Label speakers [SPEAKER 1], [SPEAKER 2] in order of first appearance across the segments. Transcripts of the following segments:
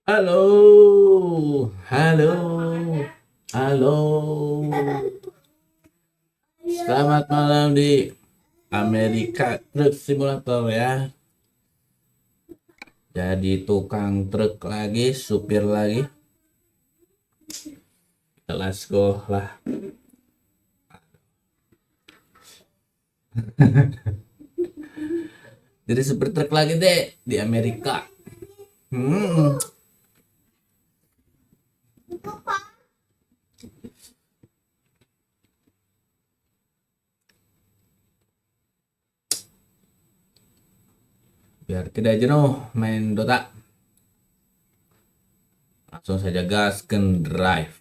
[SPEAKER 1] Halo, halo, halo. Selamat malam di Amerika Truk Simulator ya. Jadi tukang truk lagi, supir lagi. Let's go lah. Jadi supir truk lagi deh di Amerika. Hmm. Biar tidak jenuh main Dota, langsung saja gaskan drive.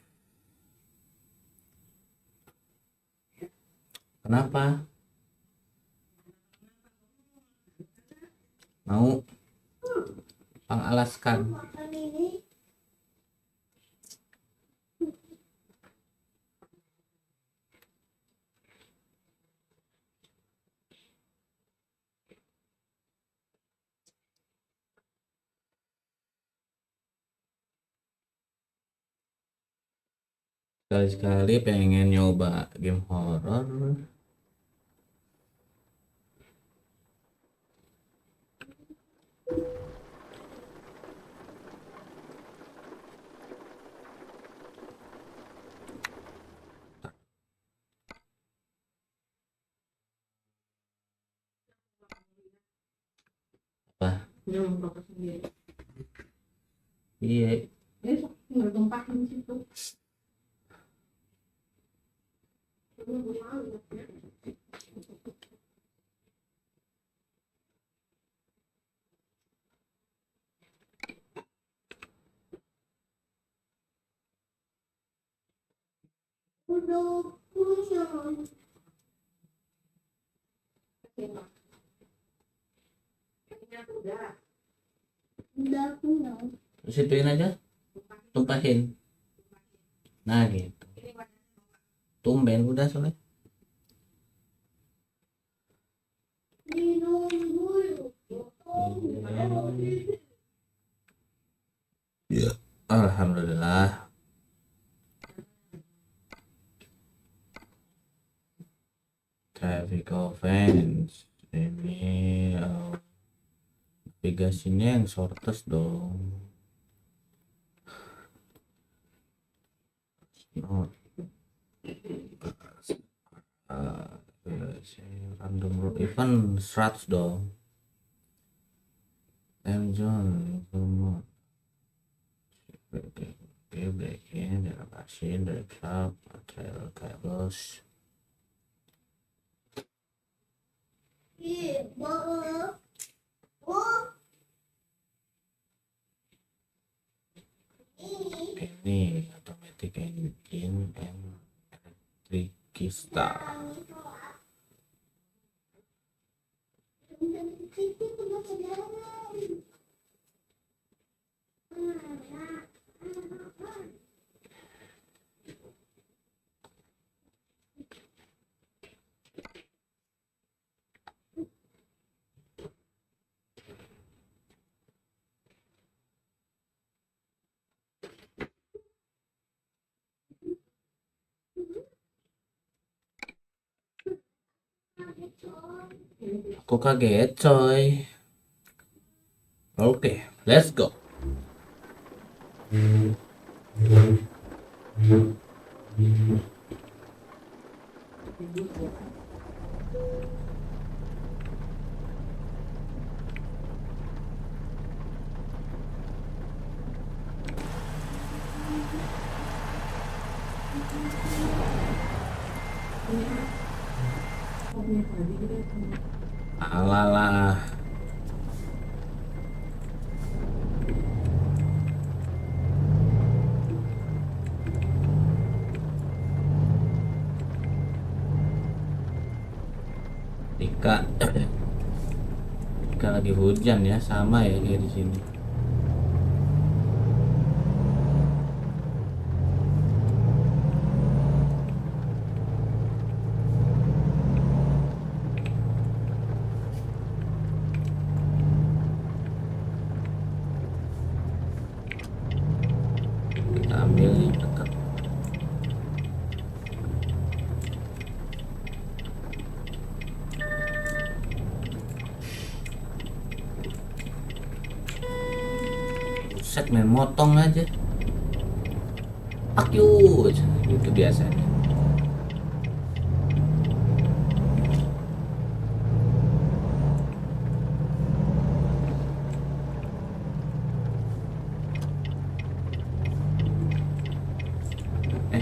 [SPEAKER 1] Kenapa? Mau pangalaskan? Sekali-sekali pengen nyoba game horor. Apa? Iya.
[SPEAKER 2] Nggak tumpahin situ. Udah punya. Udah punya.
[SPEAKER 1] Situin aja, tumpahin. Nah gitu. Tumben udah soalnya.
[SPEAKER 2] Minum dulu.
[SPEAKER 1] Ya, alhamdulillah. Traffic offense. Ini navigasinya yang shortest dong. Not random road event 100 dong. M John promote. Oke, break in, delegasi, dari club, trail cables. Ini automatic engine and electric start. Aku kaget coy. Oke, let's go. Alalah. Jika lagi hujan ya, sama ya kayak di sini. ambil yang dekat. Set main motong aja. Fuck you, itu biasanya.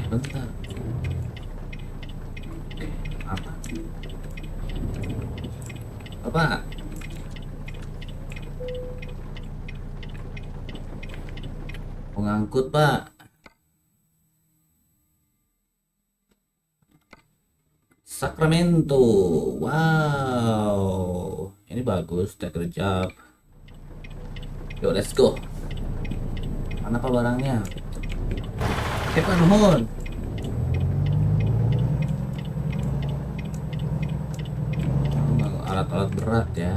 [SPEAKER 1] Bentar. Oke, apa pengangkut pak. Sacramento, wow, ini bagus, take the job. Yo, let's go. Mana pak barangnya? Oke pak, nuhun. Alat-alat berat ya.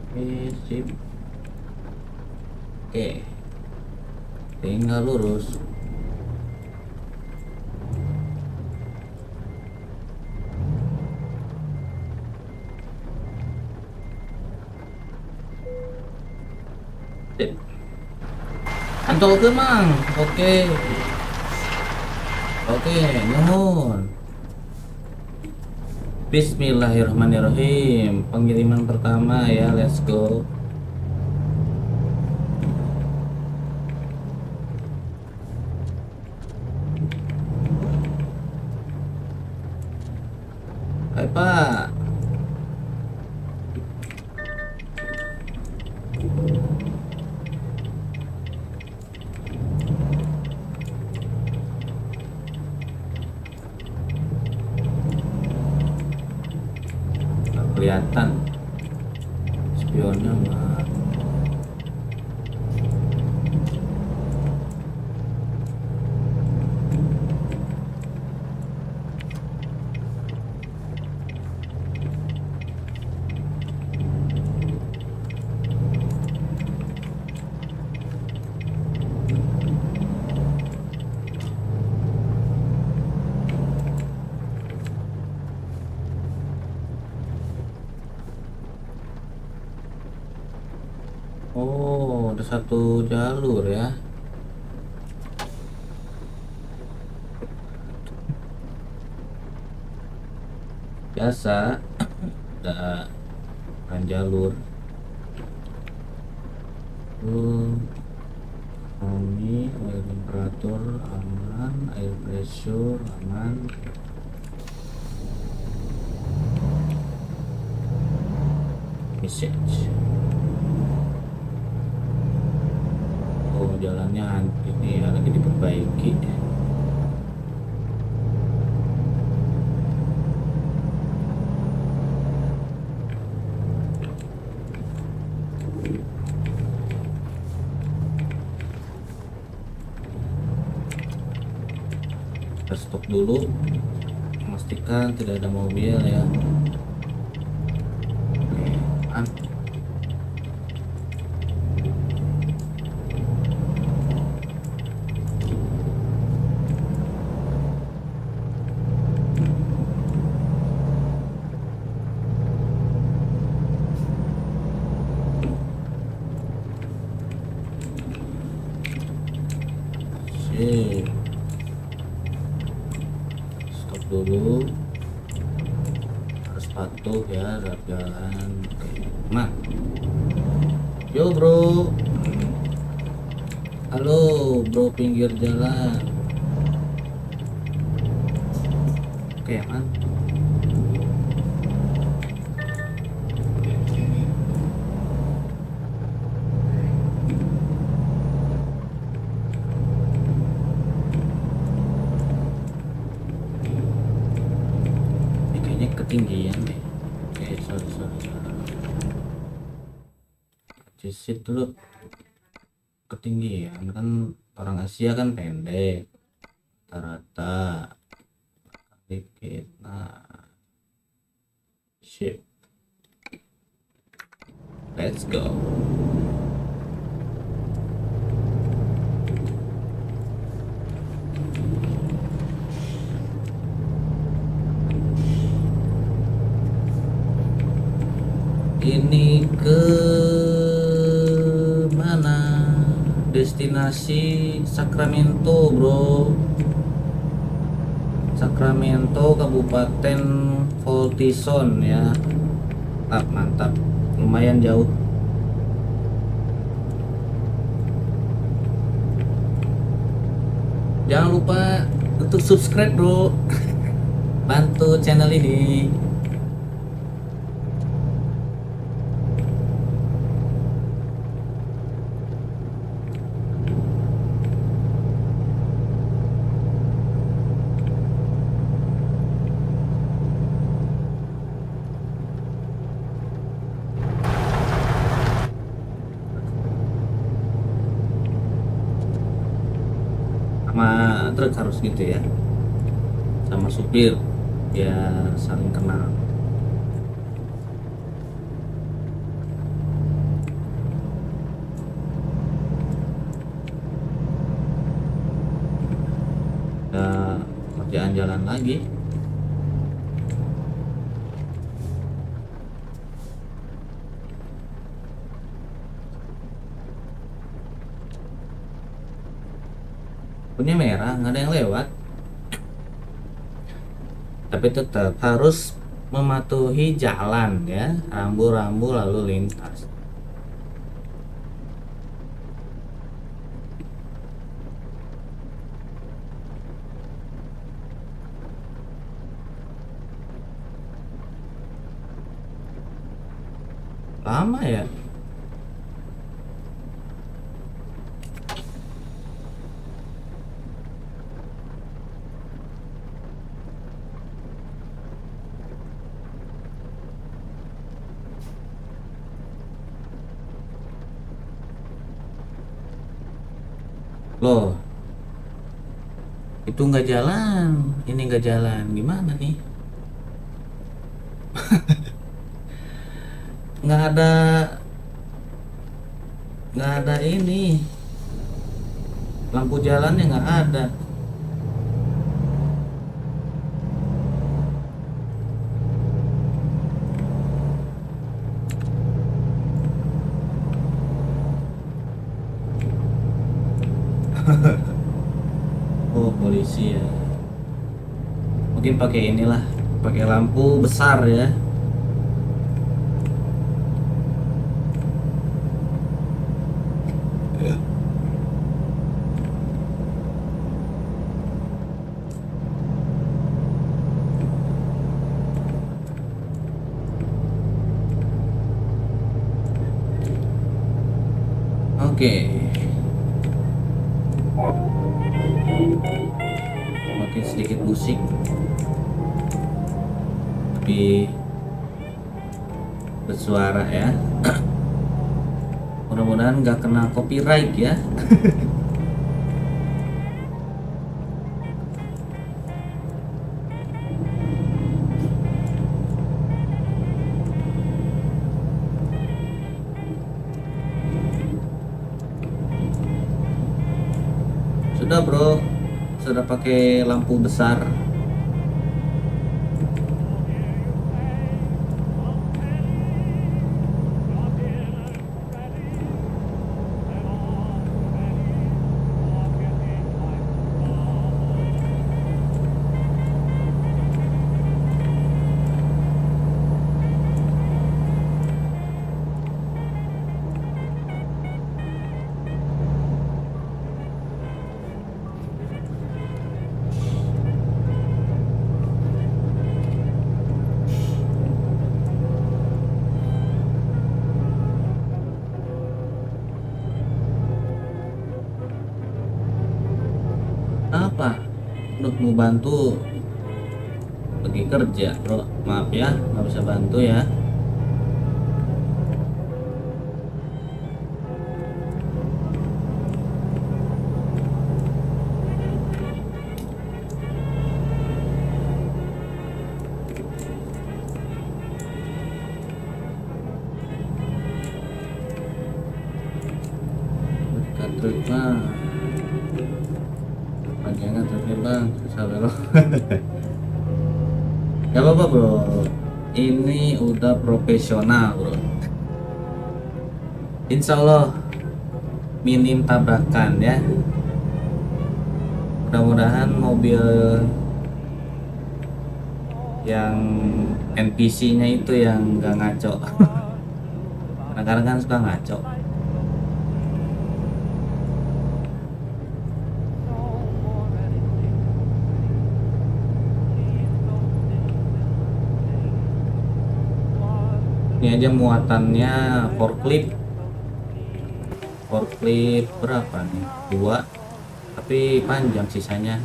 [SPEAKER 1] Oke, sip. Oke, tinggal lurus. Sip. Antolkeun mang. Oke. Oke, nuhun. Bismillahirrahmanirrahim. Pengiriman pertama ya, let's go. Hai pak. Kelihatan spionnya mah. Oh, ada satu jalur ya. Biasa ada kan jalur. Ini air temperatur aman, air pressure aman. Message. Oh, jalannya ini ya lagi diperbaiki. Kita stop dulu, memastikan tidak ada mobil ya. Oke, aman. Stop dulu, harus patuh ya saat jalan. Oke, nah, yo bro, halo bro, pinggir jalan. Oke, aman. Ketinggian deh. Oke, sorry. Cisit dulu. Ketinggian kan orang Asia kan pendek rata-rata. dikit. Nah, ship, let's go. Ini ke mana? Destinasi Sacramento, bro. Sacramento, Kabupaten Folsom ya. Mantap, lumayan jauh. Jangan lupa untuk subscribe, bro. Bantu channel ini. Sama truk harus gitu ya, sama supir biar saling kenal. Udah kerjaan jalan lagi. Punya merah, nggak ada yang lewat, tapi tetap harus mematuhi jalan ya, rambu-rambu lalu lintas. Lama ya. Loh, itu nggak jalan, ini nggak jalan, gimana nih? nggak ada nggak ada ini, lampu jalannya nggak ada. Oh, polisi ya, mungkin pakai inilah, pakai lampu besar ya. Oke, makin sedikit musik tapi bersuara ya. Mudah-mudahan nggak kena copyright ya. Sudah bro, sudah pakai lampu besar. Apa? Udah mau bantu pergi kerja bro, maaf ya nggak bisa bantu ya. panjangan tapi bang sabar. Gak apa-apa bro, ini udah profesional bro. Insya Allah minim tabrakan ya. Mudah-mudahan mobil yang NPC-nya itu yang gak ngaco. Kadang-kadang kan suka ngaco. Ini aja muatannya forklift berapa nih? 2, tapi panjang sisanya.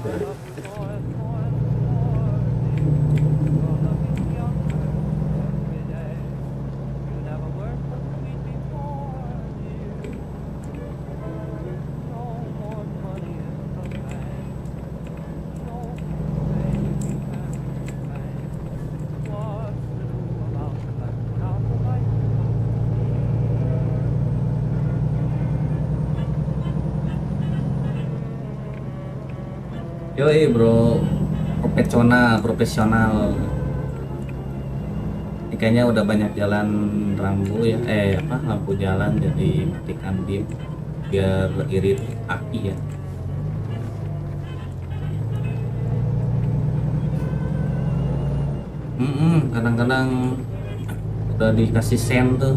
[SPEAKER 1] Yoi bro, profesional. Ini kayaknya udah banyak jalan rambu ya, lampu jalan, jadi matikan dim biar irit aki ya. Kadang-kadang udah dikasih sen tuh,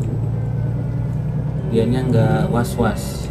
[SPEAKER 1] dianya nggak was-was.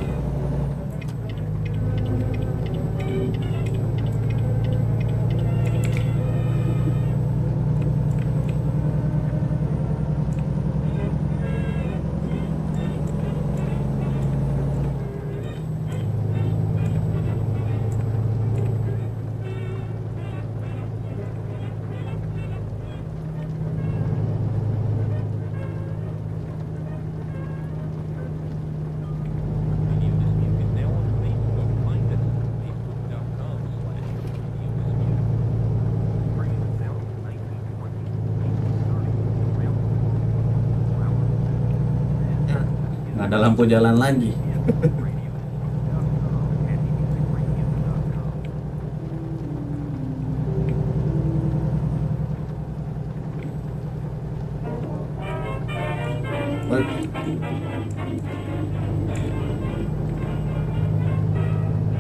[SPEAKER 1] Nggak ada lampu jalan lagi.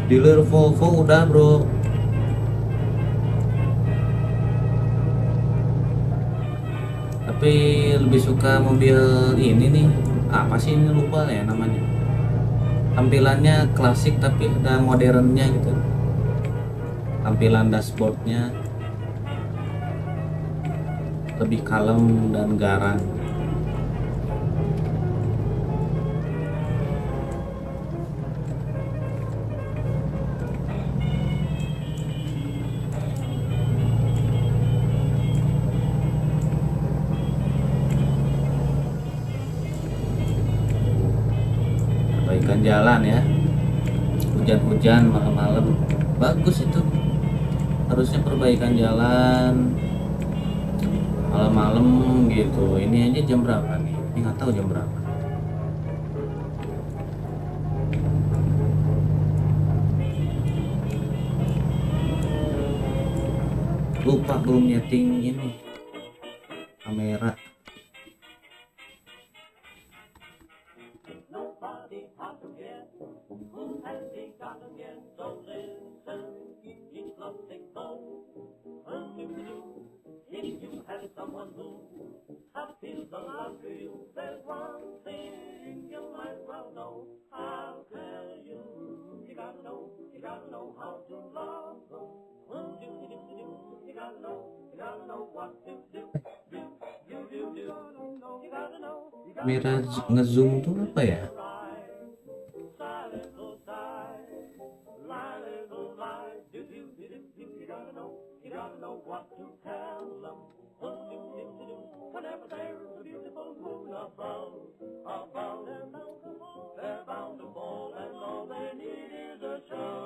[SPEAKER 1] Dealer Volvo udah bro. Tapi lebih suka mobil ini nih, apa sih ini, lupa ya namanya. Tampilannya klasik tapi ada modernnya gitu. Tampilan dashboardnya lebih kalem dan garang. Perbaikan jalan ya, hujan-hujan malam-malam bagus itu, harusnya perbaikan jalan malam-malam gitu. Ini aja jam berapa nih? Ini nggak tahu jam berapa. Lupa belum nyeting ini kamera. Kamera ngezoom tuh apa ya?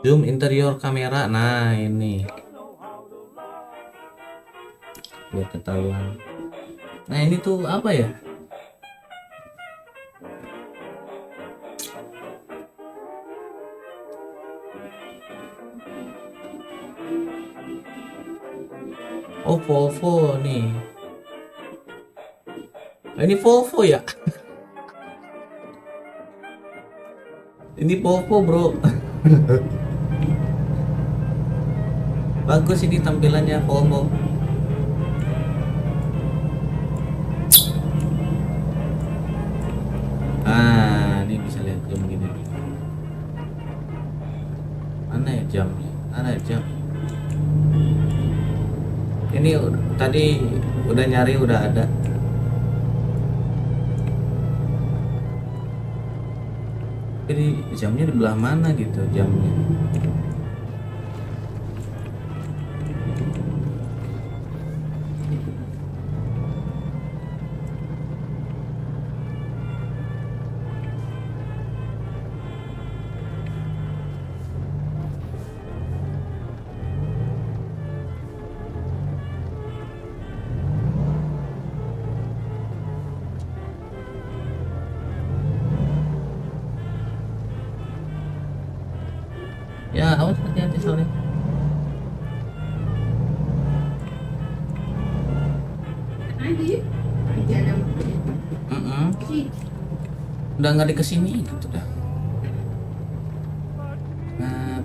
[SPEAKER 1] Zoom interior kamera. Nah ini biar ketahuan. Nah ini tuh apa ya? Oh, Volvo nih. Ini Volvo ya? Ini Volvo, bro. Bagus ini tampilannya Volvo. Ah, ini bisa lihat jam gini. Mana ya jamnya? Mana ya jam? Ini tadi udah nyari udah ada. Jadi jamnya di belah mana gitu jamnya? Ya, awas hati-hati soalnya.
[SPEAKER 2] Lagi. Ada. Sih.
[SPEAKER 1] Udah nggak di kesini gitu dah. Nah,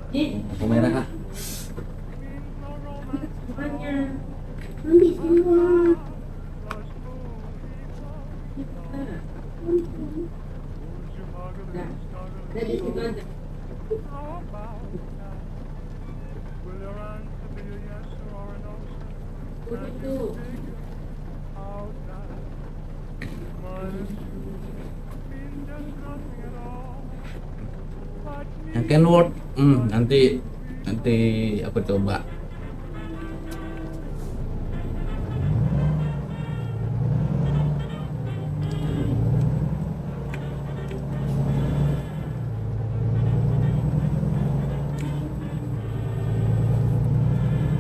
[SPEAKER 1] lampu merah kah?
[SPEAKER 2] Semuanya. Nanti semua. Dari situ aja. Itu.
[SPEAKER 1] Yang Kenworth, nanti aku coba.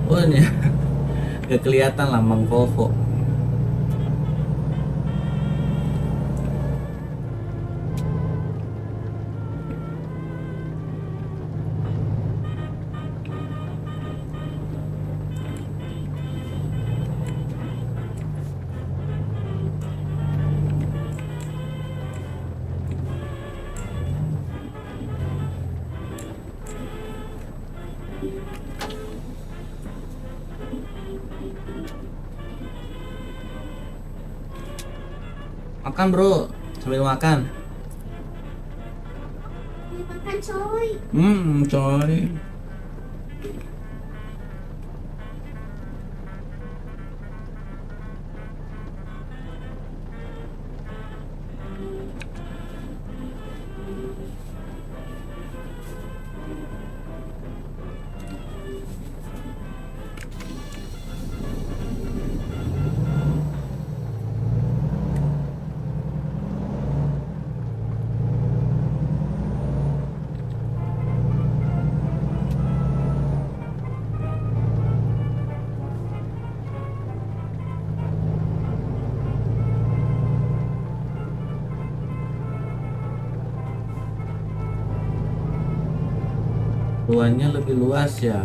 [SPEAKER 1] Oh ini gak kelihatan lambang Volvo. Makan bro, sambil makan.
[SPEAKER 2] Makan coy.
[SPEAKER 1] Coy. Ruannya lebih luas ya.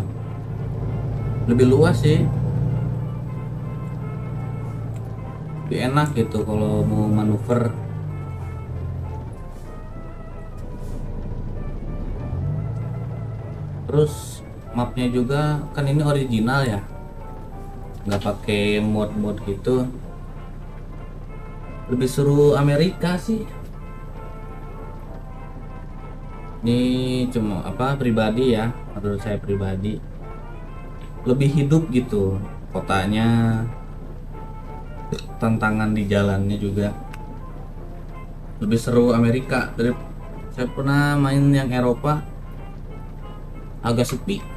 [SPEAKER 1] Lebih luas sih. Lebih enak gitu kalau mau manuver. Terus mapnya juga kan ini original ya, nggak pakai mod-mod gitu. Lebih seru Amerika sih. Ini cuma apa pribadi ya, menurut saya pribadi lebih hidup gitu kotanya, tantangan di jalannya juga lebih seru Amerika. Dari saya pernah main yang Eropa agak sepi.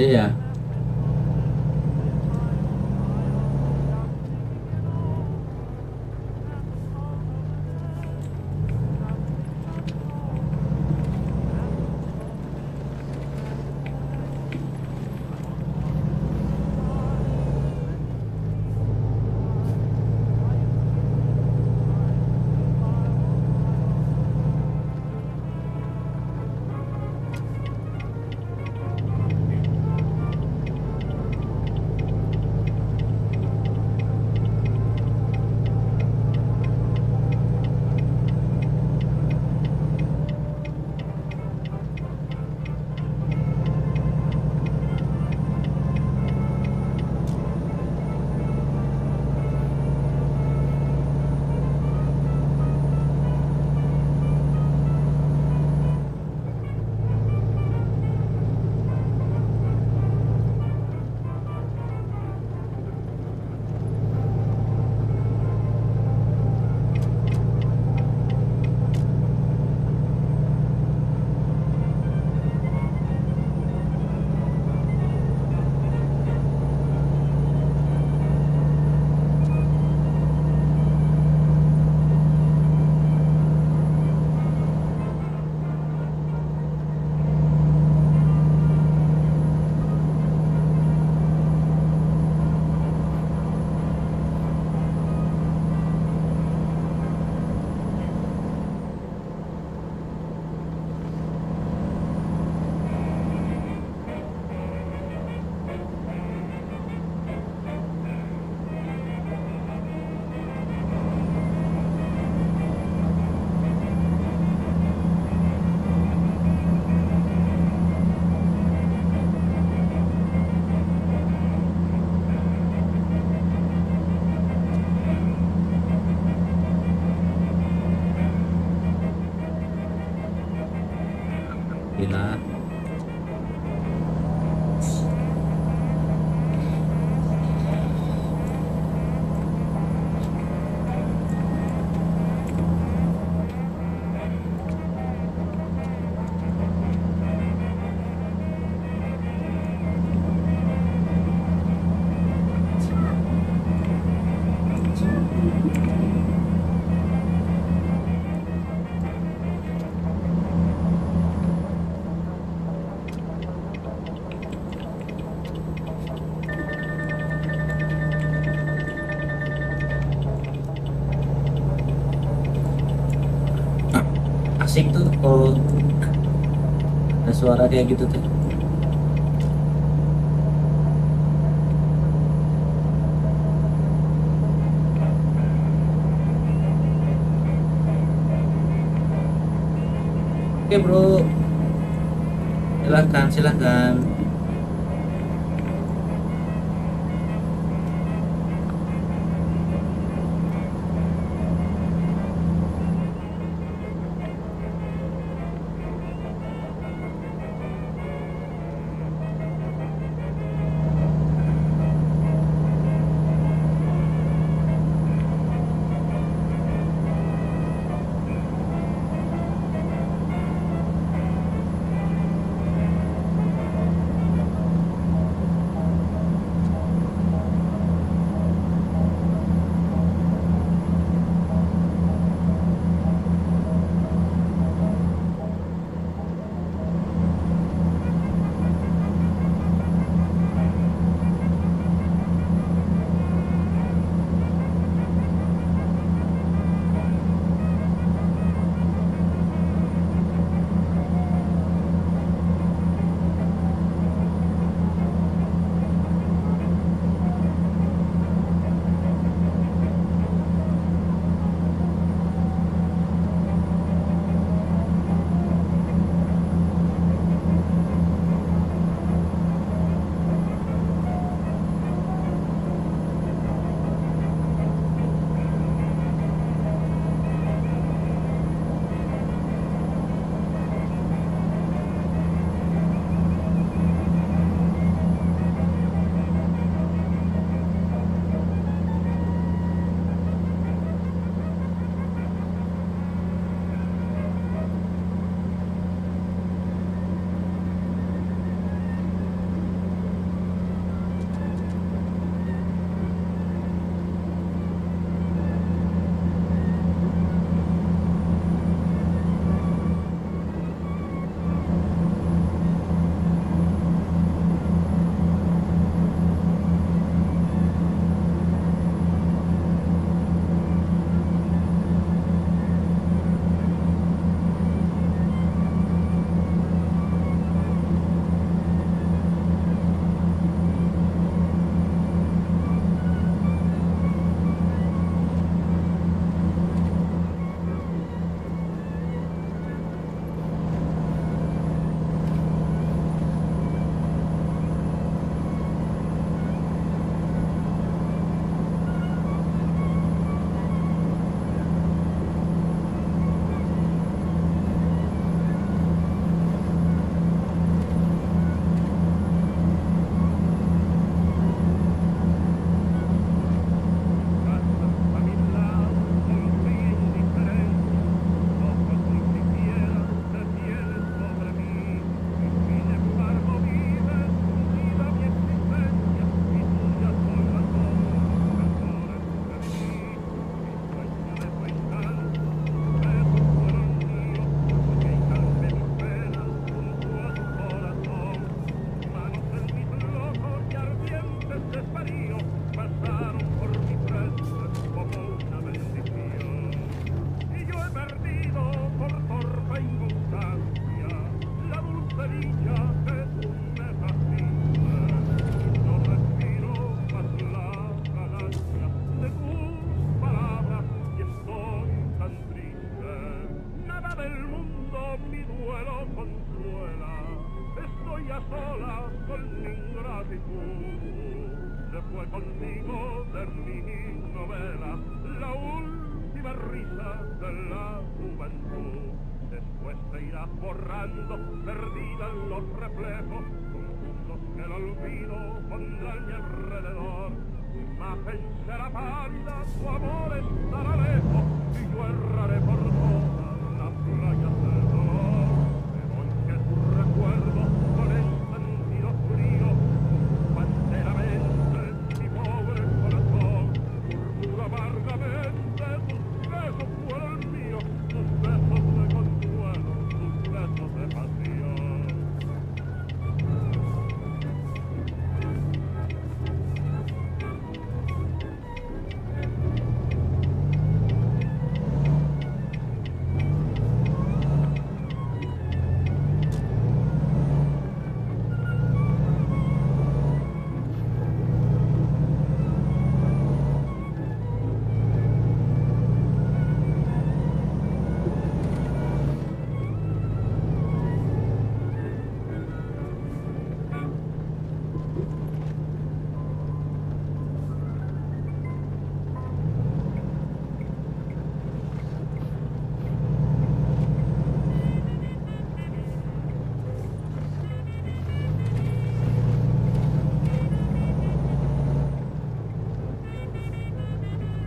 [SPEAKER 1] Iya. asik tuh kalau ada suara kayak gitu tuh. Oke bro, silahkan silahkan.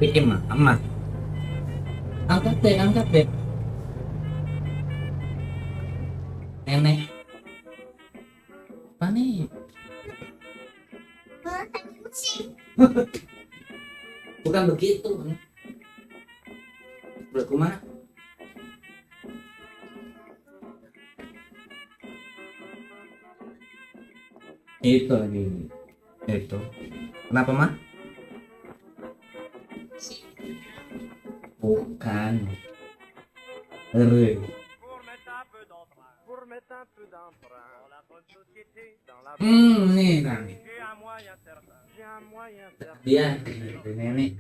[SPEAKER 1] Bikin mah, emak. Angkat deh, angkat deh. Nenek. Apa nih?
[SPEAKER 2] kucing.
[SPEAKER 1] Bukan begitu. Berkumah. Itu lagi. Itu. Kenapa mah? Bukan. Ngeri. Nih nah. Dia nenek.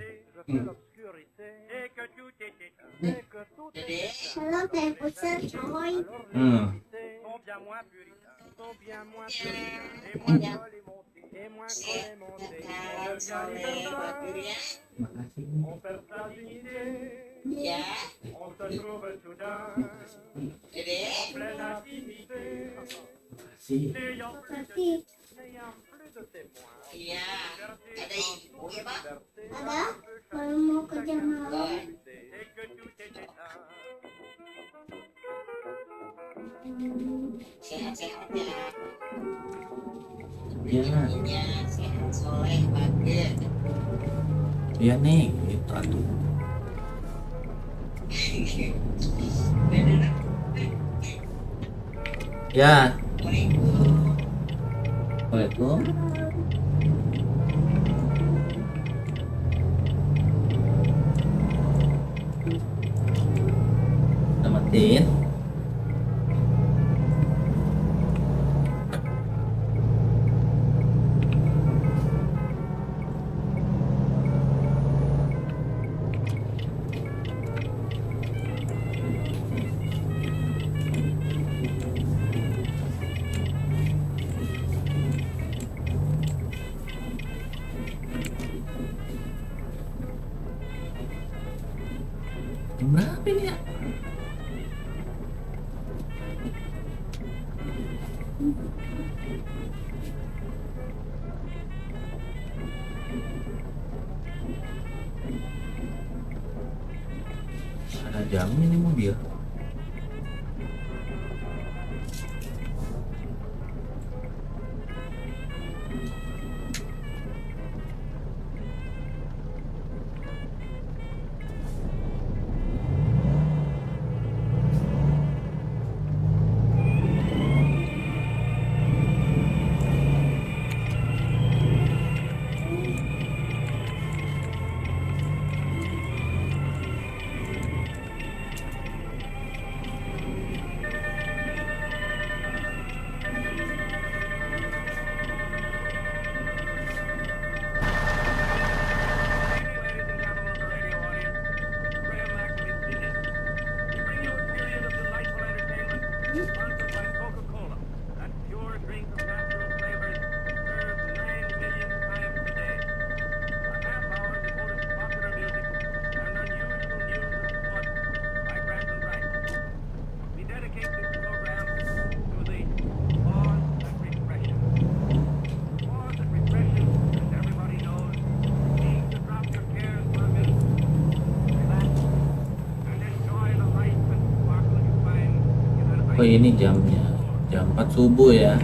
[SPEAKER 2] Halo, kayak kucing, coy.
[SPEAKER 3] Ya,
[SPEAKER 1] Makasih.
[SPEAKER 2] Tapi
[SPEAKER 3] iya. Ada ibu ya, Pak?
[SPEAKER 2] ada kalau mau kerja malam.
[SPEAKER 3] Sehat-sehat ya.
[SPEAKER 1] Iya.
[SPEAKER 3] Iya, sehat, soleh, bagus.
[SPEAKER 1] Iya nih, itu atuh. Ya, Waalaikumsalam. Matiin. Jam berapa ini ya? Ada jam ini mobil. Oh ini jamnya, jam 4 subuh ya.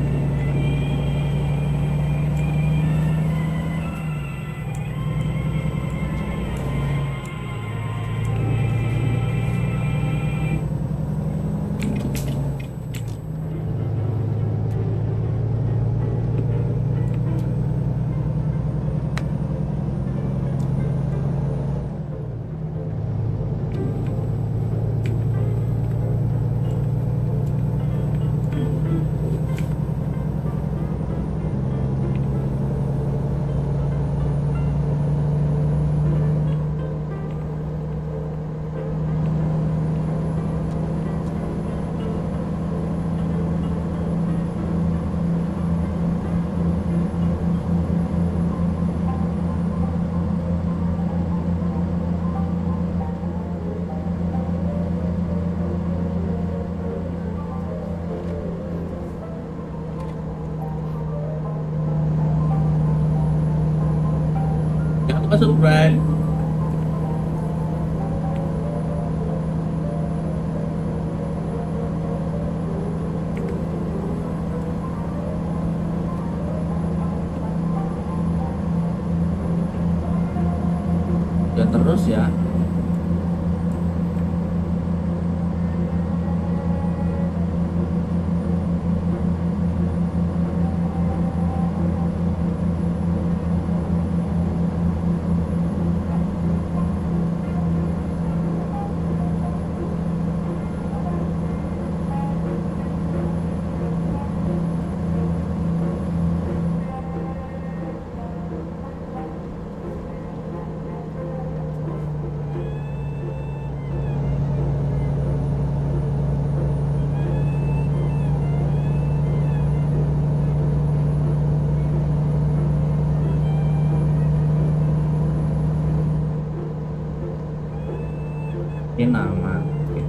[SPEAKER 1] Jangan lupa subscribe. Jangan terus ya. Ini nama. Oke.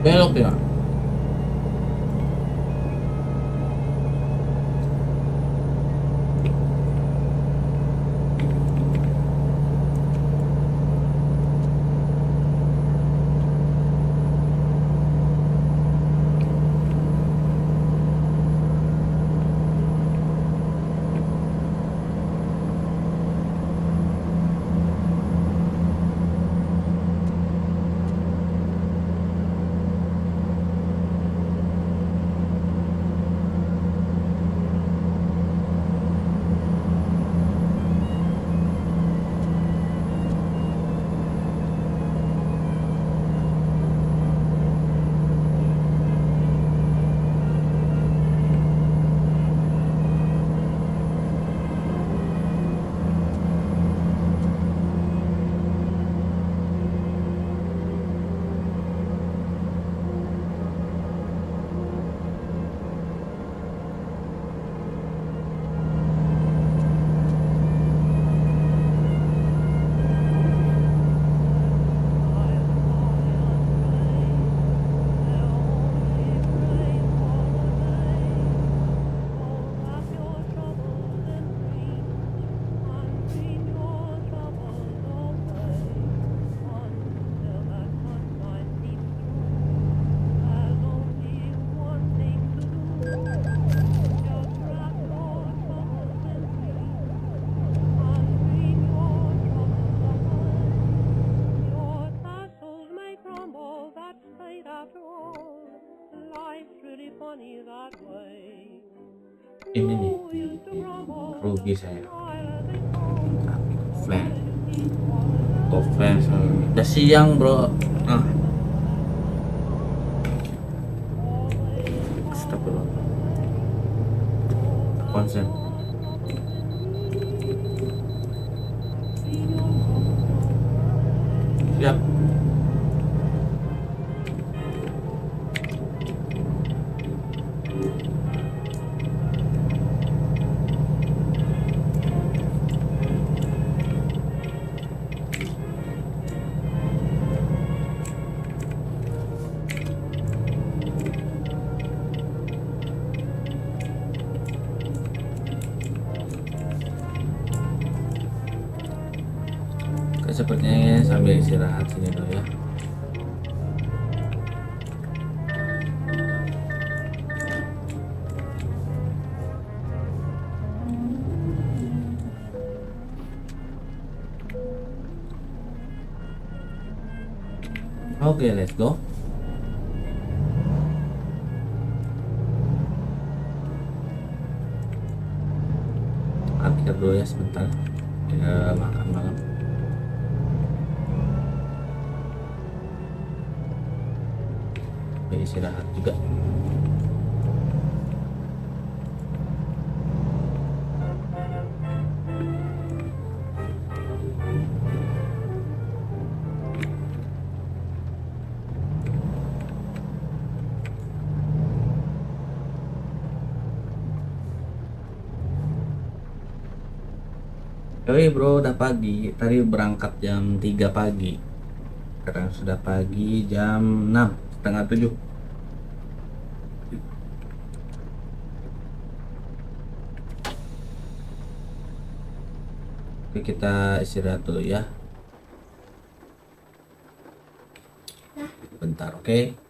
[SPEAKER 1] Belok ya. Ini nih, rugi saya. Flash, flash, udah siang bro. Astagfirullah. Konsen. Siap. Sepertinya sambil istirahat sini dulu ya. Oke, let's go. parkir dulu ya sebentar, ya makan malam. Istirahat juga. Yoi bro, udah pagi. Tadi berangkat jam 3 pagi. Sekarang sudah pagi jam 6, setengah 7. Oke, kita istirahat dulu ya. Bentar, oke.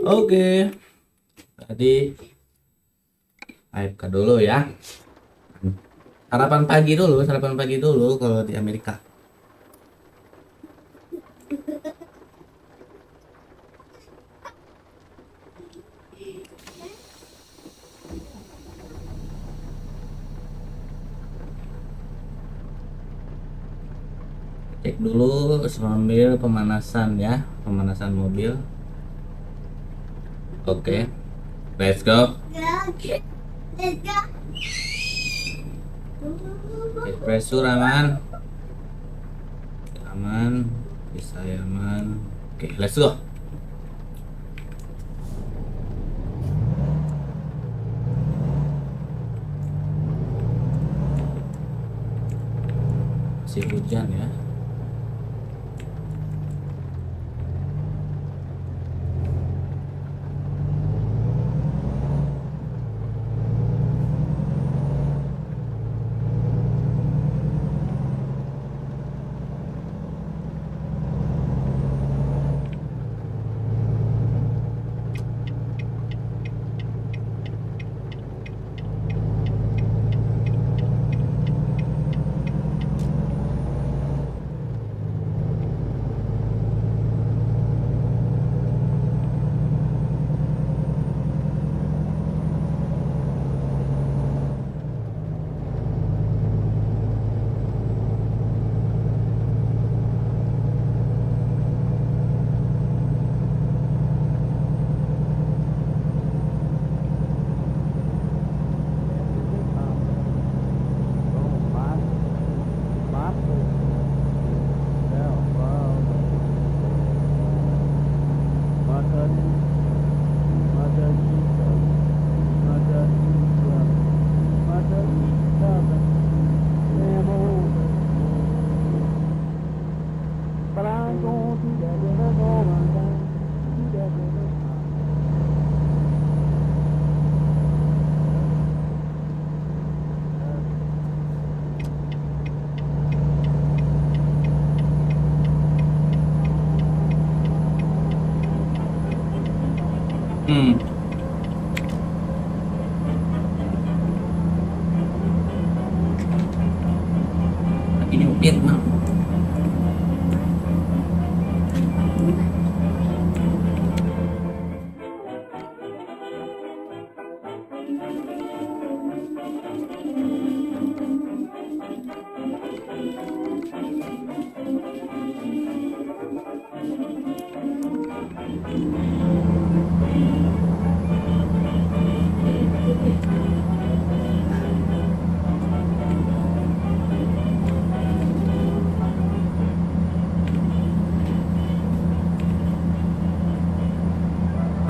[SPEAKER 1] Oke, tadi AFK dulu ya. Sarapan pagi dulu kalau di Amerika. Cek dulu sambil pemanasan ya, pemanasan mobil. Oke, let's go.
[SPEAKER 2] Let's go.
[SPEAKER 1] Cek pressure aman, aman, bisa aman. Oke, let's go. Masih hujan ya. Ini Vietnam.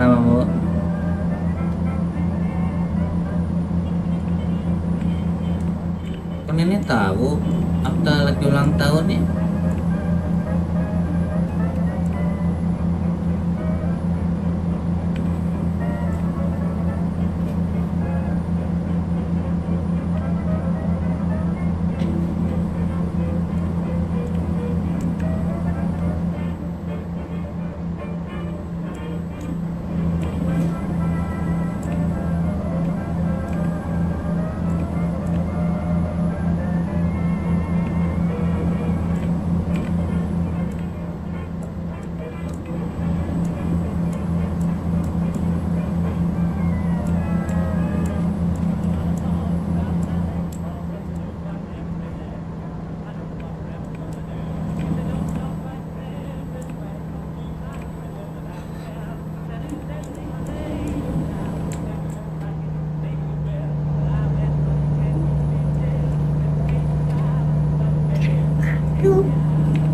[SPEAKER 1] Nama mau kan ini tahu apa lagi ulang tahun nih.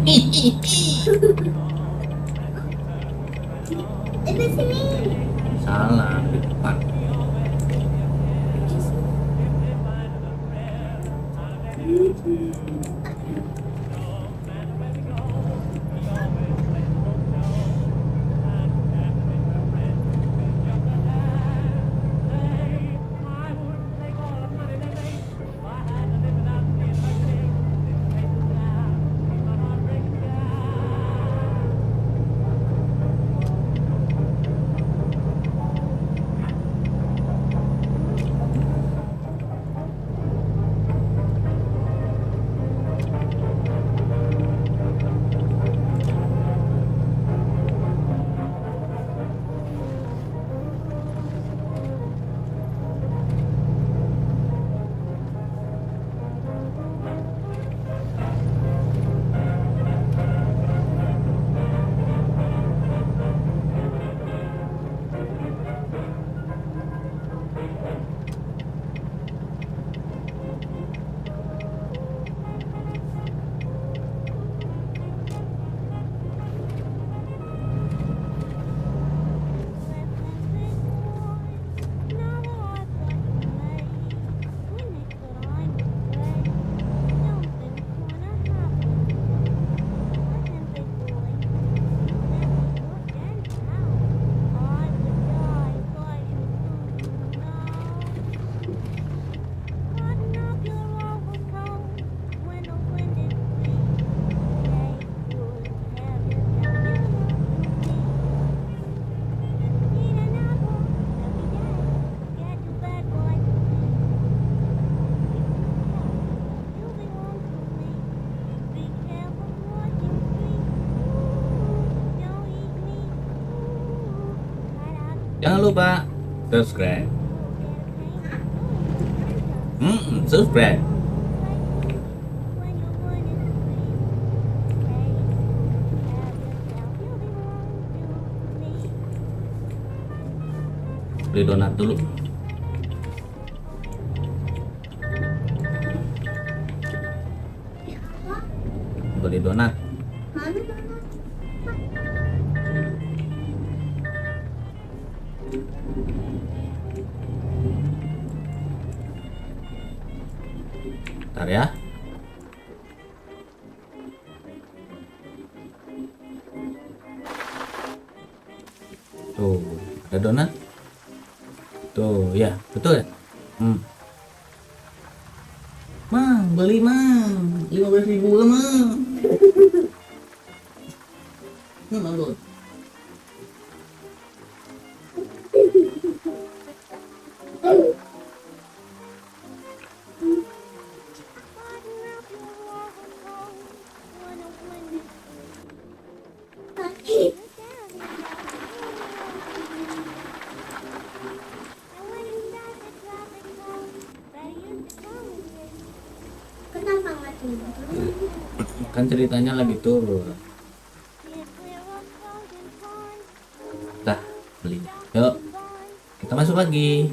[SPEAKER 2] Di sini.
[SPEAKER 1] Salah di depan. Jangan lupa subscribe. Subscribe. Beli donat dulu. Beli donat.
[SPEAKER 2] Mana mana?
[SPEAKER 1] Bentar ya. Tuh, ada donat. Tuh, ya, betul ya. Mang, beli mang, 15.000 lah mang. Nggak mau.
[SPEAKER 2] Kenapa nggak tidur?
[SPEAKER 1] Kan ceritanya lagi turun. Dah, beli. Yuk, kita masuk lagi.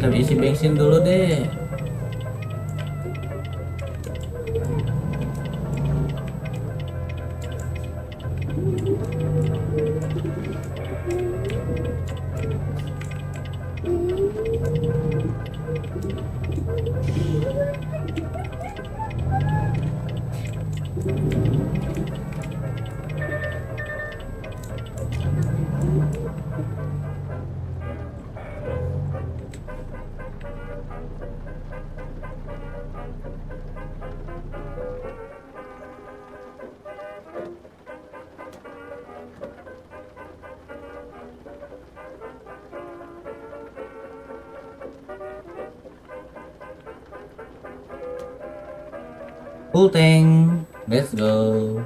[SPEAKER 1] Kita isi bensin dulu deh. Full tank, let's go.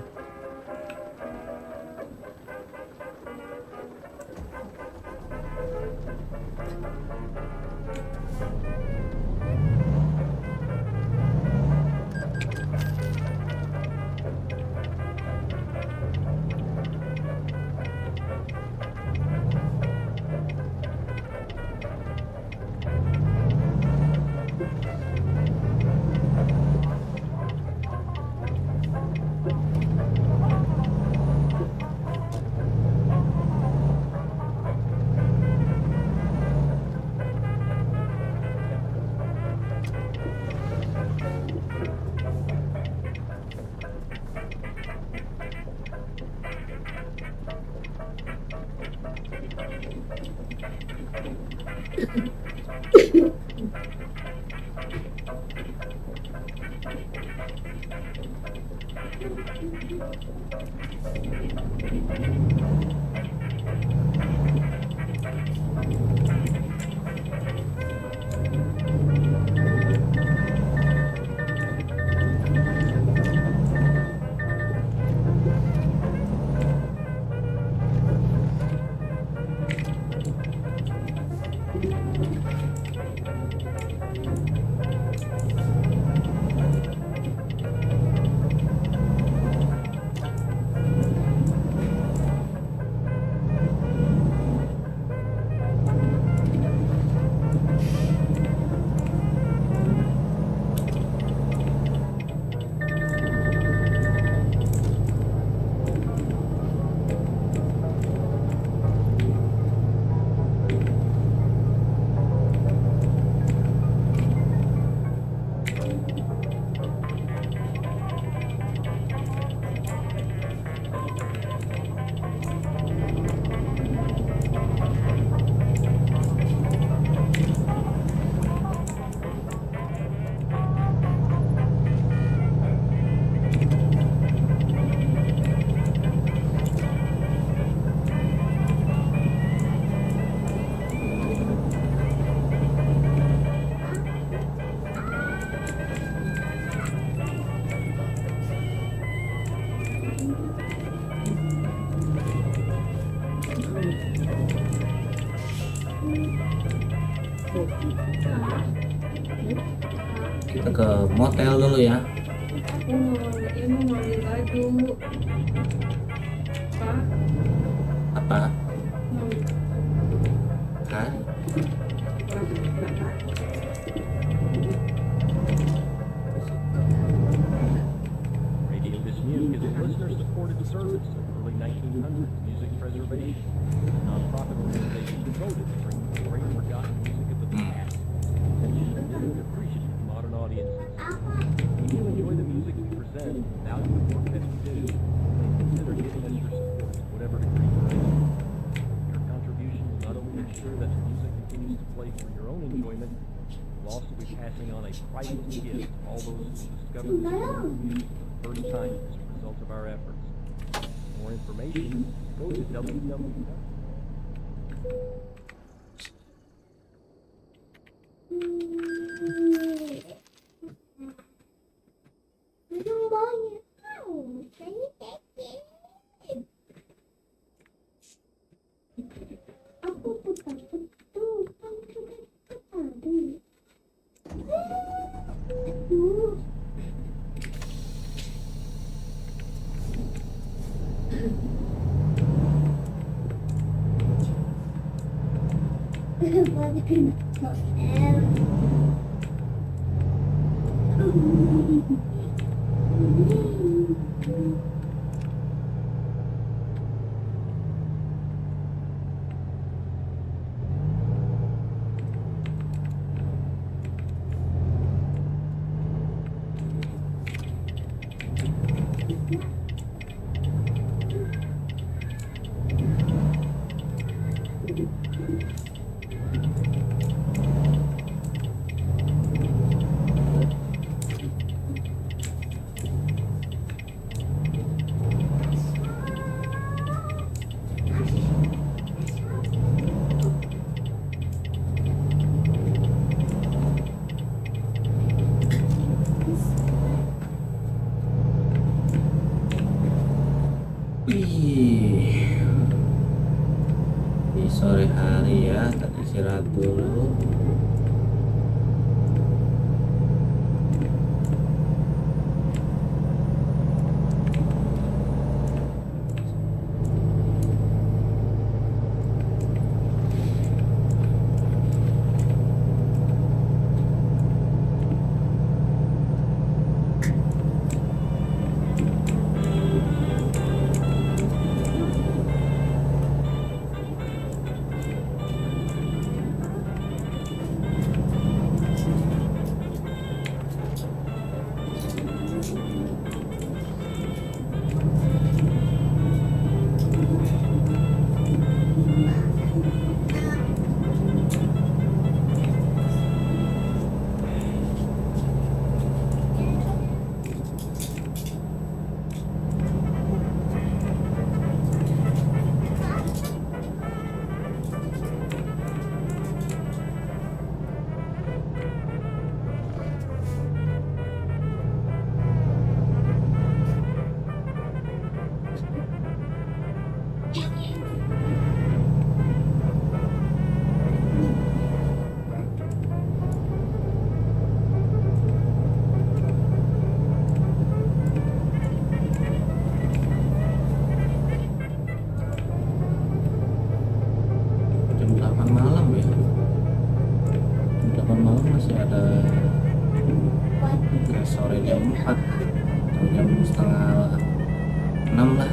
[SPEAKER 1] Kita ke motel dulu ya.
[SPEAKER 2] Aku mau ini mau beli baju. Pak,
[SPEAKER 1] Apa?
[SPEAKER 2] mau
[SPEAKER 1] Hah?
[SPEAKER 4] Radio This Music is a listener-supported service of early 1900s music preservation, a nonprofit organization devoted to bringing the great forgotten music of the past attention to new and appreciative modern audiences. If you enjoy the music we present and value the work that we do, please consider giving us your support to whatever degree you're able. Your contribution will not only ensure that the music continues to play for your own enjoyment, we'll also be passing on a priceless gift to all those who will discover this wonderful music for the first time as a result of our efforts. For more information, go to www.
[SPEAKER 2] belum banyak tahu. Saya kecil. Aku putar betul. Kamu sudah putar tadi. Aduh.
[SPEAKER 1] Wih, di sore hari ya, tadi istirahat dulu. Jam 8 malam ya. Jam 8 malam masih ada ke sore jam 4 atau jam setengah 6 lah.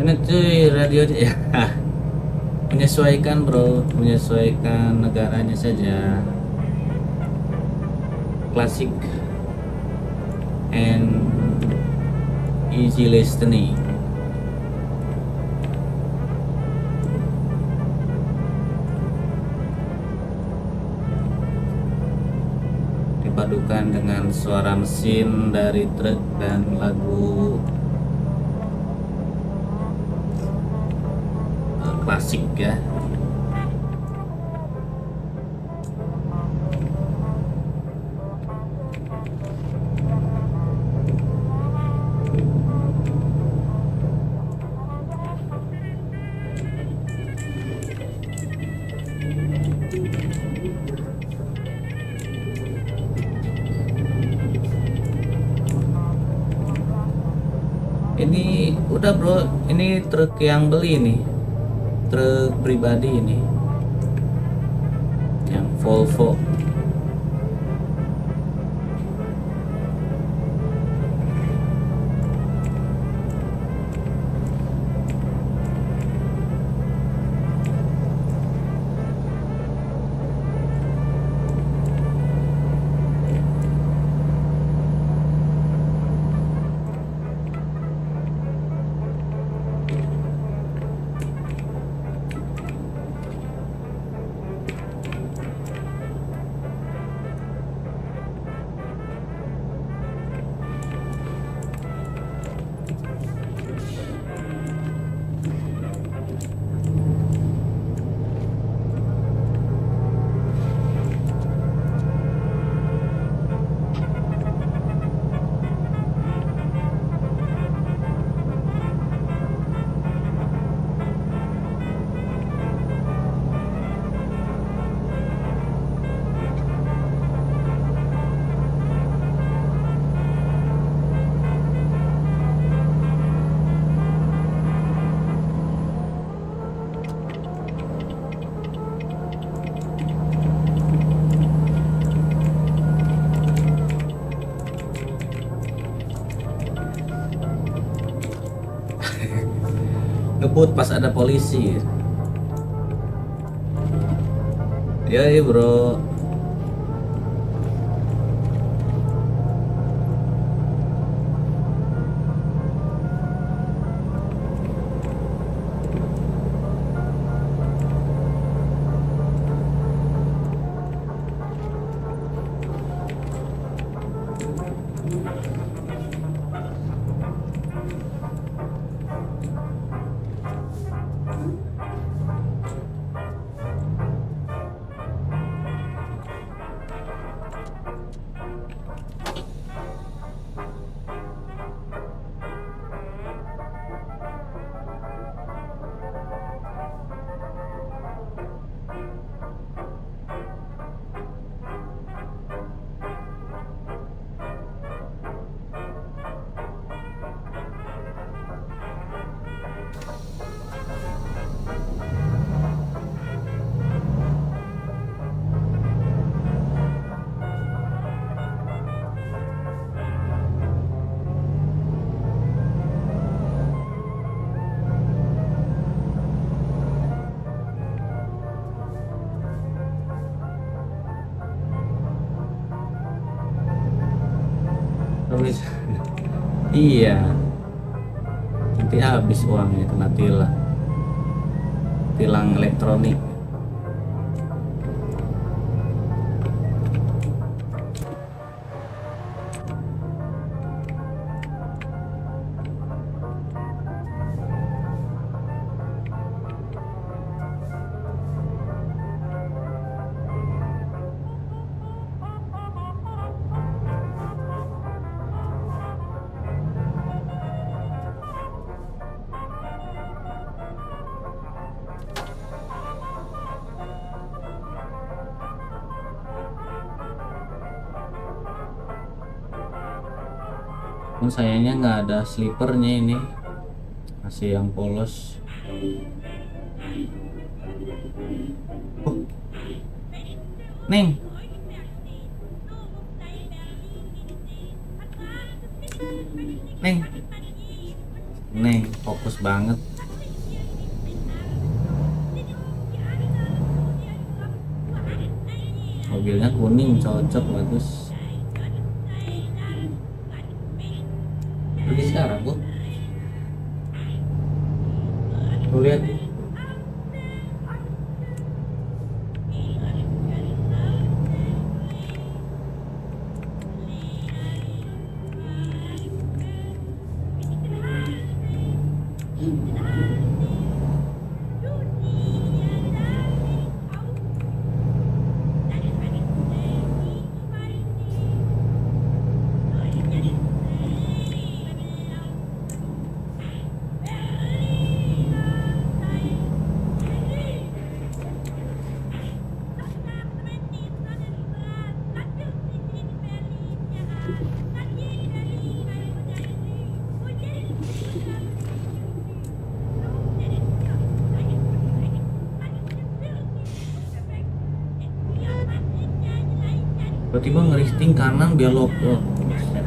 [SPEAKER 1] Ini cuy radionya ya. Menyesuaikan bro, menyesuaikan negaranya saja. Classic and easy listening. Dipadukan dengan suara mesin dari truk dan lagu klasik ya. Ini udah bro, ini truk yang beli nih, truk pribadi ini, yang Volvo. Ngebut pas ada polisi. Ya bro. Habis. Iya. Nanti habis uangnya kena tilang. Tilang elektronik. Sayangnya nggak ada slipernya ini, masih yang polos. Neng, Neng, Nih, fokus banget. Mobilnya kuning, cocok, bagus. Pergi sekarang, Bu. Tuh lihat. Tiba-tiba ngeristing kanan belok. Oh, buset.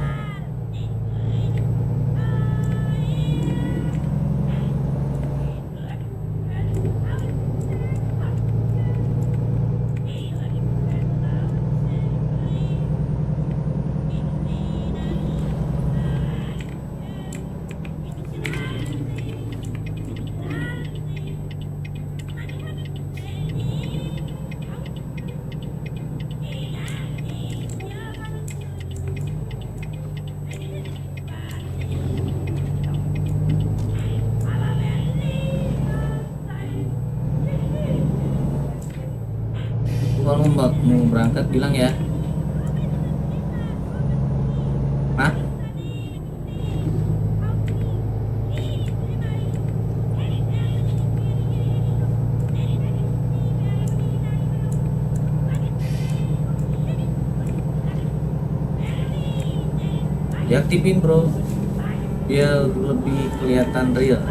[SPEAKER 1] Kalau mau berangkat bilang ya. Hah? Diaktifin bro, biar lebih kelihatan real.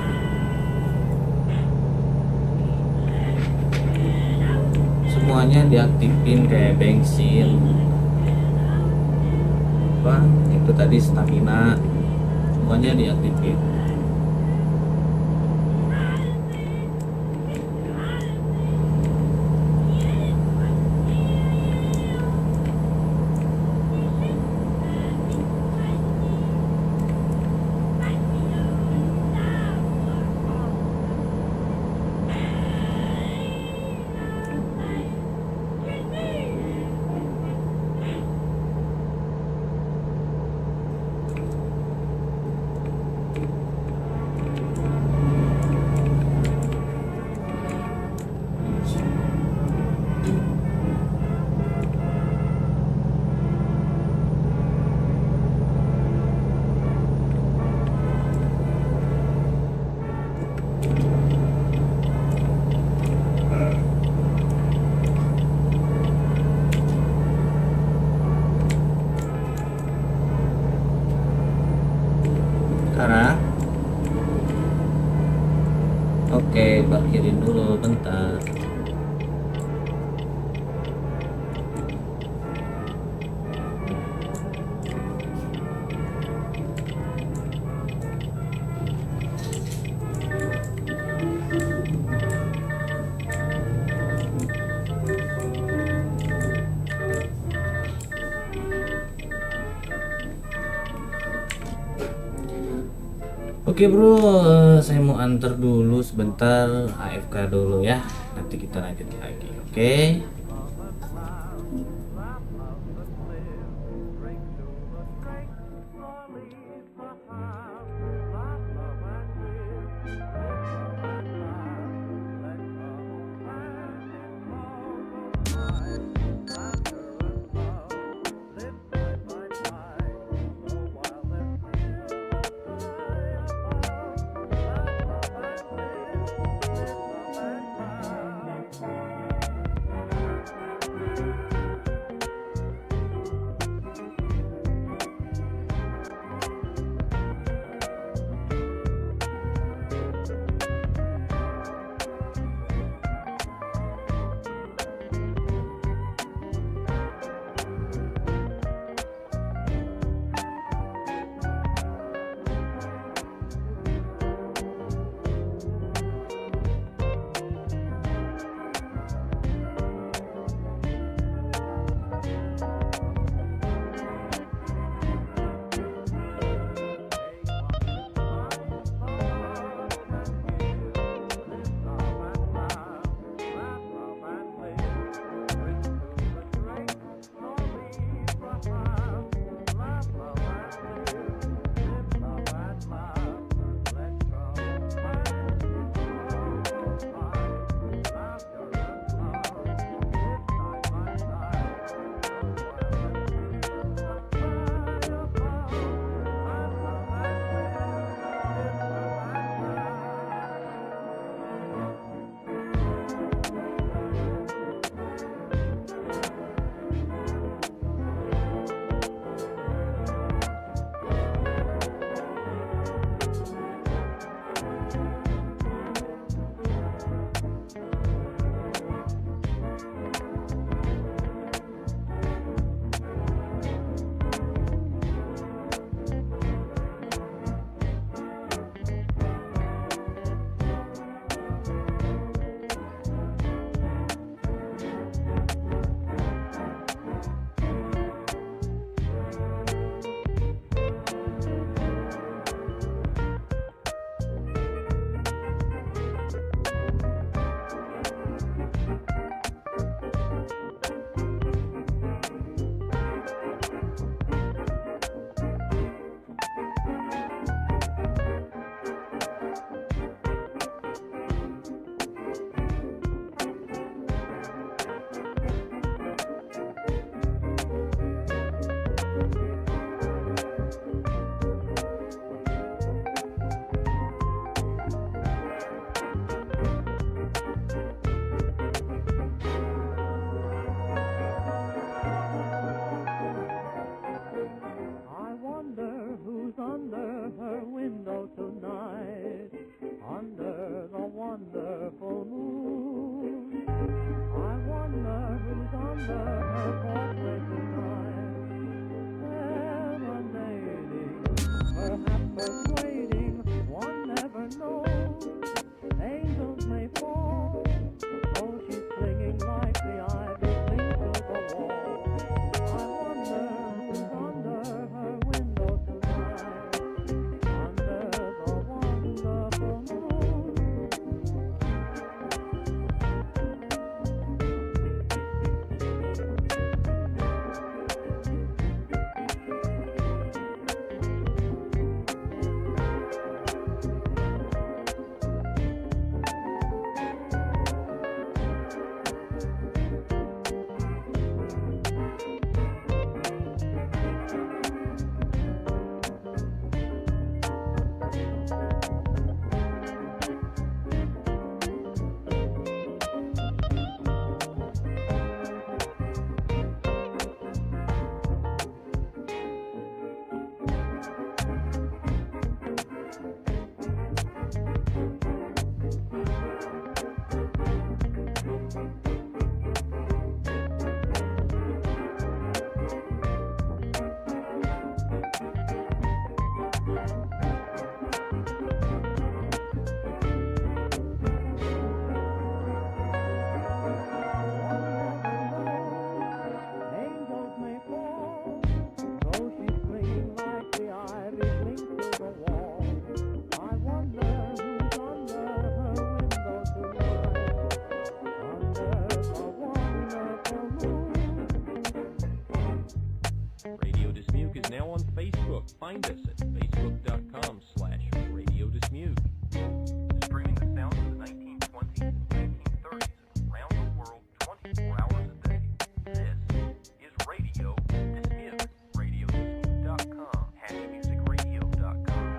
[SPEAKER 1] Semuanya diaktifin kayak bensin, apa itu tadi stamina, semuanya diaktifin. Sekarang oke, parkirin dulu bentar. Oke bro, saya mau antar dulu sebentar, AFK dulu ya. Nanti kita lanjut lagi, oke?
[SPEAKER 4] find us at facebook.com/radiodismute. Streaming the sounds of the 1920s and 1930s around the world 24 hours a day. This is Radio Dismute. RadioDismute.com. HashMusicRadio.com.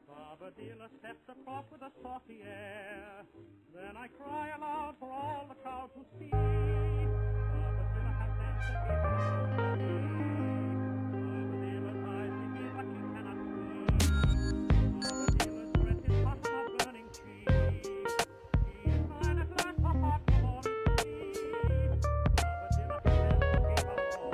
[SPEAKER 2] Bobadilla steps across with a saucy air. Then I cry aloud for all the crowd to see. Bobadilla has danced again. Bobadilla's eyes reveal what you cannot see. Bobadilla's breath is hot of burning cheek. She is mine at last, her heart will all is free. Bobadilla has danced again on all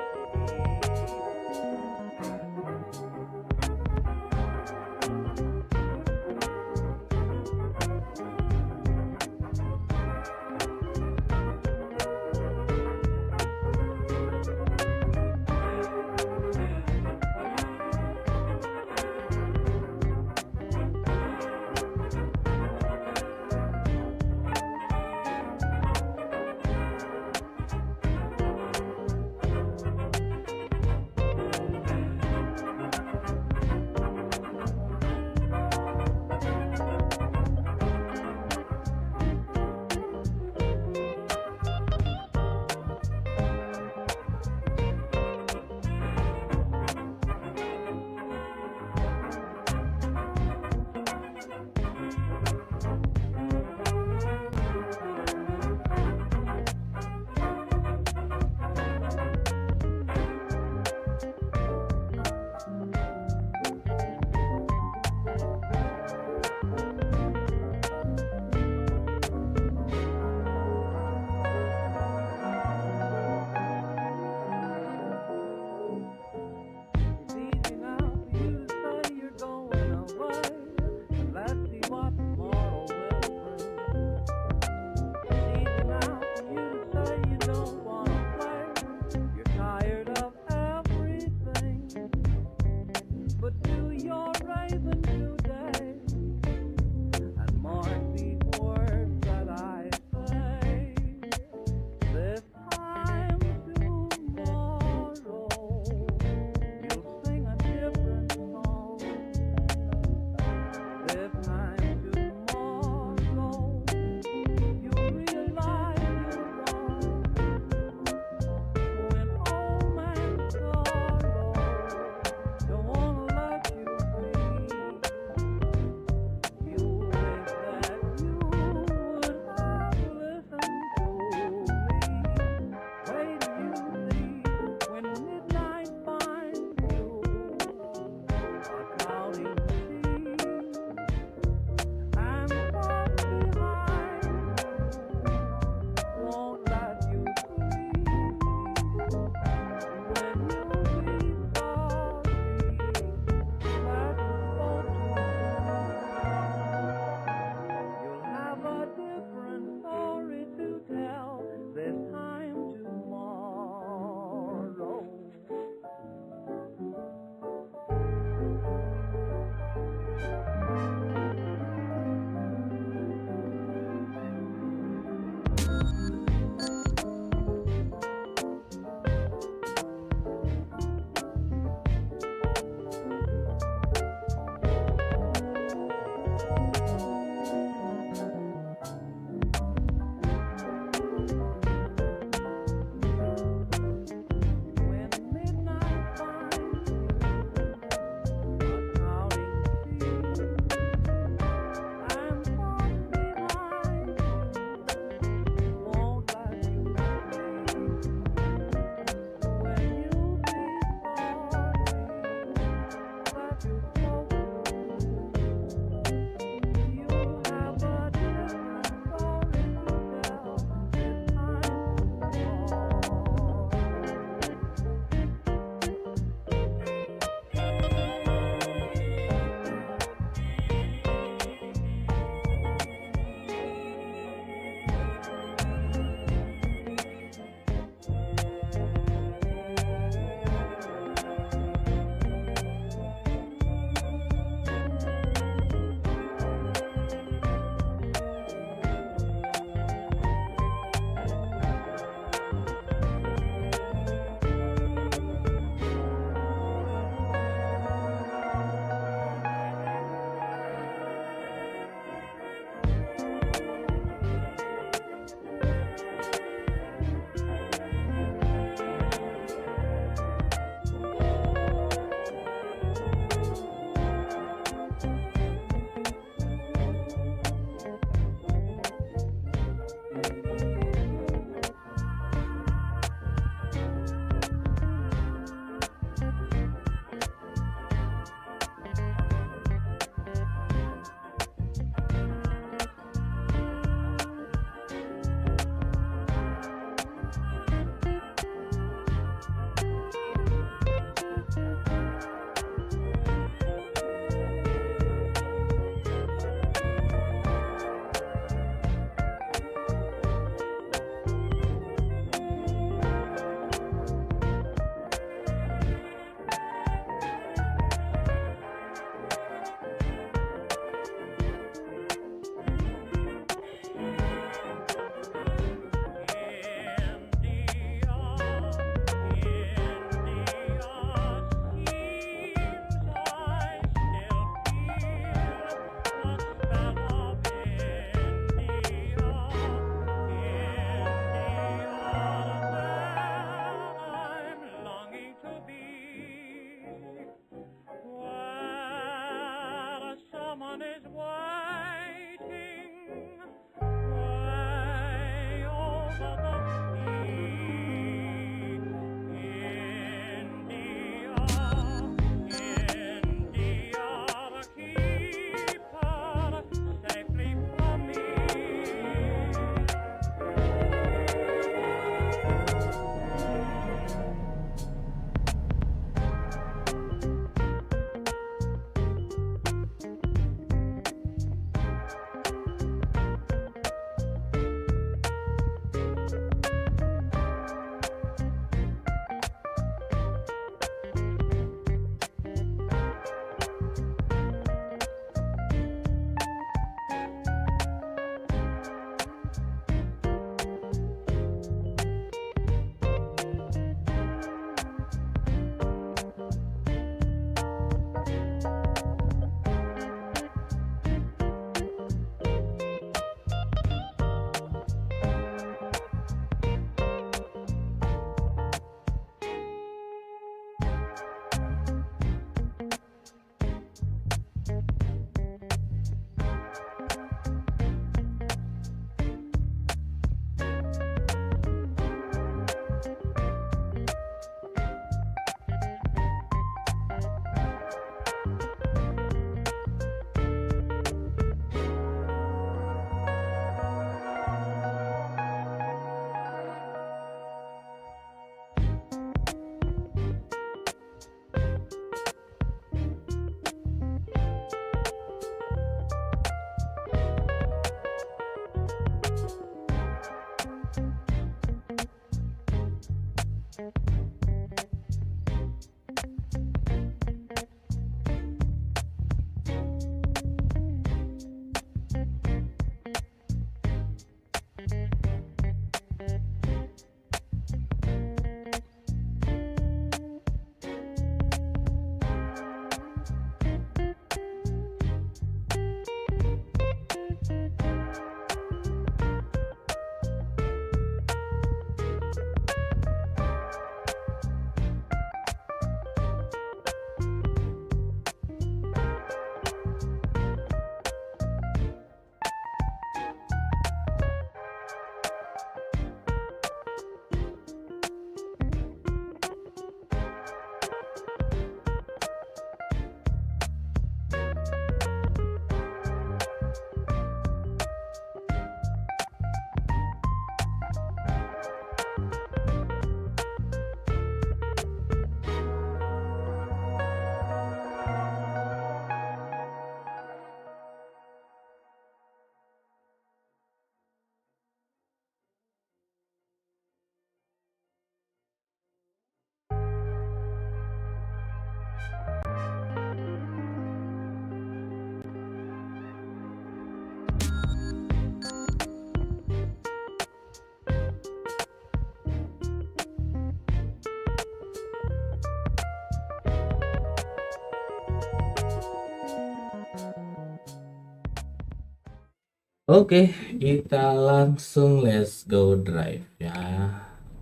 [SPEAKER 1] Oke, kita langsung let's go drive ya.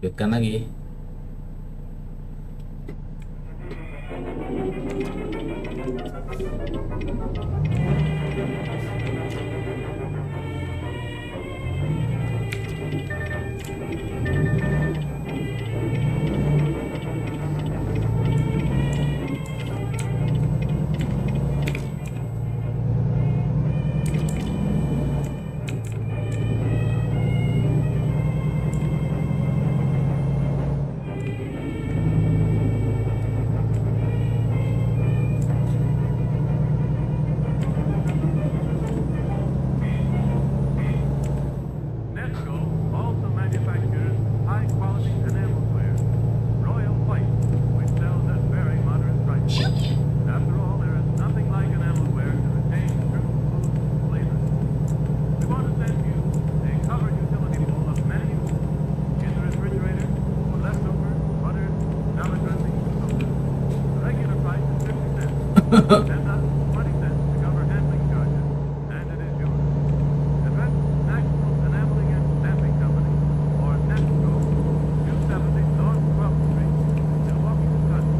[SPEAKER 1] Lanjutkan lagi.
[SPEAKER 2] Nesco also manufactures high-quality enamelware, Royal White, which sells at very moderate prices. After all, there is nothing like enamelware to retain true food flavor. We want to send you a covered utility full of many uses. In the refrigerator, for leftovers, butter, salad dressing, and soda. The regular price is 50 cents. And that's 20 cents to cover handling charges, and it is yours. Address National Enameling and Stamping Company, or NESCO, 270 North 12th Street, Milwaukee, Wisconsin.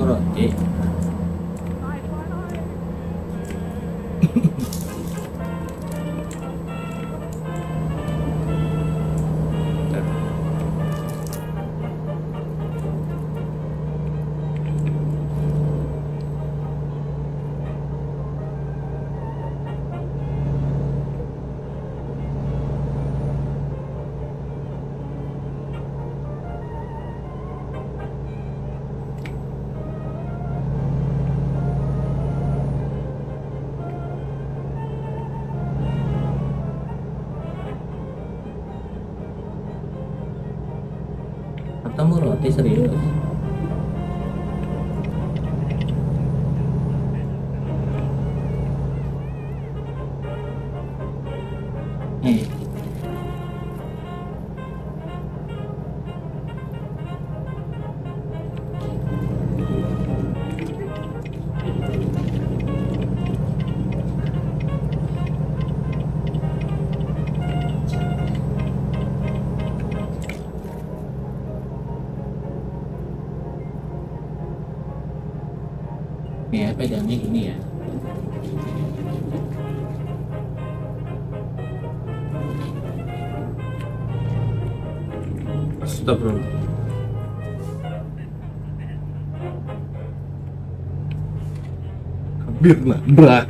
[SPEAKER 1] Roti. Ketemu roti serius. Eh, ya pegangnya gini ya. Stop bro. Hampir nabrak.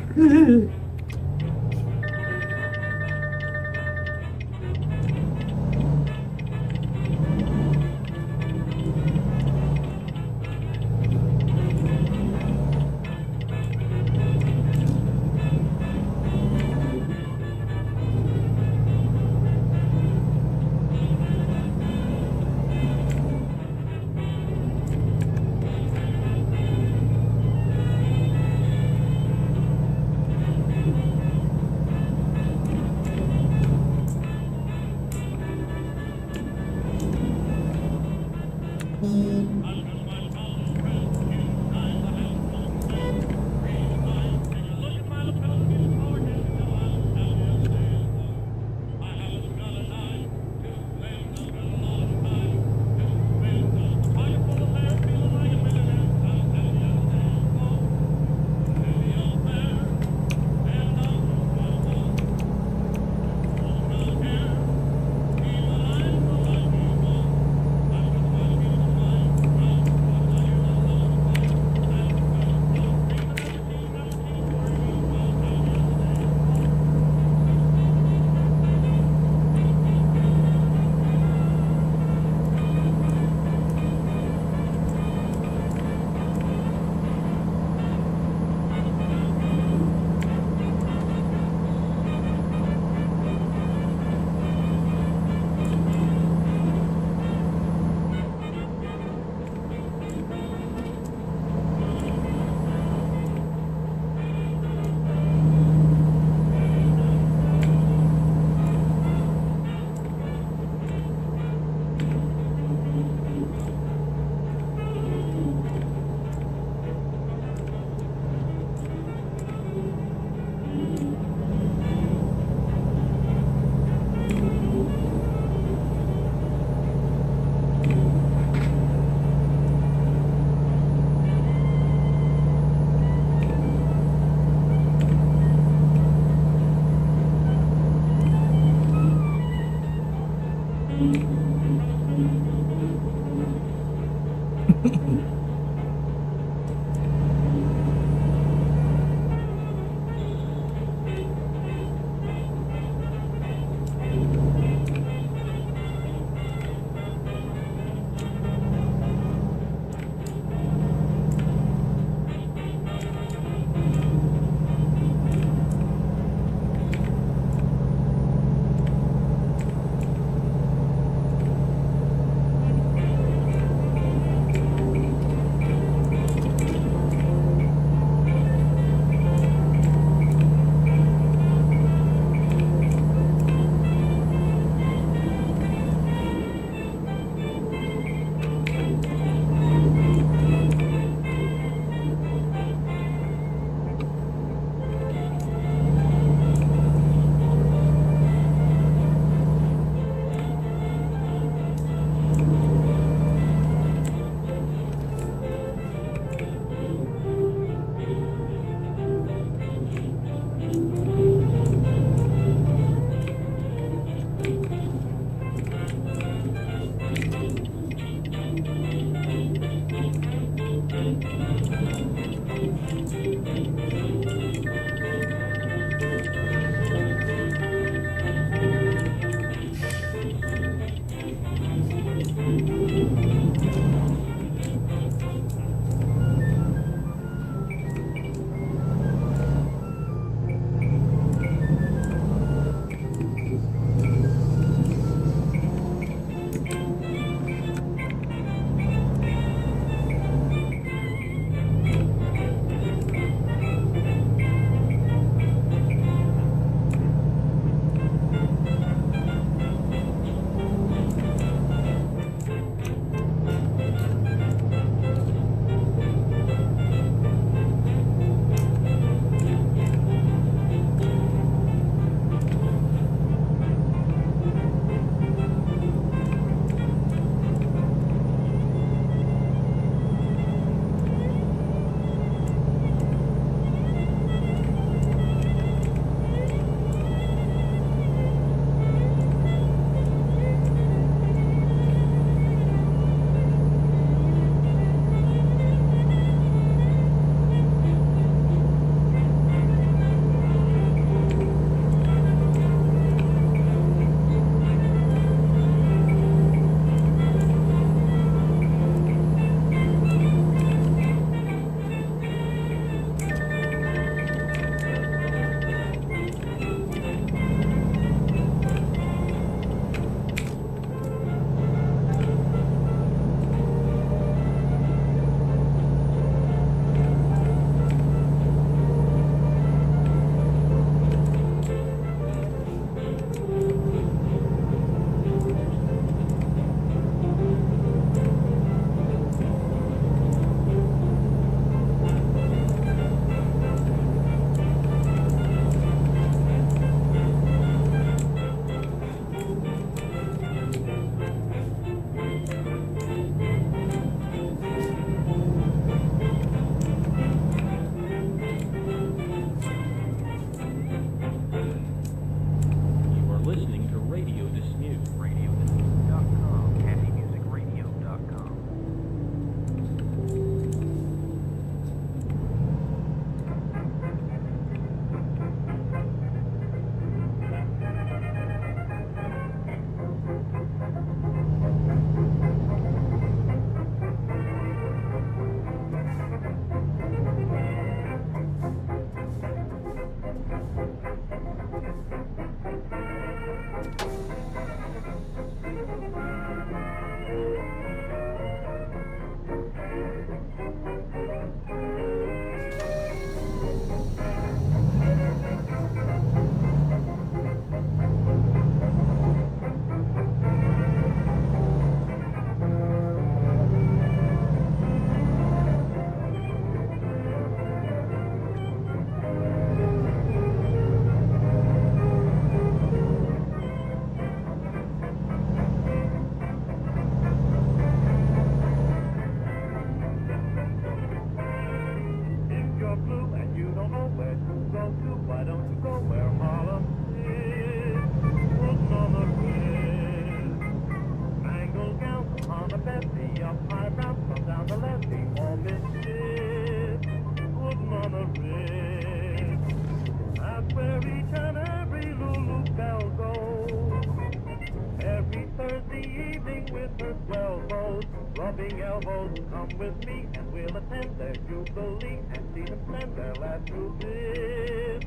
[SPEAKER 2] Rubbing elbows, come with me and we'll attend their jubilee and see them spend their last rupees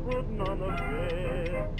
[SPEAKER 2] putting on the fit.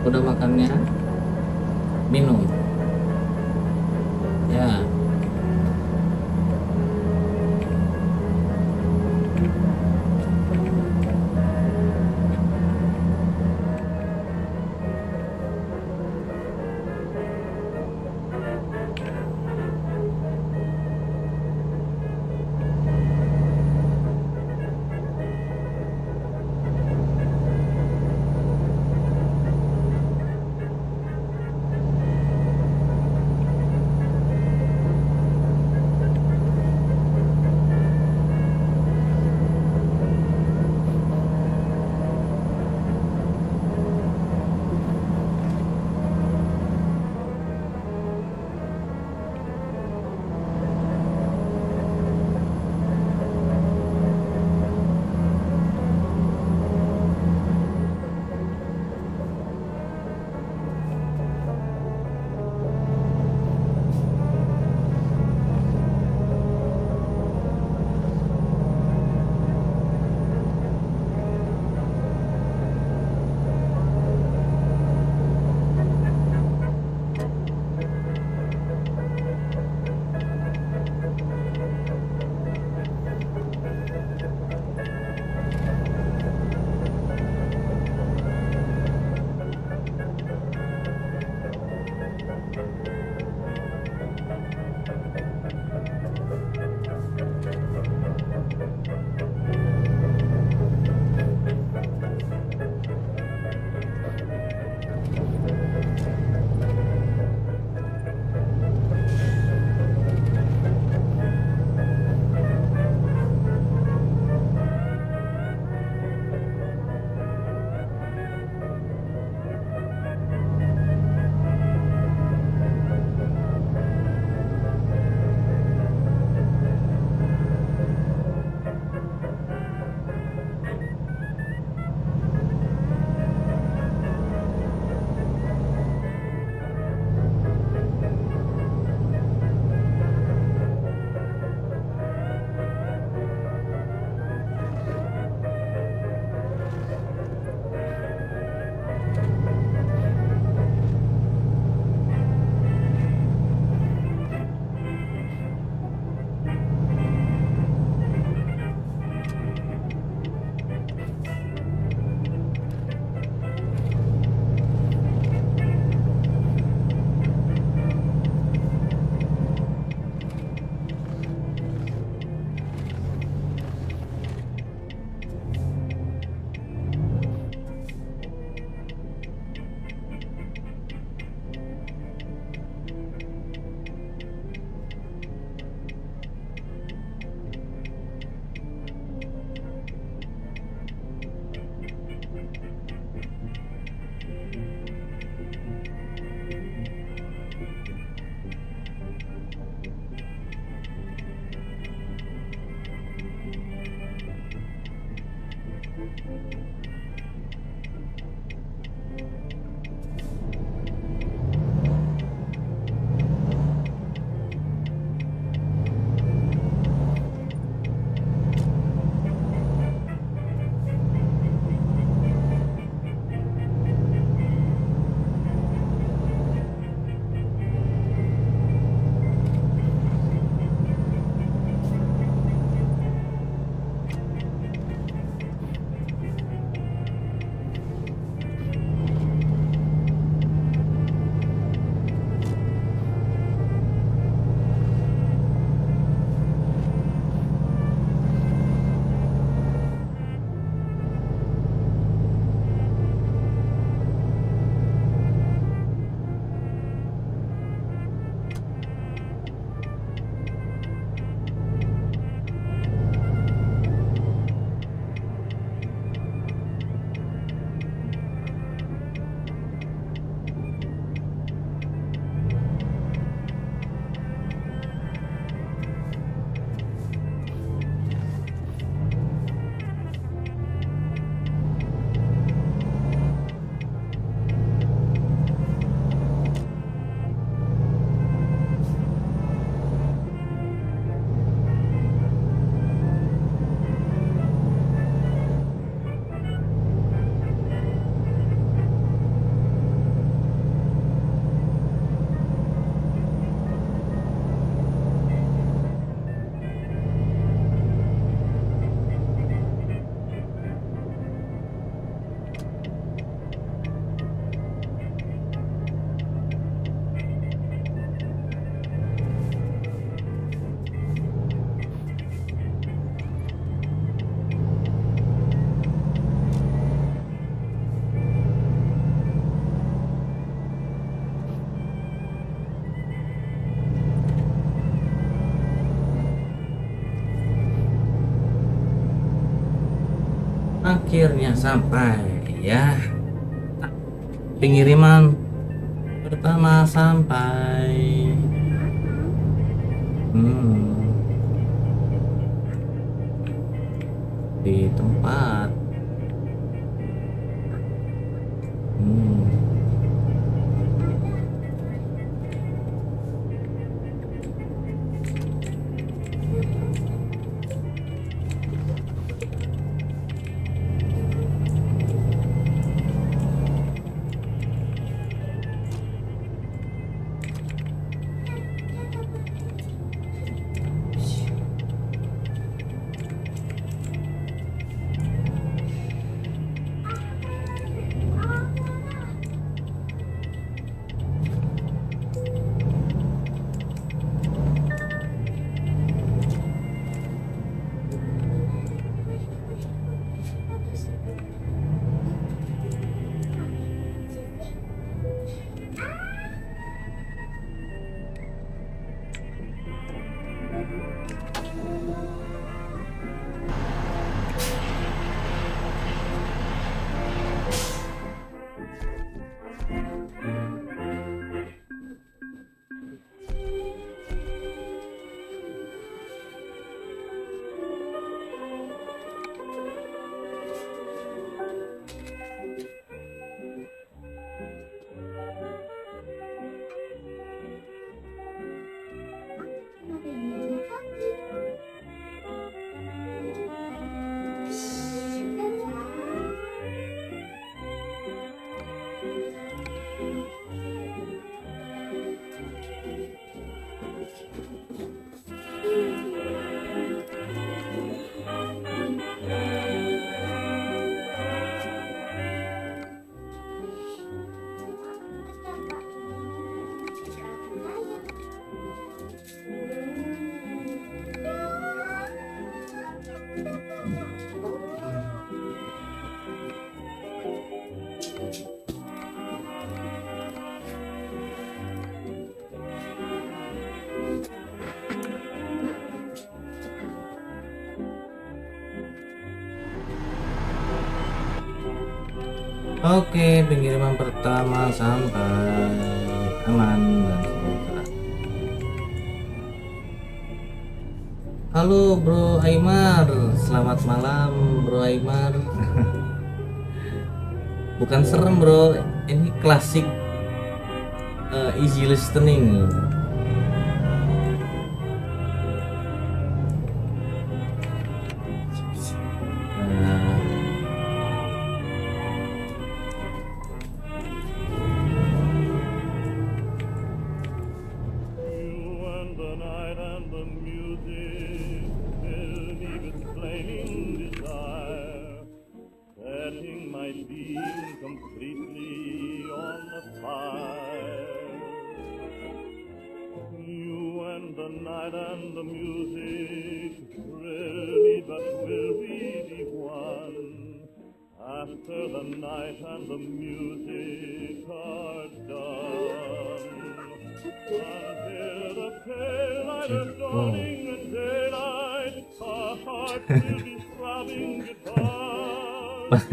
[SPEAKER 1] Udah makannya, minum ya. Akhirnya sampai ya. Pengiriman pertama sampai. Di tempat. Oke, pengiriman pertama sampai aman dan sejahtera. Halo Bro Aymar, selamat malam Bro Aymar. Bukan serem bro, ini klasik, easy listening.
[SPEAKER 2] You and the night and the music fill me with flaming desire, setting my being completely on fire. You and the night and the music thrill me, but will we be one after the night and the music are done? Until the pale light of dawning and daylight, our hearts will be throbbing guitars.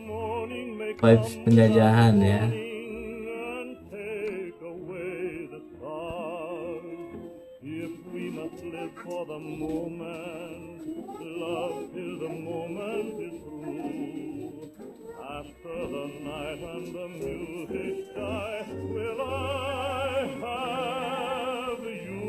[SPEAKER 2] Morning may
[SPEAKER 1] Vibes
[SPEAKER 2] come
[SPEAKER 1] penjajahan ya.
[SPEAKER 2] and take away the stars. If we must live for the moment, love till the moment is through. After the night and the music die, will I have you?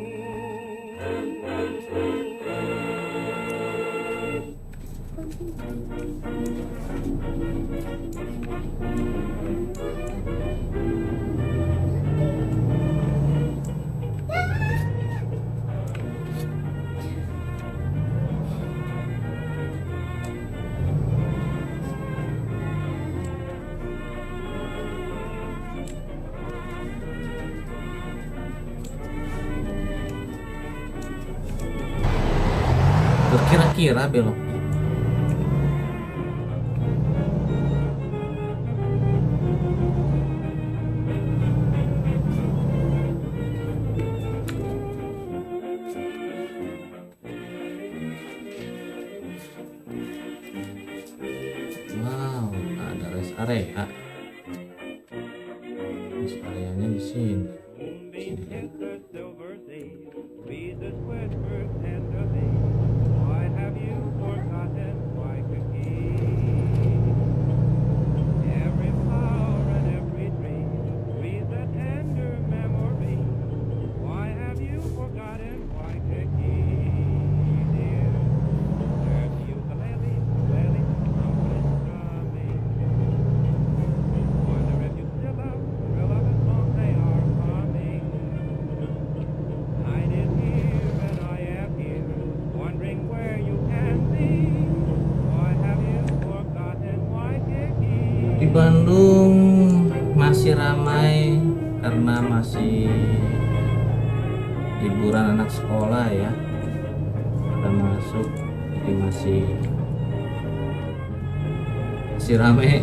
[SPEAKER 1] Berkira-kira beloknya. Amerika. Sekaliannya di sini.
[SPEAKER 2] Moonbeam kiss the silver sea, breezes whisper tenderly. Why have you forgotten Waikiki? Every flower and every tree breathes a tender memory. Why have you forgotten Waikiki, dear? There's ukulele, ukulele, trumpet strumming. Wonder if you still love the thrill of a song they are humming. Night is here and I am here, wondering where you can be. Why have you forgotten Waikiki?
[SPEAKER 1] Di Bandung masih ramai karena masih liburan anak sekolah ya, pada masuk, jadi masih rame.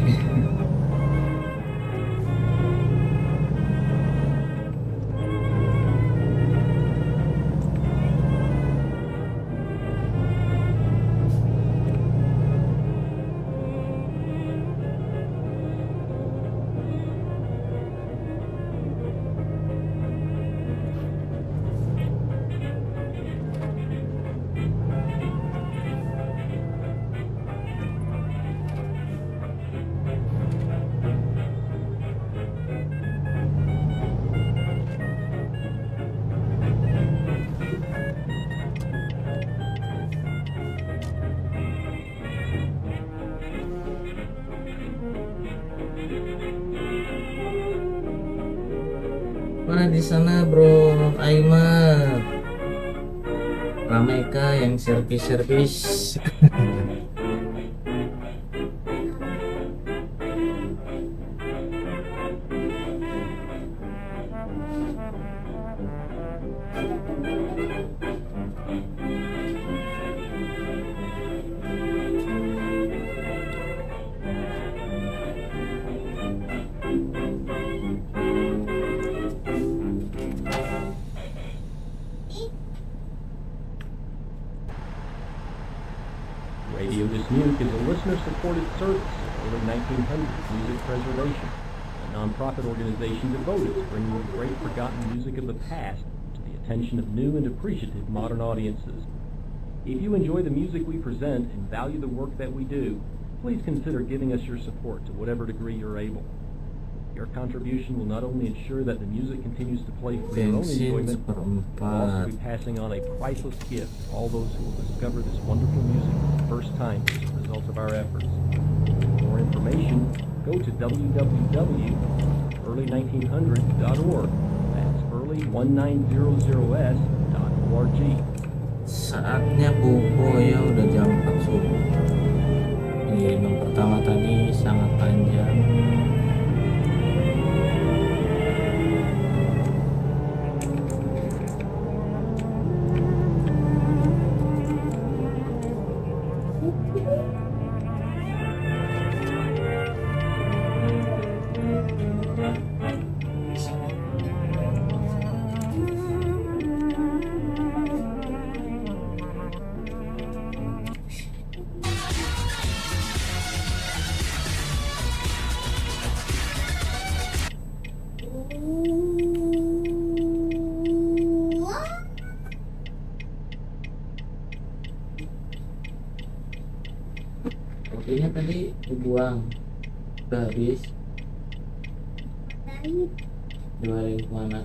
[SPEAKER 1] Mana di sana bro Aimat? Rameka yang servis.
[SPEAKER 4] Radio This Music is a listener-supported service of early 1900s music preservation, a nonprofit organization devoted to bringing the great forgotten music of the past to the attention of new and appreciative modern audiences. If you enjoy the music we present and value the work that we do, please consider giving us your support to whatever degree you're able. Your contribution will not only ensure that the music continues to play for your own
[SPEAKER 1] Bensin
[SPEAKER 4] enjoyment, but will also
[SPEAKER 1] seperempat.
[SPEAKER 4] be passing on a priceless gift to all those who will discover this wonderful music for the first time as a result of our efforts. For more information, go to www.early1900s.org. That's early1900s.org.
[SPEAKER 1] Saatnya bobo ya, udah jam 4 subuh. Pengiriman pertama tadi sangat panjang. Kopinya tadi dibuang, udah habis. Dibaling kemana?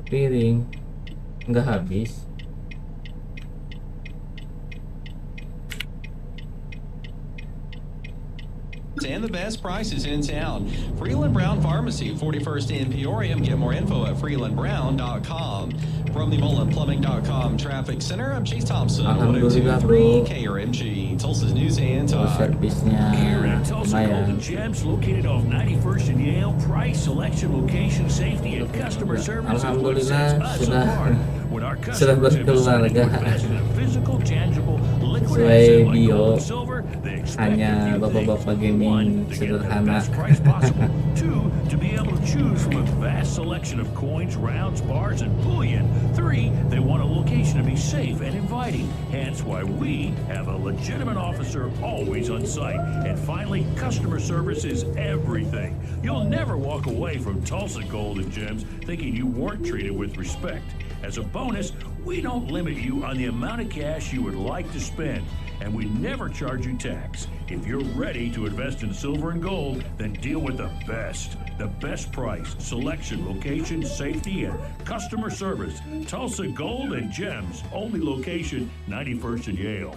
[SPEAKER 1] Ke piring, nggak habis.
[SPEAKER 5] And the best prices in town. Freeland Brown Pharmacy, 41st in Peoria. Get more info at freelandbrown.com. From the MullenPlumbing.com Traffic Center, I'm Chase Thompson.
[SPEAKER 1] Alhamdulillah,
[SPEAKER 5] 102.3
[SPEAKER 1] bro.
[SPEAKER 5] KRMG, Tulsa's News and
[SPEAKER 1] Oh,
[SPEAKER 5] Talk.
[SPEAKER 1] servisnya
[SPEAKER 6] Here at Tulsa
[SPEAKER 1] lumayan.
[SPEAKER 6] Golden Gems, located off 91st and Yale, price, selection, location, safety, and customer service is what sets us
[SPEAKER 1] Alhamdulillah
[SPEAKER 6] apart. When our
[SPEAKER 1] sudah
[SPEAKER 6] customers have decided to
[SPEAKER 1] berkeluarga
[SPEAKER 6] invest in a physical, tangible, liquid
[SPEAKER 1] sesuai
[SPEAKER 6] asset like
[SPEAKER 1] bio.
[SPEAKER 6] gold and silver, they expect
[SPEAKER 1] Hanya
[SPEAKER 6] a few
[SPEAKER 1] bapak-bapak
[SPEAKER 6] things.
[SPEAKER 1] gaming
[SPEAKER 6] One, to get the
[SPEAKER 1] sederhana.
[SPEAKER 6] best price possible. Two, to be able to choose from a vast selection of coins, rounds, bars, and bullion. Three, they want a location to be safe and inviting. Hence why we have a legitimate officer always on site. And finally, customer service is everything. You'll never walk away from Tulsa Gold and Gems thinking you weren't treated with respect. As a bonus, we don't limit you on the amount of cash you would like to spend, and we never charge you tax. If you're ready to invest in silver and gold, then deal with the best. The best price, selection, location, safety, and customer service. Tulsa Gold and Gems, only location 91st and Yale.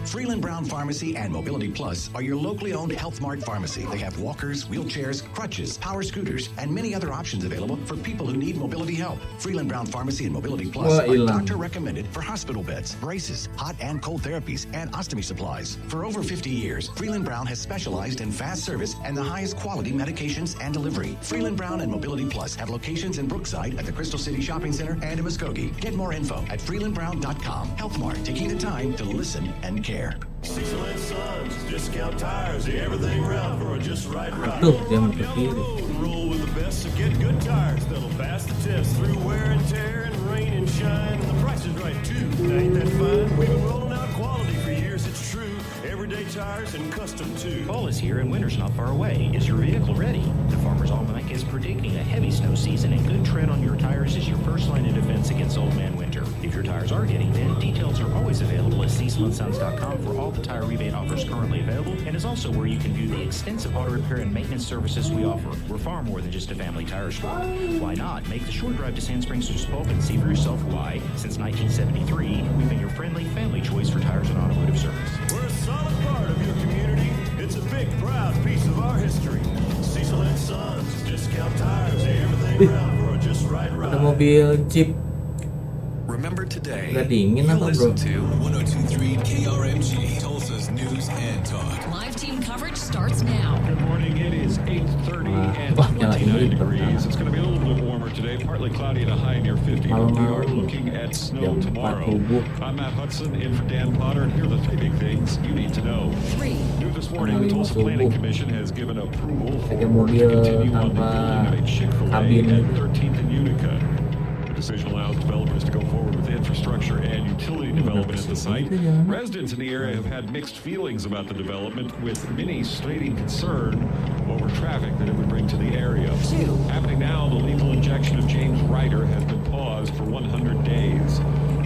[SPEAKER 7] Freeland Brown Pharmacy and Mobility Plus are your locally owned Health Mart pharmacy. They have walkers, wheelchairs, crutches, power scooters, and many other options available for people who need mobility help. Freeland Brown Pharmacy and Mobility Plus
[SPEAKER 1] Wah,
[SPEAKER 7] are
[SPEAKER 1] hilang.
[SPEAKER 7] doctor recommended for hospital beds, braces, hot and cold therapies, and ostomy supplies. For over 50 years, Freeland Brown has specialized in fast service and the highest quality medications and delivery. Freeland Brown and Mobility Plus have locations in Brookside at the Crystal City Shopping Center and in Muskogee. Get more info at freelandbrown.com. Health Mart, taking the time to listen and care.
[SPEAKER 8] Cecil and Sons, discount tires, everything around for a just right ride.
[SPEAKER 1] Aduh, jangan
[SPEAKER 8] Down the
[SPEAKER 1] kekiri.
[SPEAKER 8] road and roll with the best, so get good tires that'll pass the test through wear and tear and rain and shine. And the price is right too. Now, ain't that fine? We've been rolling out quality for years, it's true. Everyday tires and custom too.
[SPEAKER 9] Fall is here and winter's not far away. Is your vehicle ready? The Farmer's Almanac is predicting a heavy snow season, and good tread on your tires is your first line of defense against old man winter. If your tires are getting bent, details are always available at cecilsons.com for all the tire rebate offers currently available, and is also where you can view the extensive auto repair and maintenance services we offer. We're far more than just a family tire store. Why not? Make the short drive to Sand Springs to Spoke and see for yourself why. Since 1973, we've been your friendly family choice for tires and automotive service.
[SPEAKER 8] We're a solid part of your community. It's a big, proud piece of our history. Cecil and Sons, discount tires, everything around for a just right
[SPEAKER 1] Ada
[SPEAKER 8] ride.
[SPEAKER 1] mobil Jeep.
[SPEAKER 10] Remember today,
[SPEAKER 1] Gak dingin
[SPEAKER 10] you
[SPEAKER 1] apa bro?
[SPEAKER 10] listen to 1023 KRMG, Tulsa's News and Talk.
[SPEAKER 11] Live team coverage starts now.
[SPEAKER 4] Good morning. It is 8:30 and
[SPEAKER 1] Wah, nyalain
[SPEAKER 4] 29
[SPEAKER 1] dulu.
[SPEAKER 4] degrees. It's going to be a little bit warmer today, partly cloudy and a high near 50. We are
[SPEAKER 1] Malam-malam.
[SPEAKER 4] looking at snow
[SPEAKER 1] Jam 4
[SPEAKER 4] tomorrow.
[SPEAKER 1] subuh.
[SPEAKER 4] I'm Matt Hudson in for Dan Potter, and here are the three big things you need to know.
[SPEAKER 11] 3,
[SPEAKER 4] New this morning, the Tulsa Planning Commission has given approval for
[SPEAKER 1] Pakai
[SPEAKER 4] work to
[SPEAKER 1] mobil
[SPEAKER 4] continue on the
[SPEAKER 1] tanpa
[SPEAKER 4] building of a Chick-fil-A
[SPEAKER 1] kabin.
[SPEAKER 4] at 13th and Utica. The decision allows developers to go forward with infrastructure and utility development at the site. Residents in the area have had mixed feelings about the development, with many stating concern over traffic that it would bring to the area.
[SPEAKER 11] 2,
[SPEAKER 4] Happening now, the lethal injection of James Ryder has been paused for 100 days.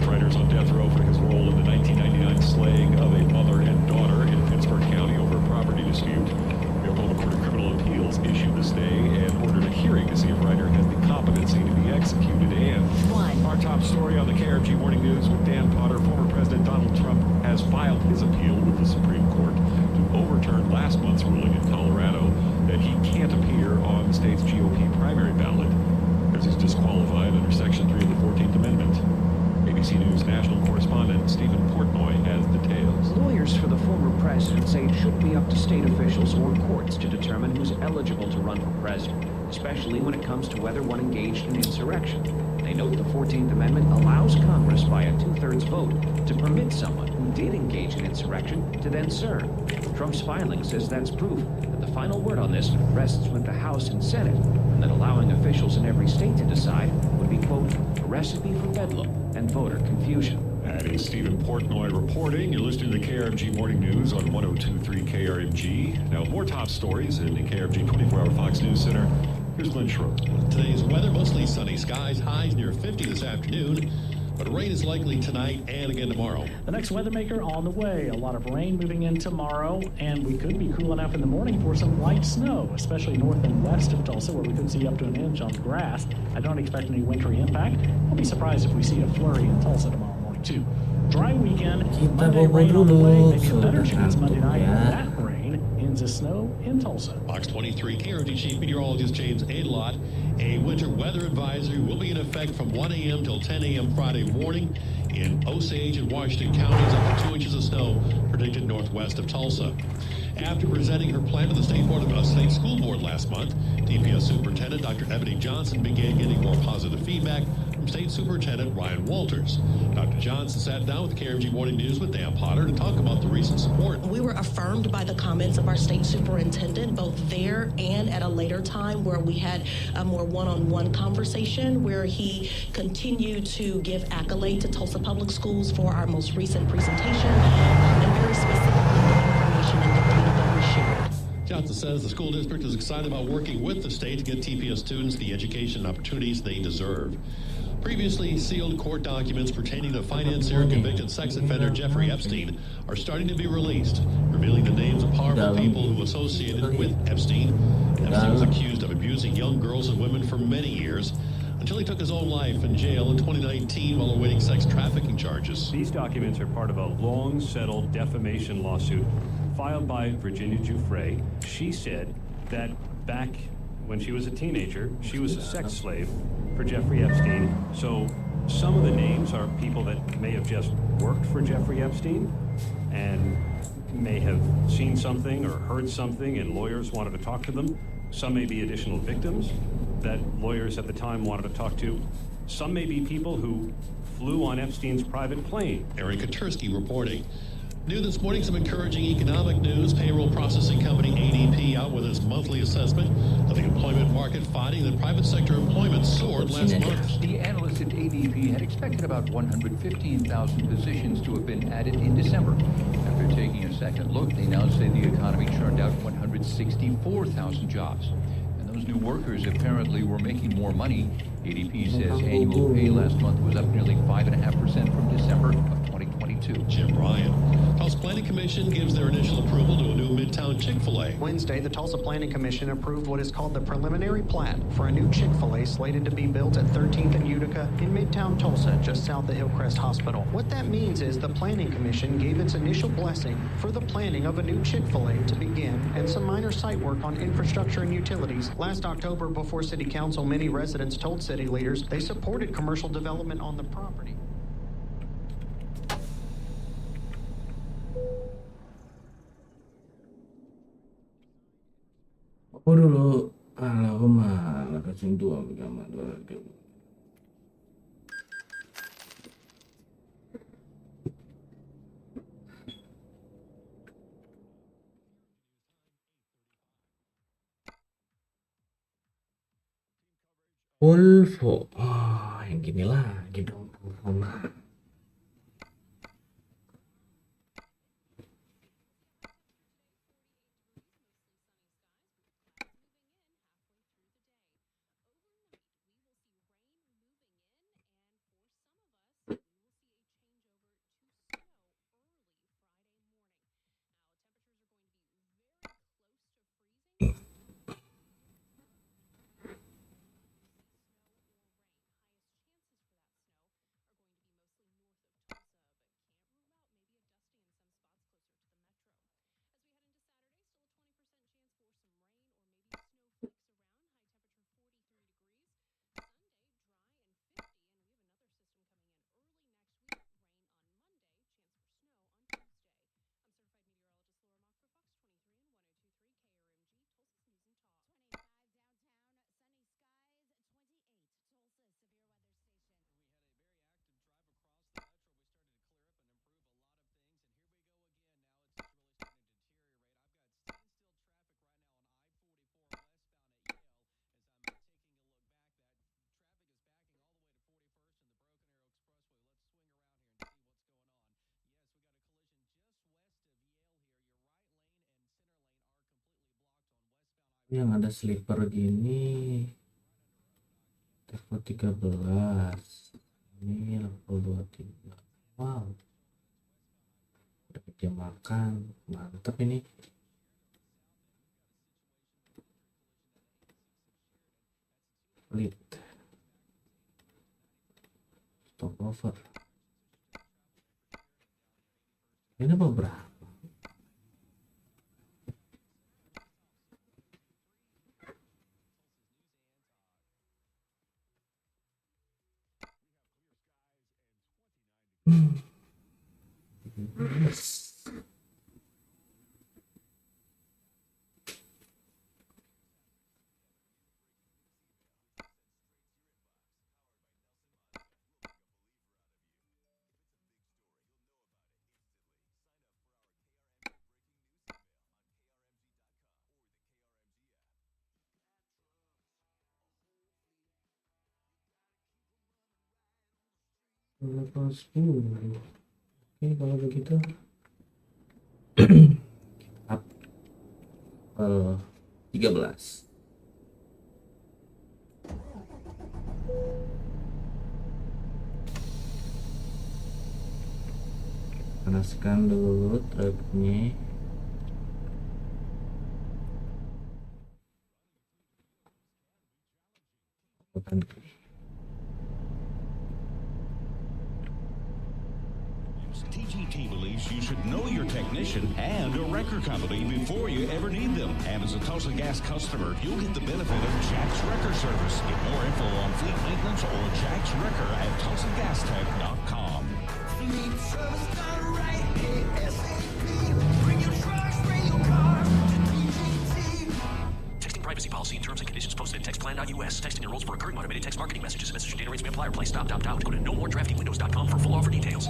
[SPEAKER 4] Ryder's on death row for his role in the 1999 slaying of a mother and daughter in Pittsburgh County over a property dispute. The Oklahoma Court of Criminal Appeals issued the stay and ordered a hearing to see if Ryder has the competency to be executed. And
[SPEAKER 11] 1.
[SPEAKER 4] our top story on the KRG Morning News with Dan Potter, former President Donald Trump has filed his appeal with the Supreme Court to overturn last month's ruling in Colorado that he can't appear on the state's GOP primary ballot because he's disqualified under Section 3 of the 14th Amendment. ABC News national correspondent Stephen Portnoy has details.
[SPEAKER 12] Lawyers for the former president say it should be up to state officials or courts to determine who's eligible to run for president, especially when it comes to whether one engaged in insurrection. They note the 14th Amendment allows Congress by a two-thirds vote to permit someone who did engage in insurrection to then serve. Trump's filing says that's proof that the final word on this rests with the House and Senate, and that allowing officials in every state to decide would be, quote, a recipe for bedlam and voter confusion.
[SPEAKER 4] That is Stephen Portnoy reporting. You're listening to the KRMG Morning News on 1023 KRMG. Now, more top stories in the KRMG 24-hour Fox News Center. Here's Glenn Schroeder.
[SPEAKER 13] Today's weather, mostly sunny skies, highs near 50 this afternoon, but rain is likely tonight and again tomorrow.
[SPEAKER 14] The next weather maker on the way. A lot of rain moving in tomorrow, and we could be cool enough in the morning for some light snow, especially north and west of Tulsa, where we could see up to an inch on the grass. I don't expect any wintry impact. I'll be surprised if we see a flurry in Tulsa tomorrow morning, too. Dry weekend, Monday rain on the way, maybe a better chance Monday night. That rain into snow in Tulsa.
[SPEAKER 13] Fox 23 KRG Chief Meteorologist James Adelot. A winter weather advisory will be in effect from 1 a.m. till 10 a.m. Friday morning in Osage and Washington counties. Up to 2 inches of snow predicted northwest of Tulsa. After presenting her plan to the State School Board last month, DPS Superintendent Dr. Ebony Johnson began getting more positive feedback from State Superintendent Ryan Walters. Dr. Johnson sat down with the KRMG Morning News with Dan Potter to talk about the recent support.
[SPEAKER 15] We were affirmed by the comments of our state superintendent, both there and at a later time where we had a more one-on-one conversation where he continued to give accolade to Tulsa Public Schools for our most recent presentation and very specifically the information and the data that we shared.
[SPEAKER 13] Johnson says the school district is excited about working with the state to get TPS students the education and opportunities they deserve. Previously sealed court documents pertaining to financier and convicted sex offender Jeffrey Epstein are starting to be released, revealing the names of powerful people who associated with Epstein. Epstein was accused of abusing young girls and women for many years, until he took his own life in jail in 2019 while awaiting sex trafficking charges.
[SPEAKER 16] These documents are part of a long-settled defamation lawsuit filed by Virginia Giuffre. She said that back when she was a teenager, she was a sex slave for Jeffrey Epstein. So some of the names are people that may have just worked for Jeffrey Epstein and may have seen something or heard something and lawyers wanted to talk to them. Some may be additional victims that lawyers at the time wanted to talk to. Some may be people who flew on Epstein's private plane.
[SPEAKER 13] Aaron Katursky reporting. New this morning, some encouraging economic news. Payroll processing company ADP out with its monthly assessment of the employment market, finding that private sector employment soared last month.
[SPEAKER 17] The analysts at ADP had expected about 115,000 positions to have been added in December. After taking a second look, they now say the economy churned out 164,000 jobs. And those new workers apparently were making more money. ADP says annual pay last month was up nearly 5.5% from December of 2022.
[SPEAKER 13] Jim Ryan. Tulsa Planning Commission gives their initial approval to a new Midtown Chick-fil-A.
[SPEAKER 18] Wednesday, the Tulsa Planning Commission approved what is called the preliminary plat for a new Chick-fil-A slated to be built at 13th and Utica in Midtown Tulsa, just south of Hillcrest Hospital. What that means is the Planning Commission gave its initial blessing for the planning of a new Chick-fil-A to begin and some minor site work on infrastructure and utilities. Last October, before City Council, many residents told city leaders they supported commercial development on the property.
[SPEAKER 1] Apa dulu? Allahumma lakasing dua bersama dua. Volvo. Oh, yang gini lagi dong Volvo mah. Yang ada sleeper gini level 13 ini level 23. Wow, udah jam makan, mantap ini. Lead stop over ini beberapa. Yes. Level 10. Oke, kalau begitu up 13. Panaskan dulu trapnya.
[SPEAKER 19] TGT believes you should know your technician and a wrecker company before you ever need them. And as a Tulsa Gas customer, you'll get the benefit of Jack's Wrecker Service. Get more info on fleet maintenance or Jack's Wrecker at TulsaGasTech.com.
[SPEAKER 10] Fleet service done right, ASAP. Bring your trucks, bring your car to TGT.
[SPEAKER 9] Texting privacy policy and terms and conditions posted at textplan.us. Texting enrolls for recurring automated text marketing messages. Message and data rates may apply or play. Stop, opt out. Go to nomoredraftywindows.com for full offer details.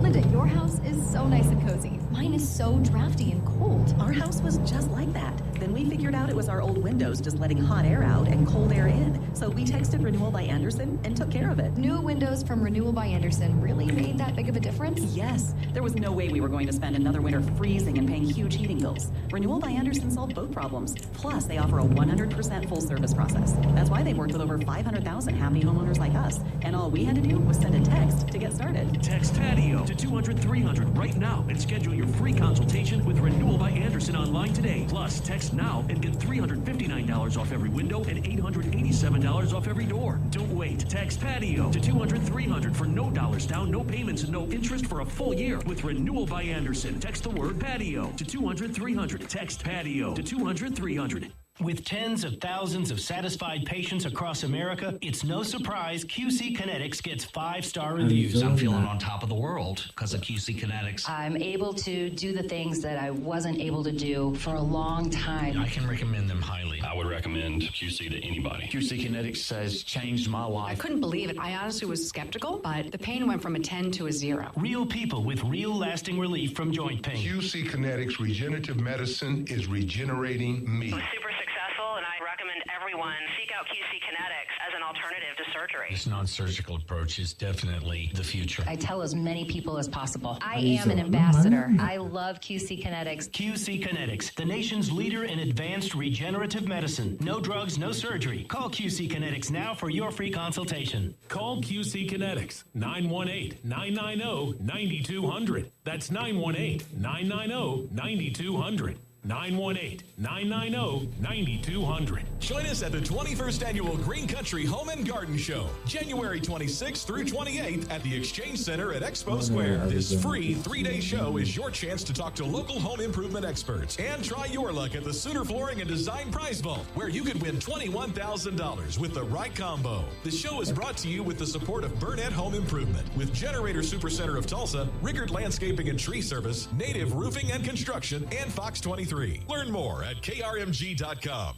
[SPEAKER 20] Linda, your house is so nice and cozy. Mine is so drafty and cold.
[SPEAKER 21] Our house was just like that. Then we figured out it was our old windows just letting hot air out and cold air in. So we texted Renewal by Anderson and took care of it.
[SPEAKER 20] New windows from Renewal by Anderson really made that big of a difference?
[SPEAKER 21] Yes. There was no way we were going to spend another winter freezing and paying huge heating bills. Renewal by Anderson solved both problems. Plus, they offer a 100% full service process. That's why they worked with over 500,000 happy homeowners like us. And all we had to do was send a text to get started.
[SPEAKER 6] Text TADIO to 200-300 right now and schedule your free consultation with Renewal by Anderson online today. Plus, text now and get $359 off every window and $887 off every door. Don't wait. Text TADIO to 200-300 for no dollars down, no payments, and no interest for a full year with Renewal by Anderson. Text the word patio to 200-300. Text patio to 200-300.
[SPEAKER 22] With tens of thousands of satisfied patients across America, it's no surprise QC Kinetics gets 5-star reviews.
[SPEAKER 23] I'm feeling on top of the world because of QC Kinetics.
[SPEAKER 24] I'm able to do the things that I wasn't able to do for a long time.
[SPEAKER 23] I can recommend them highly. I would recommend QC to anybody.
[SPEAKER 25] QC Kinetics has changed my life.
[SPEAKER 26] I couldn't believe it. I honestly was skeptical, but the pain went from a 10 to a 0.
[SPEAKER 22] Real people with real lasting relief from joint pain.
[SPEAKER 27] QC Kinetics Regenerative Medicine is regenerating me.
[SPEAKER 28] It was super successful, and I recommend everyone seek out QC Kinetics as an alternative to surgery.
[SPEAKER 23] This non-surgical approach is definitely the future.
[SPEAKER 24] I tell as many people as possible. I am an ambassador. I love QC Kinetics.
[SPEAKER 22] QC Kinetics, the nation's leader in advanced regenerative medicine. No drugs, no surgery. Call QC Kinetics now for your free consultation.
[SPEAKER 6] Call QC Kinetics, 918-990-9200. That's 918-990-9200. 918-990-9200.
[SPEAKER 10] Join us at the 21st Annual Green Country Home and Garden Show, January 26th through 28th at the Exchange Center at Expo Square. This free 3-day show is your chance to talk to local home improvement experts and try your luck at the Sooner Flooring and Design Prize Vault, where you could win $21,000 with the right combo. The show is brought to you with the support of Burnett Home Improvement, with Generator Supercenter of Tulsa, Rickard Landscaping and Tree Service, Native Roofing and Construction, and Fox 23. Learn more at krmg.com.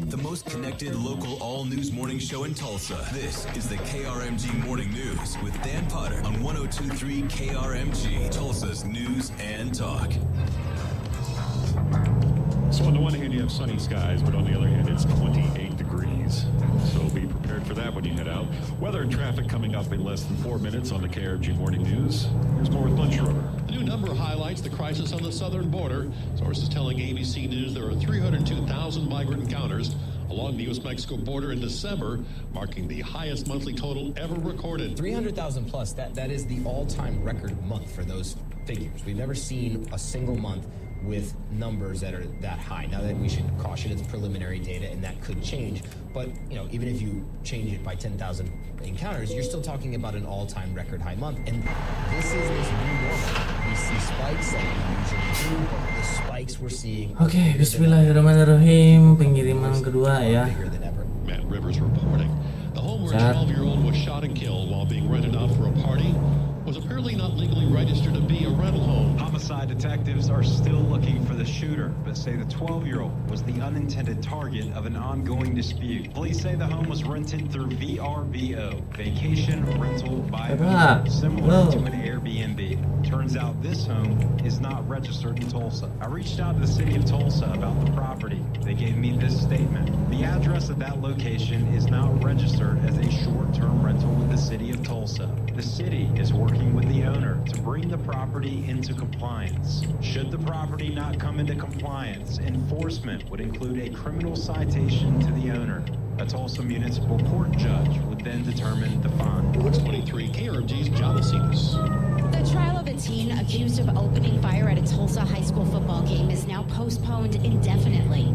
[SPEAKER 10] The most connected local all-news morning show in Tulsa. This is the KRMG Morning News with Dan Potter on 102.3 KRMG, Tulsa's News and Talk.
[SPEAKER 16] So on the one hand, you have sunny skies, but on the other hand, it's 28 degrees. So be prepared for that when you head out. Weather and traffic coming up in less than 4 minutes on the KRMG Morning News. Here's more with Lunch Rover.
[SPEAKER 13] The new number highlights the crisis on the southern border. Sources telling ABC News there are 302,000 migrant encounters along the U.S.-Mexico border in December, marking the highest monthly total ever recorded.
[SPEAKER 29] 300,000 plus, that is the all-time record month for those figures. We've never seen a single month with numbers that are that high. Now that we should caution, it's preliminary data and that could change. But, you know, even if you change it by 10,000 encounters, you're still talking about an all-time record high month. And this is this new normal. We see spikes like we usually do, but the spikes we're seeing.
[SPEAKER 1] Oke, bismillahirrahmanirrahim. Pengiriman kedua ya.
[SPEAKER 13] Matt Rivers reporting. The home where a 12-year-old was shot and killed while being rented out for a party was apparently not legally registered to be a rental home.
[SPEAKER 2] Homicide detectives are still looking for the shooter, but say the 12-year-old was the unintended target of an ongoing dispute. Police say the home was rented through VRBO, Vacation Rental by Owner, similar to an Airbnb. Turns out this home is not registered in Tulsa. I reached out to the city of Tulsa about the property. They gave me this statement. The address of that location is not registered as a short-term rental with the city of Tulsa. The city is working with the owner to bring the property into compliance. Should the property not come into compliance, enforcement would include a criminal citation to the owner. A Tulsa Municipal Court judge would then determine the fine.
[SPEAKER 13] Fox 23 KRMG's Java Cephas.
[SPEAKER 3] The trial of a teen accused of opening fire at a Tulsa high school football game is now postponed indefinitely.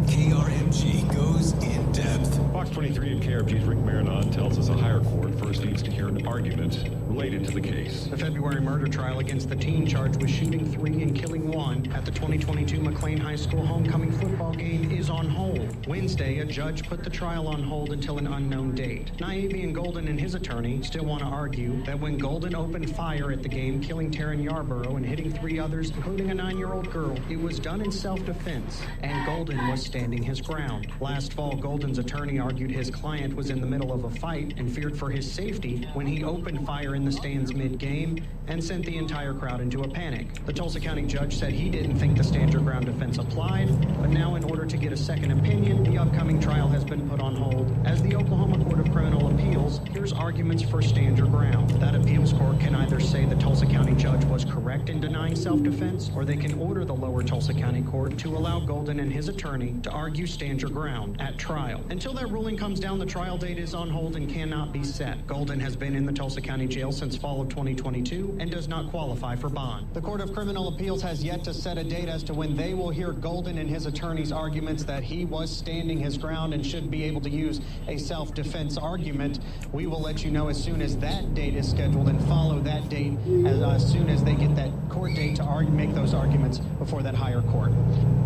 [SPEAKER 4] KRMG goes in depth.
[SPEAKER 16] Fox 23 and KRMG's Rick Marinon tells us a higher court first needs to hear an argument related to the case.
[SPEAKER 18] The February murder trial against the teen charged with shooting 3 and killing 1 at the 2022 McLean High School homecoming football game is on hold. Wednesday, a judge put the trial on hold until an unknown date. Naivian Golden and his attorney still want to argue that when Golden opened fire at the game, killing Taryn Yarborough and hitting 3 others, including a 9-year-old girl, it was done in self-defense, and Golden was standing his ground. Last fall, Golden's attorney argued his client was in the middle of a fight and feared for his safety when he opened fire in the stands mid-game and sent the entire crowd into a panic. The Tulsa County judge said he didn't think the stand your ground defense applied, but now in order to get a second opinion, the upcoming trial has been put on hold. As the Oklahoma Court of Criminal Appeals hears arguments for stand your ground. That appeals court can either say the Tulsa County judge was correct in denying self-defense, or they can order the lower Tulsa County court to allow Golden and his attorney to argue stand your ground at trial. Until that ruling comes down, the trial date is on hold and cannot be set. Golden has been in the Tulsa County Jail since fall of 2022 and does not qualify for bond. The Court of Criminal Appeals has yet to set a date as to when they will hear Golden and his attorney's arguments that he was standing his ground and should be able to use a self-defense argument. We will let you know as soon as that date is scheduled and follow that date as soon as they get that court date to make those arguments before that higher court.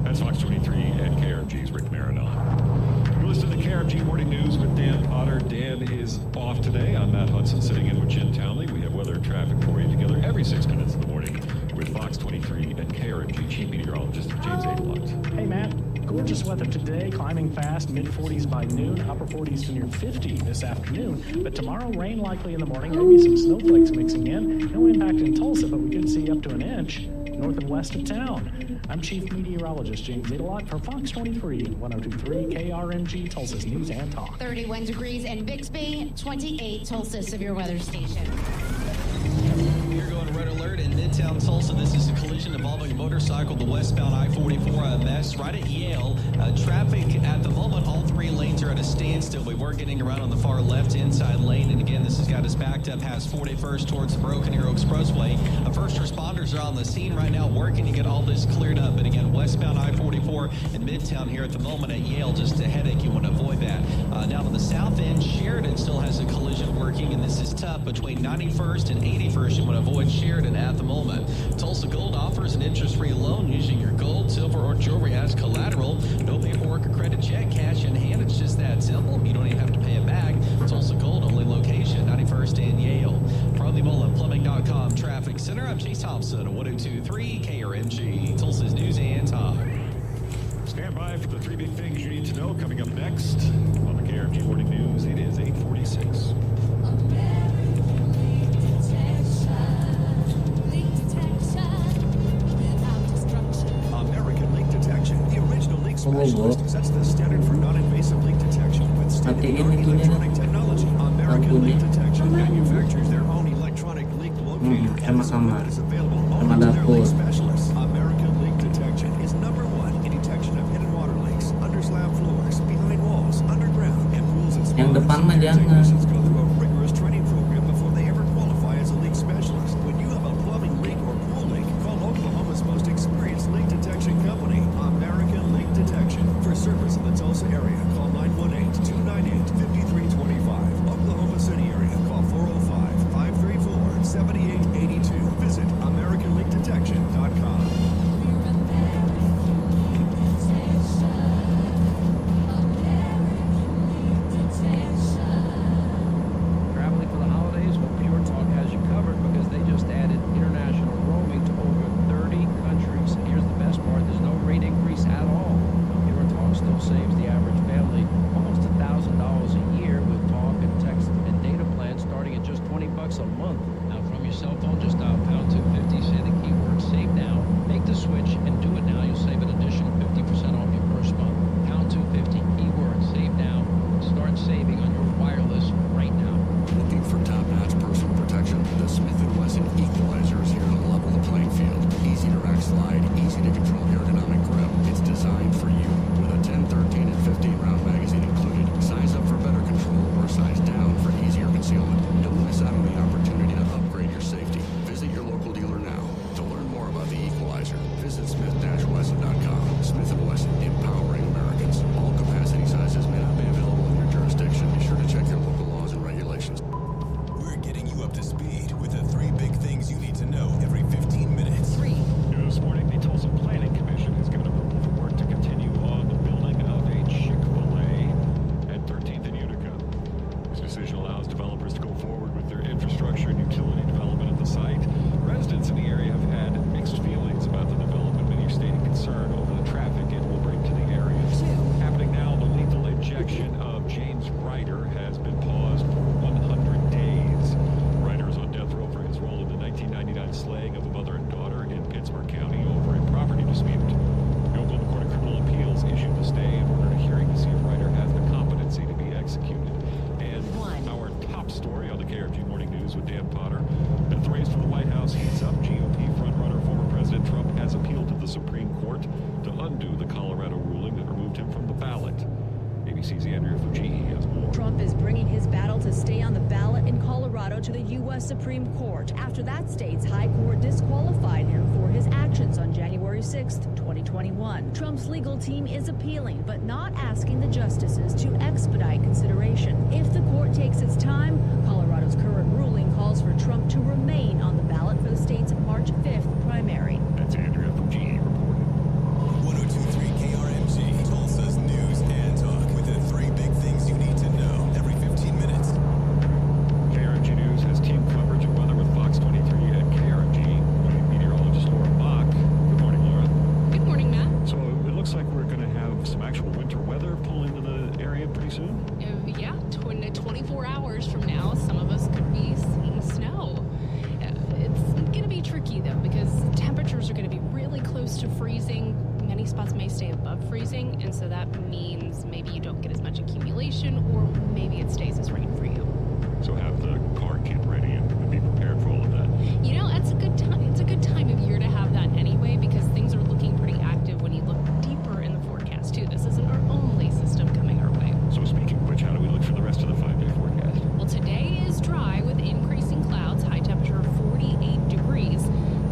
[SPEAKER 16] That's Fox 23 and KRMG's Rick Marinon. You're listening to KRMG Morning News with Dan Potter. Dan is off today. I'm Matt Hudson sitting in with Jen Townley. We have weather and traffic for you together every 6 minutes in the morning with Fox 23 and KRMG Chief Meteorologist James Adelot.
[SPEAKER 5] Hey, Matt. Gorgeous weather today, climbing fast, mid-40s by noon, upper 40s to near 50 this afternoon. But tomorrow, rain likely in the morning, maybe some snowflakes mixing in. No impact in Tulsa, but we could see up to an inch north and west of town. I'm Chief Meteorologist James Adelot for Fox 23, 102.3 KRMG, Tulsa's News and Talk.
[SPEAKER 3] 31 degrees in Bixby, 28 Tulsa severe weather station.
[SPEAKER 7] You're going red alert in Midtown Tulsa. This is a collision involving a motorcycle, the westbound I-44, a mess right at Yale. Traffic at the moment, all 3 lanes are at a standstill. We were getting around on the far left inside lane, and again, this has got us backed up past 41st towards the Broken Arrow Expressway. First responders are on the scene right now working to get all this cleared up. But again, westbound I-44 in Midtown here at the moment at Yale, just a headache. You want to avoid that. Now to the south end, Sheridan still has a collision working, and this is tough between 91st and 81st. You want to avoid Sheridan at the moment. Tulsa Gold offers an interest-free loan using your gold, silver, or jewelry as collateral. No paperwork or credit check, cash in hand. It's just that simple. You don't even have to pay it back. Tulsa Gold, only location, 91st and Yale. From the MullenPlumbing.com Traffic Center, I'm Chase Thompson, 102.3 KRMG, Tulsa's News and Talk.
[SPEAKER 16] Stand by for the 3 big things you need to know coming up next on the KRMG Morning News. It is 8:46.
[SPEAKER 8] American Leak Detection, the original leak specialist, sets the standard for non-invasive leak detection with state-of-the-art electronic technology. American Leak Detection manufactures their own electronic leak locator and is available only to their leak specialists. American Leak Detection is #1 in detection of hidden water leaks, under slab floors, behind walls, underground, and pools and
[SPEAKER 1] Yang depan mah jangan.
[SPEAKER 8] Technicians go through a rigorous training program before they ever qualify as a leak specialist. When you have a plumbing leak or pool leak, call Oklahoma's most experienced leak detection company, American Leak Detection. For service in the Tulsa area, call 918-298-5325. Oklahoma City area, call 405-534-7882. Visit AmericanLeakDetection.com.
[SPEAKER 13] undo the Colorado ruling that removed him from the ballot. ABC's Andrea Fujii has more.
[SPEAKER 9] Trump is bringing his battle to stay on the ballot in Colorado to the U.S. Supreme Court after that state's high court disqualified him for his actions on January 6th, 2021. Trump's legal team is appealing, but not asking the justices to expedite consideration. If the court takes its time, Colorado's current ruling calls for Trump to remain on the ballot for the state's March 5th primary.
[SPEAKER 13] That's Andrea Fujii reporting.
[SPEAKER 4] 1023 KRMG, Tulsa's news and talk with the three big things you need to know every 15 minutes.
[SPEAKER 13] KRMG News has team coverage of weather with Fox 23 and KRMG. Meteorologist Laura Bach. Good morning, Laura.
[SPEAKER 11] Good morning, Matt.
[SPEAKER 13] So it looks like we're going to have some actual winter weather pull into the area pretty soon.
[SPEAKER 11] Yeah, 24 hours from now, some of us could be seeing snow. It's going to be tricky, though, because temperatures are going to be really close to freezing. Many spots may stay above freezing, and so that means maybe you don't get as much accumulation, or maybe it stays as rain for you.
[SPEAKER 13] So have the car kit ready and be prepared for all of that.
[SPEAKER 11] You know, that's a good time. It's a good time of year to have that anyway, because things are looking pretty active when you look deeper in the forecast, too. This isn't our only system coming our way.
[SPEAKER 13] So speaking of which, how do we look for the rest of the 5-day forecast?
[SPEAKER 11] Well, today is dry with increasing clouds, high temperature of 48 degrees.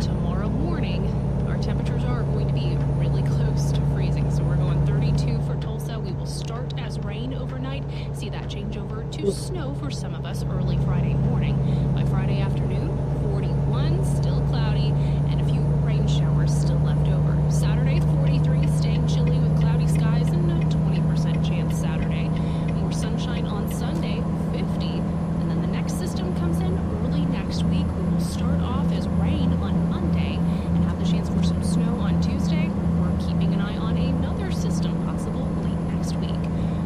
[SPEAKER 11] Tomorrow morning, our temperatures are going to be really close to freezing. So we're going 32 for Tulsa. We will start as rain overnight, see that change over to snow for some of us early Friday morning. By Friday afternoon, 41, still cloudy, and a few rain showers still left over. Saturday, 43, staying chilly with cloudy skies and a 20% chance Saturday. More sunshine on Sunday, 50, and then the next system comes in early next week. We will start off as rain on Monday and have the chance for some snow on Tuesday. We're keeping an eye on another system possible late next week.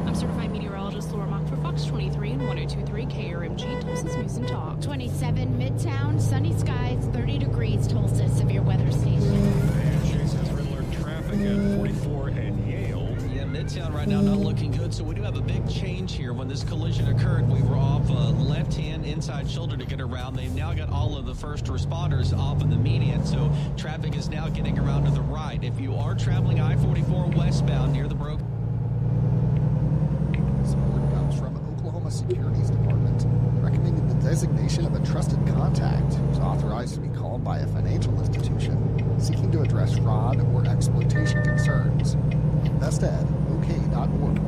[SPEAKER 11] I'm certified meteorologist Laura Mock for Fox 23 and 1023 KRMG, Tulsa's News and Talk.
[SPEAKER 3] 27 Midtown, sunny skies, 30 degrees, Tulsa, severe weather station.
[SPEAKER 13] And Chase has red alert traffic at 44 and Yale.
[SPEAKER 7] Yeah, Midtown right now not looking good, so we do have a big change here. When this collision occurred, we were off left-hand inside shoulder to get around. They've now got all of the first responders off of the median, so traffic is now getting around to the right. If you are traveling I-44 westbound near the broken...
[SPEAKER 12] Support comes from Oklahoma Securities Department, recommending the designation of a trusted contact who is authorized to be called by a financial institution seeking to address fraud or exploitation concerns. InvestEdOK.org.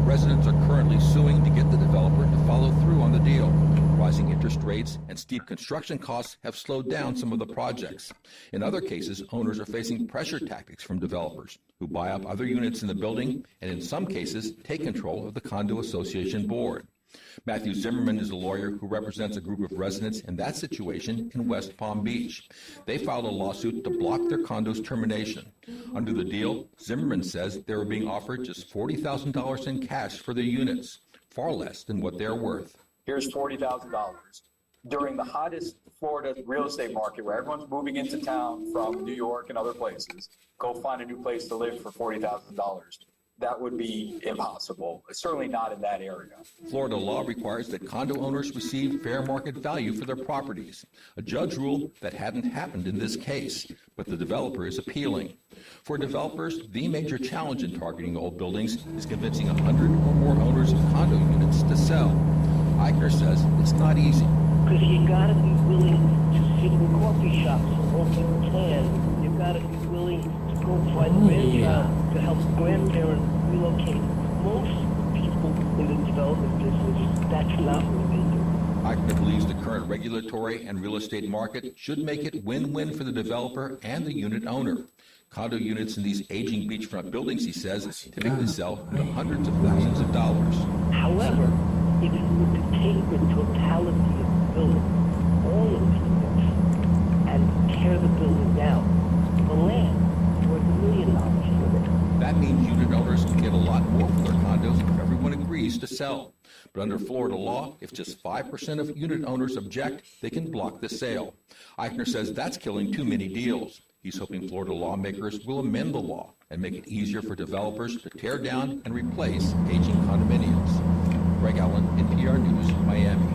[SPEAKER 14] Residents are currently suing to get the developer to follow through on the deal. Rising interest rates and steep construction costs have slowed down some of the projects. In other cases, owners are facing pressure tactics from developers who buy up other units in the building and in some cases take control of the condo association board. Matthew Zimmerman is a lawyer who represents a group of residents in that situation in West Palm Beach. They filed a lawsuit to block their condo's termination. Under the deal, Zimmerman says they were being offered just $40,000 in cash for their units, far less than what they're worth.
[SPEAKER 15] Here's $40,000. During the hottest Florida real estate market where everyone's moving into town from New York and other places, go find a new place to live for $40,000. That would be impossible. Certainly not in that area.
[SPEAKER 14] Florida law requires that condo owners receive fair market value for their properties. A judge ruled that hadn't happened in this case, but the developer is appealing. For developers, the major challenge in targeting old buildings is convincing 100 or more owners of condo units to sell. Eichner says it's not easy.
[SPEAKER 17] Because you gotta be willing to sit in coffee shops and look at plans. You gotta be willing to go find grandchild to help grandparents relocate. Most people in the development business, that's not what they do.
[SPEAKER 14] Eichner believes the current regulatory and real estate market should make it win-win for the developer and the unit owner. Condo units in these aging beachfront buildings, he says, typically sell for hundreds of thousands of dollars.
[SPEAKER 17] However, if you were to take the totality of the building, all of the units, and tear the building
[SPEAKER 14] condos if everyone agrees to sell. But under Florida law, if just 5% of unit owners object, they can block the sale. Eichner says that's killing too many deals. He's hoping Florida lawmakers will amend the law and make it easier for developers to tear down and replace aging condominiums. Greg Allen, NPR News, Miami.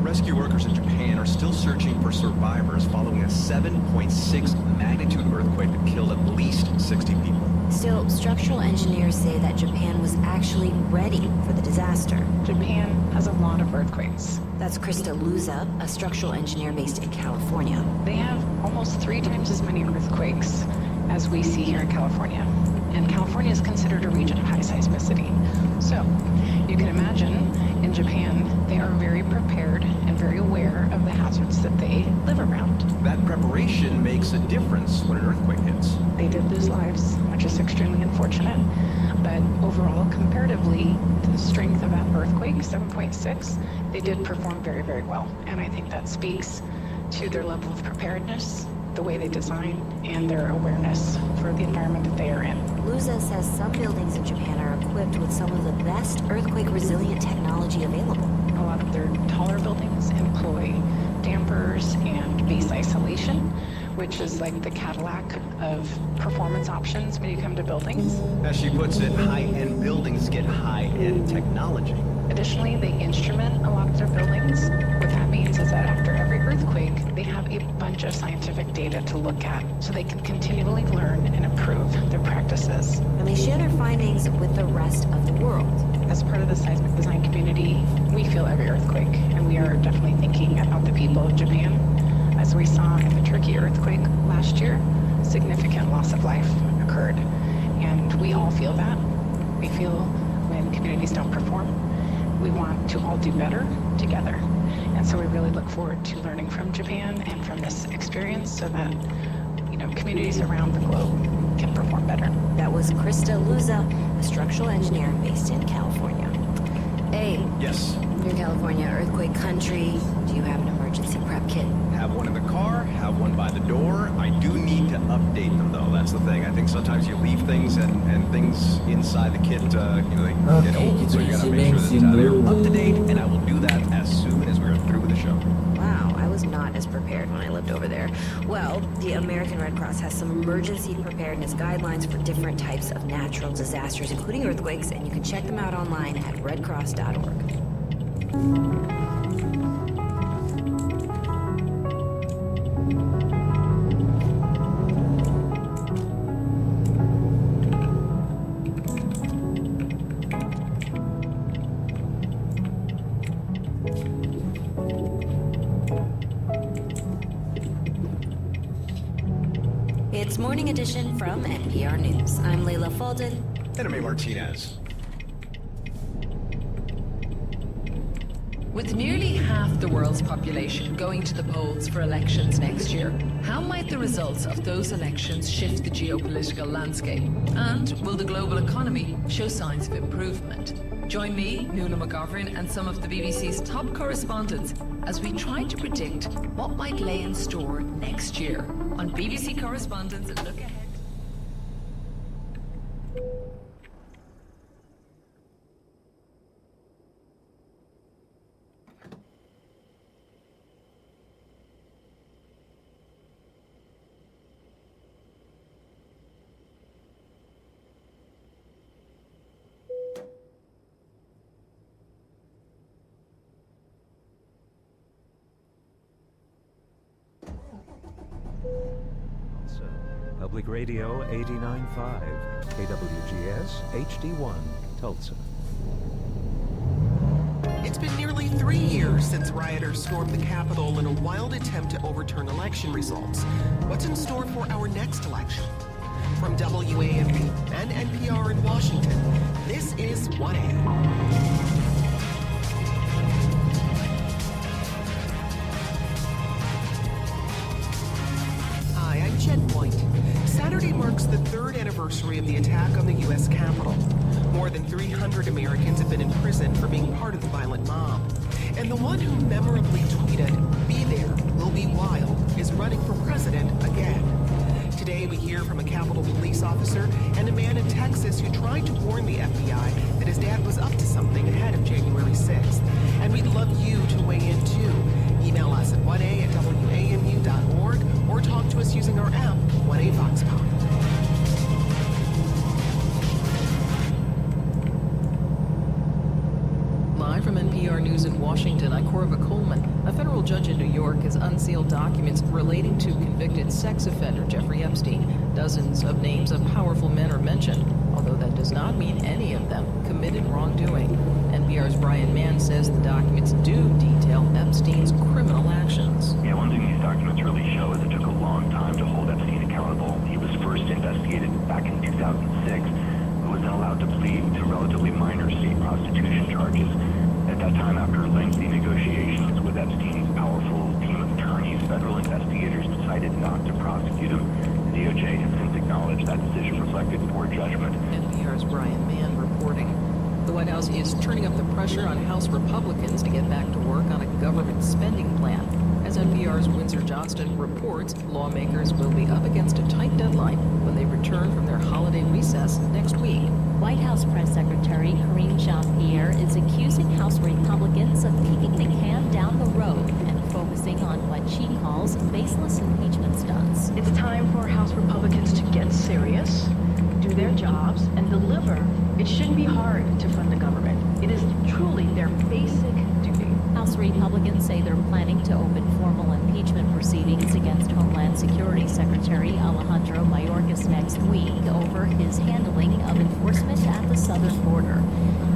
[SPEAKER 19] Rescue workers in Japan are still searching for survivors following a 7.6 magnitude earthquake that killed at least 60 people.
[SPEAKER 20] Still, structural engineers say that Japan was actually ready for the disaster.
[SPEAKER 21] Japan has a lot of earthquakes.
[SPEAKER 20] That's Krista Luza, a structural engineer based in California.
[SPEAKER 21] They have almost 3 times as many earthquakes as we see here in California. And California is considered a region of high seismicity. So, you can imagine, in Japan, they are very prepared and very aware of the hazards that they live around.
[SPEAKER 19] That preparation makes a difference when an earthquake hits.
[SPEAKER 21] They did lose lives, which is extremely unfortunate. But overall, comparatively to the strength of that earthquake, 7.6, they did perform very, very well. And I think that speaks to their level of preparedness, the way they design, and their awareness for the environment that they are in.
[SPEAKER 20] Luza says some buildings in Japan are equipped with some of the best earthquake-resilient technology available.
[SPEAKER 21] A lot of their taller buildings employ dampers and base isolation, which is like the Cadillac of performance options when you come to buildings.
[SPEAKER 19] As she puts it, high-end buildings get high-end technology.
[SPEAKER 21] Additionally, they instrument a lot of their buildings. What that means is that after every earthquake, they have a bunch of scientific data to look at so they can continually learn and improve their practices.
[SPEAKER 20] And they share their findings with the rest of the world.
[SPEAKER 21] As part of the seismic design community, we feel every earthquake, and we are definitely thinking about the people of Japan. As we saw in the Turkey earthquake last year, significant loss of life occurred. And we all feel that. We feel when communities don't perform, we want to all do better together. And so we really look forward to learning from Japan and from this experience so that, communities around the globe can perform better.
[SPEAKER 20] That was Krista Luza, a structural engineer based in California. Hey.
[SPEAKER 19] Yes.
[SPEAKER 20] You're California, earthquake country. Do you have an emergency prep kit?
[SPEAKER 19] Have one in the car, have one by the door. I do need to update them, though. That's the thing. I think sometimes you leave things and things inside the kit, they get old. So you gotta make sure that they're up to date, and I will do that as soon as we're through with the show.
[SPEAKER 20] Wow, I was not as prepared when I lived over there. Well, the American Red Cross has some emergency preparedness guidelines for different types of natural disasters, including earthquakes, and you can check them out online at redcross.org. It's Morning Edition from NPR News. I'm Layla Fulton.
[SPEAKER 19] And I'm A. Martinez.
[SPEAKER 23] With nearly half the world's population going to the polls for elections next year, how might the results of those elections shift the geopolitical landscape? And will the global economy show signs of improvement? Join me, Nuala McGovern, and some of the BBC's top correspondents as we try to predict what might lay in store next year on BBC Correspondents and Look Ahead.
[SPEAKER 24] Public Radio 89.5, KWGS HD1, Tulsa.
[SPEAKER 25] It's been nearly 3 years since rioters stormed the Capitol in a wild attempt to overturn election results. What's in store for our next election? From WAMB and NPR in Washington, this is 1A. Checkpoint. Saturday marks the 3rd anniversary of the attack on the U.S. Capitol. More than 300 Americans have been in prison for being part of the violent mob. And the one who memorably tweeted, "Be there, will be wild," is running for president again. Today we hear from a Capitol police officer and a man in Texas who tried to warn the FBI that his dad was up to something ahead of January 6th. And we'd love you to weigh in too. Email us at 1a@wamu.org or talk to us using our app, 1A Vox Pop.
[SPEAKER 2] Live from NPR News in Washington, I'm Corva Coleman. A federal judge in New York has unsealed documents relating to convicted sex offender Jeffrey Epstein. Dozens of names of powerful men are mentioned, although that does not mean any of them committed wrongdoing. NPR's Brian Mann says the documents do detail Epstein's criminal actions.
[SPEAKER 6] Yeah, one thing these documents really show is it took a long time to hold Epstein accountable. He was first investigated back in 2006, but was then allowed to plead to relatively minor state prostitution charges. At that time, after lengthy negotiations with Epstein's powerful team of attorneys, federal investigators decided not to prosecute him. The DOJ has since acknowledged that decision reflected poor judgment.
[SPEAKER 2] NPR's Brian Mann reporting. The White House is turning up the pressure on House Republicans to get back to work on a government spending plan. As NPR's Windsor Johnston reports, lawmakers will be up against a tight deadline when they return from their holiday recess next week.
[SPEAKER 10] White House Press Secretary Karine Jean-Pierre is accusing House Republicans of kicking the can down the road and focusing on what she calls baseless impeachment stunts.
[SPEAKER 9] It's time for House Republicans to get serious, do their jobs, and deliver. It shouldn't be hard to fund the government. It is truly their basic duty.
[SPEAKER 10] House Republicans say they're planning to open formal impeachment proceedings against Homeland Security Secretary Alejandro Mayorkas next week over his handling of enforcement at the southern border.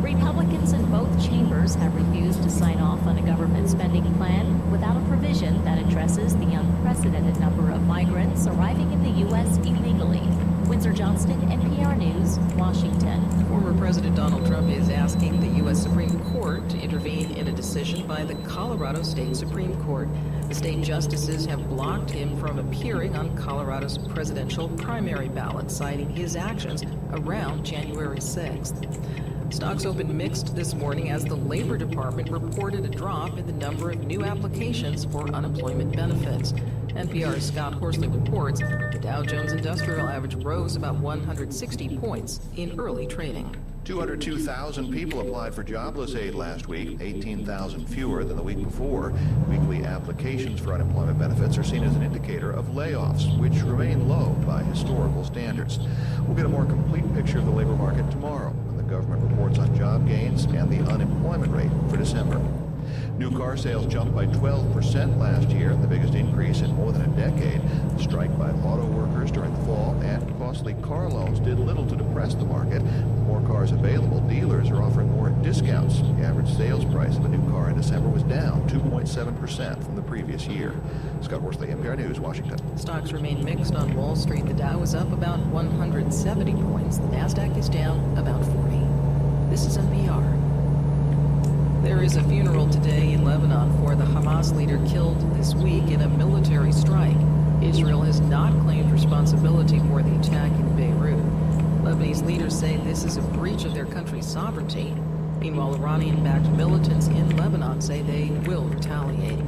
[SPEAKER 10] Republicans in both chambers have refused to sign off on a government spending plan without a provision that addresses the unprecedented number of migrants arriving in the U.S. illegally. Windsor Johnston, NPR News, Washington.
[SPEAKER 2] Former President Donald Trump is asking the U.S. Supreme Court to intervene in a decision by the Colorado State Supreme Court. The state justices have blocked him from appearing on Colorado's presidential primary ballot, citing his actions around January 6th. Stocks opened mixed this morning as the Labor Department reported a drop in the number of new applications for unemployment benefits. NPR's Scott Horsley reports the Dow Jones Industrial Average rose about 160 points in early trading.
[SPEAKER 18] 202,000 people applied for jobless aid last week, 18,000 fewer than the week before. Weekly applications for unemployment benefits are seen as an indicator of layoffs, which remain low by historical standards. We'll get a more complete picture of the labor market tomorrow when the government reports on job gains and the unemployment rate for December. New car sales jumped by 12% last year, the biggest increase in more than a decade. The strike by auto workers during the fall and costly car loans did little to depress the market. With more cars available, dealers are offering more discounts. The average sales price of a new car in December was down 2.7% from the previous year. Scott Horsley, NPR News, Washington.
[SPEAKER 2] Stocks remain mixed on Wall Street. The Dow is up about 170 points. The Nasdaq is down about 40. This is NPR. There is a funeral today in Lebanon for the Hamas leader killed this week in a military strike. Israel has not claimed responsibility for the attack in Beirut. Lebanese leaders say this is a breach of their country's sovereignty. Meanwhile, Iranian-backed militants in Lebanon say they will retaliate.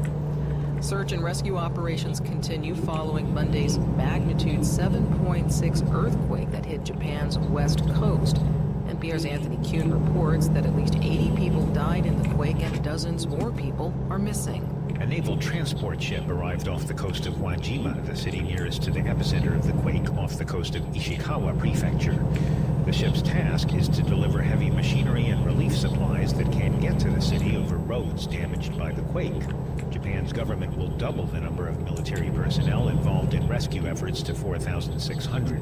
[SPEAKER 2] Search and rescue operations continue following Monday's magnitude 7.6 earthquake that hit Japan's west coast. NPR's Anthony Kuhn reports that at least 80 people died in the quake and dozens more people are missing.
[SPEAKER 22] A naval transport ship arrived off the coast of Wajima, the city nearest to the epicenter of the quake off the coast of Ishikawa Prefecture. The ship's task is to deliver heavy machinery and relief supplies that can't get to the city over roads damaged by the quake. Japan's government will double the number of military personnel involved in rescue efforts to 4,600.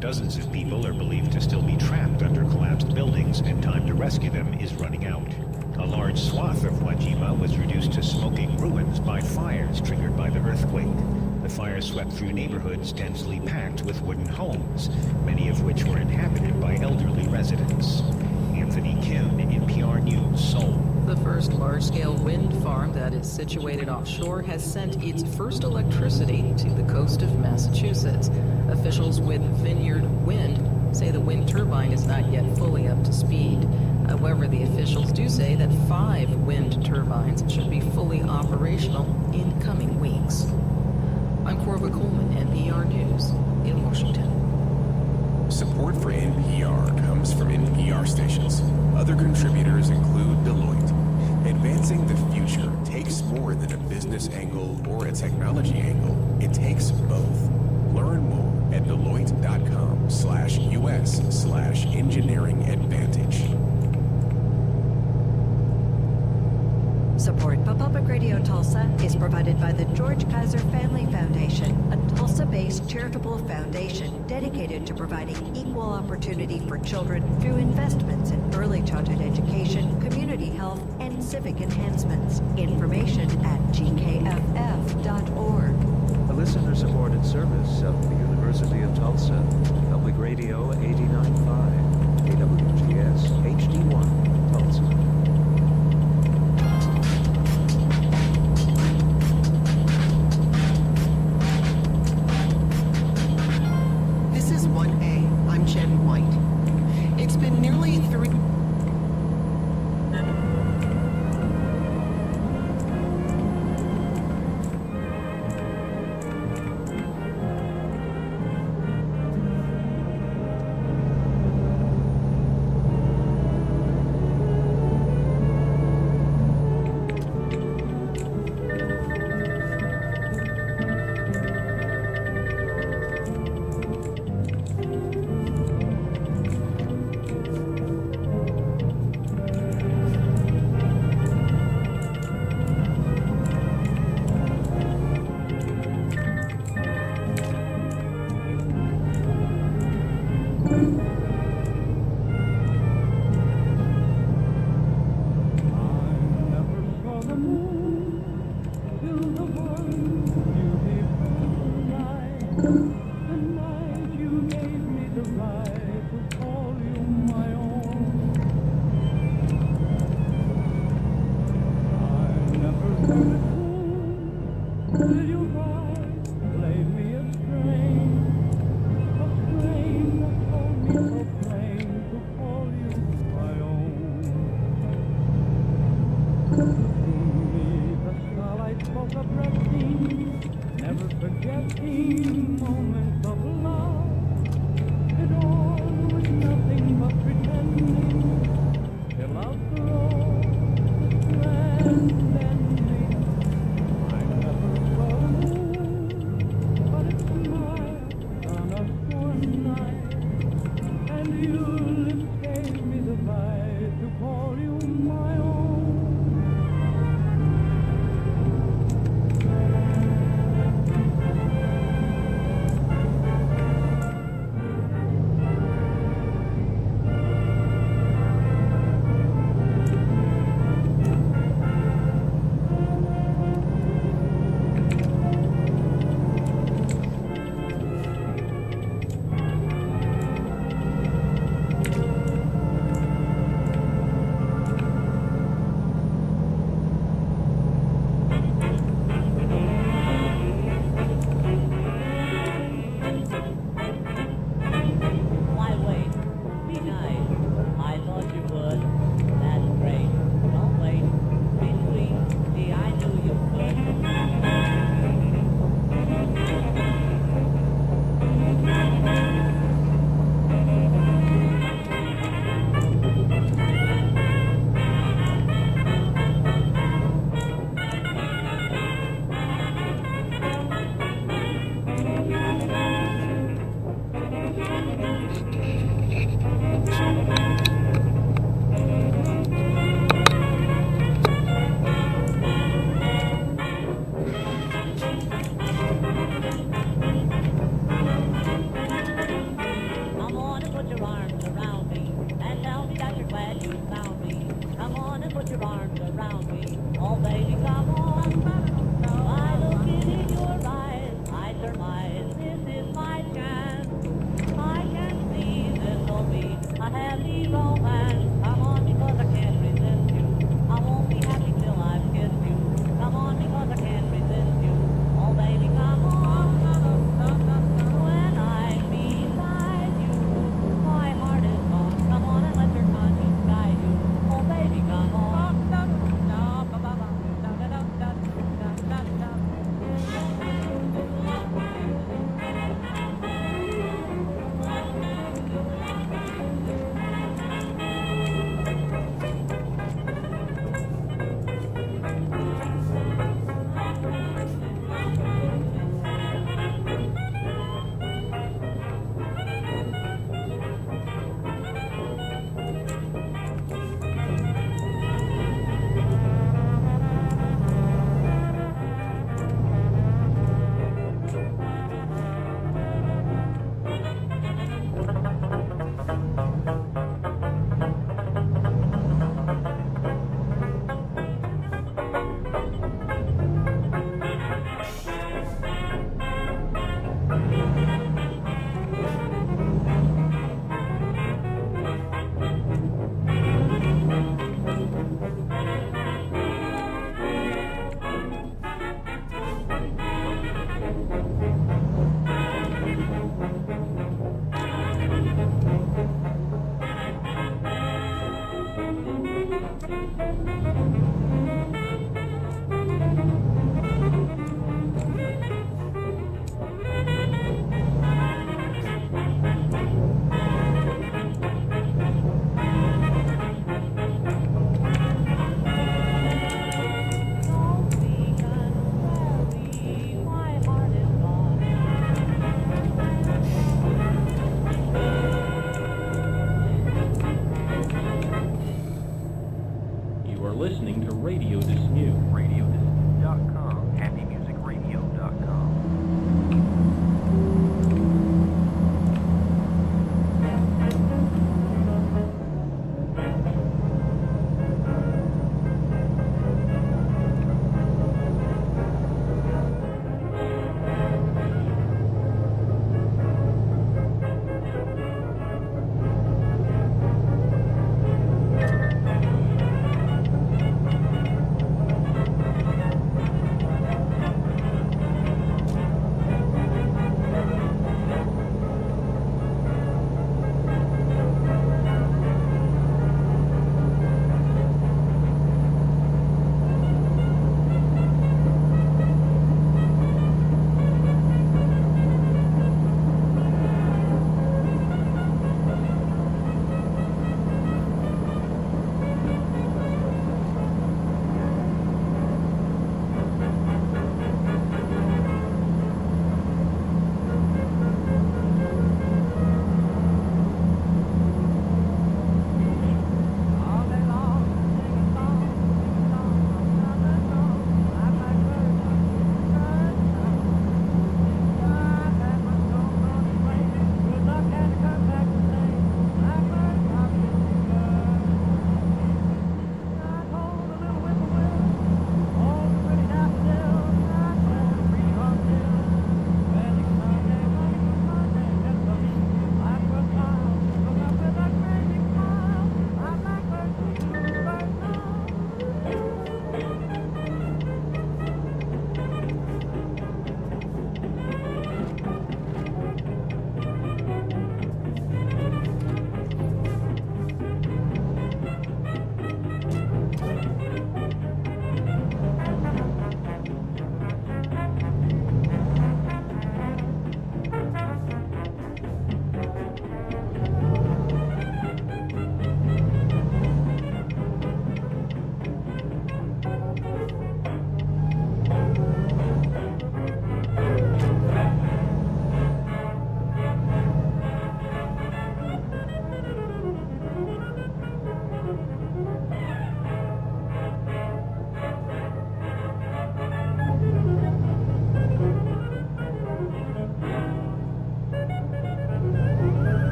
[SPEAKER 22] Dozens of people are believed to still be trapped under collapsed buildings, and time to rescue them is running out. A large swath of Wajima was reduced to smoking ruins by fires triggered by the earthquake. The fire swept through neighborhoods densely packed with wooden homes, many of which were inhabited by elderly residents. Anthony Kim, NPR News, Seoul.
[SPEAKER 2] The first large-scale wind farm that is situated offshore has sent its first electricity to the coast of Massachusetts. Officials with Vineyard Wind say the wind turbine is not yet fully up to speed. However, the officials do say that 5 wind turbines should be fully operational in coming weeks. I'm Corva Coleman, NPR News in Washington.
[SPEAKER 26] Support for NPR
[SPEAKER 1] comes from NPR stations. Other contributors include Deloitte. Advancing the future takes more than a business angle or a technology angle. It takes both. Learn more at Deloitte.com/US/engineering advantage.
[SPEAKER 4] Support for Public Radio Tulsa is provided by the George Kaiser Family Foundation, a Tulsa-based charitable foundation dedicated to providing equal opportunity for children through investments in early childhood education, community health, and civic enhancements. Information at gkff.org.
[SPEAKER 24] A listener-supported service of the University of Tulsa, Public Radio 89.5, KWGS HD1, Tulsa.
[SPEAKER 25] This is 1A. I'm Jen White. It's been nearly 3...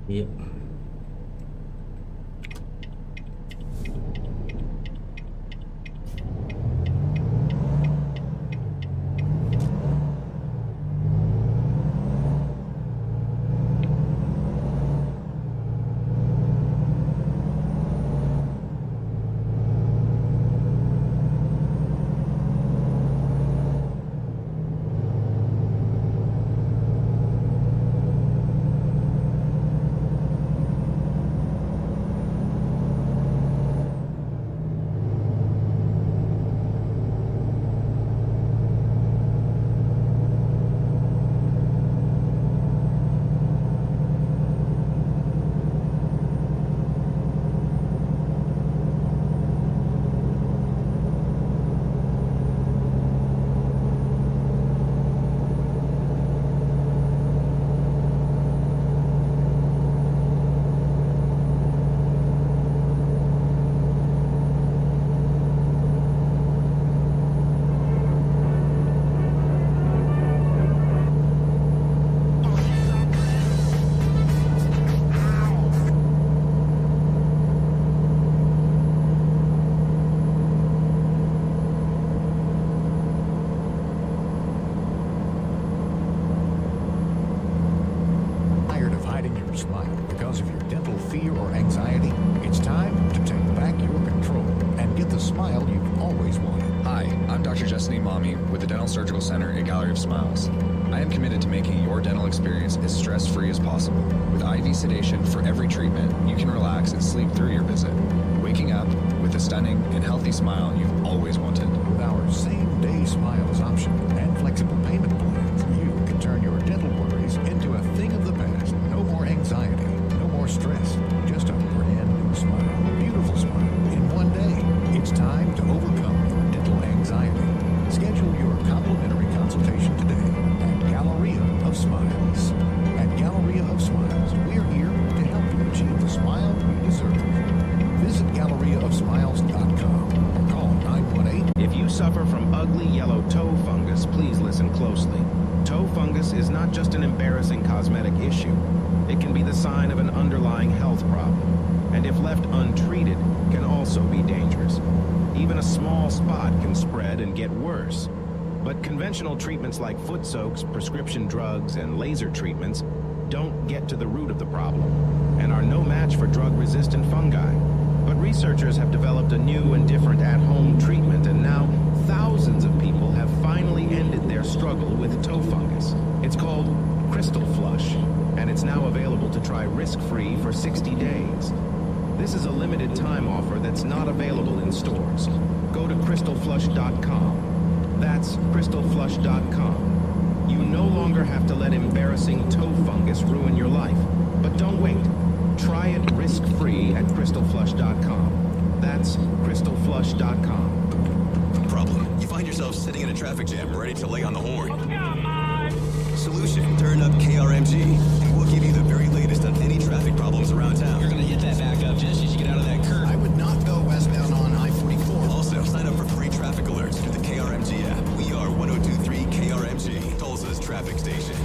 [SPEAKER 3] Iya.
[SPEAKER 5] Tired of hiding your smile because of your dental fear or anxiety? It's time to take back your control and get the smile you've always wanted.
[SPEAKER 8] Hi, I'm Dr. Justine Mommy with the Dental Surgical Center at Gallery of Smiles. I am committed to making your dental experience as stress-free as possible. With IV sedation for every treatment, you can relax and sleep through your visit, waking up with a stunning and healthy smile you've always wanted.
[SPEAKER 5] With our same-day smiles option and flexible payment plans, you can turn your dental worries into a thing of the past. No more anxiety, no more stress, just a brand new smile. Beautiful smile in one day. It's time to overcome your dental anxiety. Schedule your complimentary consultation today at Galleria of Smiles. At Galleria of Smiles, we're here to help you achieve the smile you deserve. Visit GalleriaofSmiles.com or call 918.
[SPEAKER 11] If you suffer from ugly yellow toe fungus, please listen closely. Toe fungus is not just an embarrassing cosmetic issue. It can be the sign of an underlying health problem, and if left untreated, can also be dangerous. Even a small spot can spread and get worse. But conventional treatments like foot soaks, prescription drugs, and laser treatments don't get to the root of the problem and are no match for drug-resistant fungi. But researchers have developed a new and different at-home treatment, and now thousands of people have finally ended their struggle with toe fungus. It's called Crystal Flush, and it's now available to try risk-free for 60 days. This is a limited time offer that's not available in stores. Go to crystalflush.com. That's crystalflush.com. You no longer have to let embarrassing toe fungus ruin your life. But don't wait. Try it risk-free at crystalflush.com. That's crystalflush.com.
[SPEAKER 16] Problem. You find yourself sitting in a traffic jam ready to lay on the horn. Solution. Turn up KRMG, and we'll give you the very latest on any traffic problems around town.
[SPEAKER 7] You're going to hit that back up just as you get out of that curve.
[SPEAKER 16] I would not go westbound on I-44. Also, sign up for free traffic alerts through the KRMG app. We are 1023 KRMG, Tulsa's traffic station.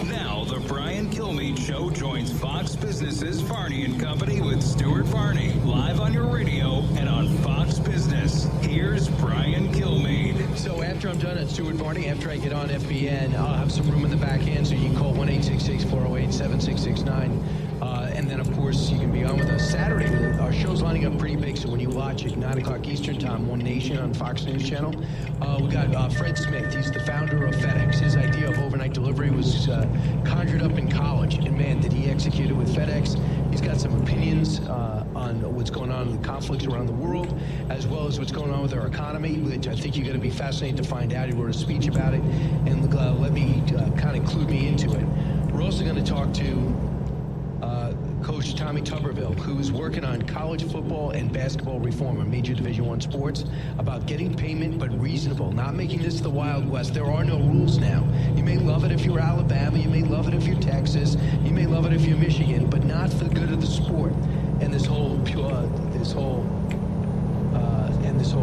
[SPEAKER 26] Now, the Brian Kilmeade Show joins Fox Business's Varney and Company with Stuart Varney, live on your radio and on Fox Business. Here's Brian Kilmeade.
[SPEAKER 27] So after I'm done at Stuart Varney, after I get on FBN, I'll have some room in the back end, so you can call 1-866-408-7669. And then, of course, you can be on with us Saturday. Our show's lining up pretty big, so when you watch at 9 o'clock Eastern Time, One Nation on Fox News Channel, we got Fred Smith. He's the founder of FedEx. His idea of overnight delivery was conjured up in college, and man, did he execute it with FedEx. He's got some opinions on what's going on in the conflicts around the world, as well as what's going on with our economy, which I think you're going to be fascinated to find out. He wrote a speech about it, and let me kind of include me into it. We're also going to talk to Coach Tommy Tuberville, who is working on college football and basketball reform in major Division I sports, about getting payment but reasonable, not making this the Wild West. There are no rules now. You may love it if you're Alabama, you may love it if you're Texas, you may love it if you're Michigan, but not for the good of the sport. And this whole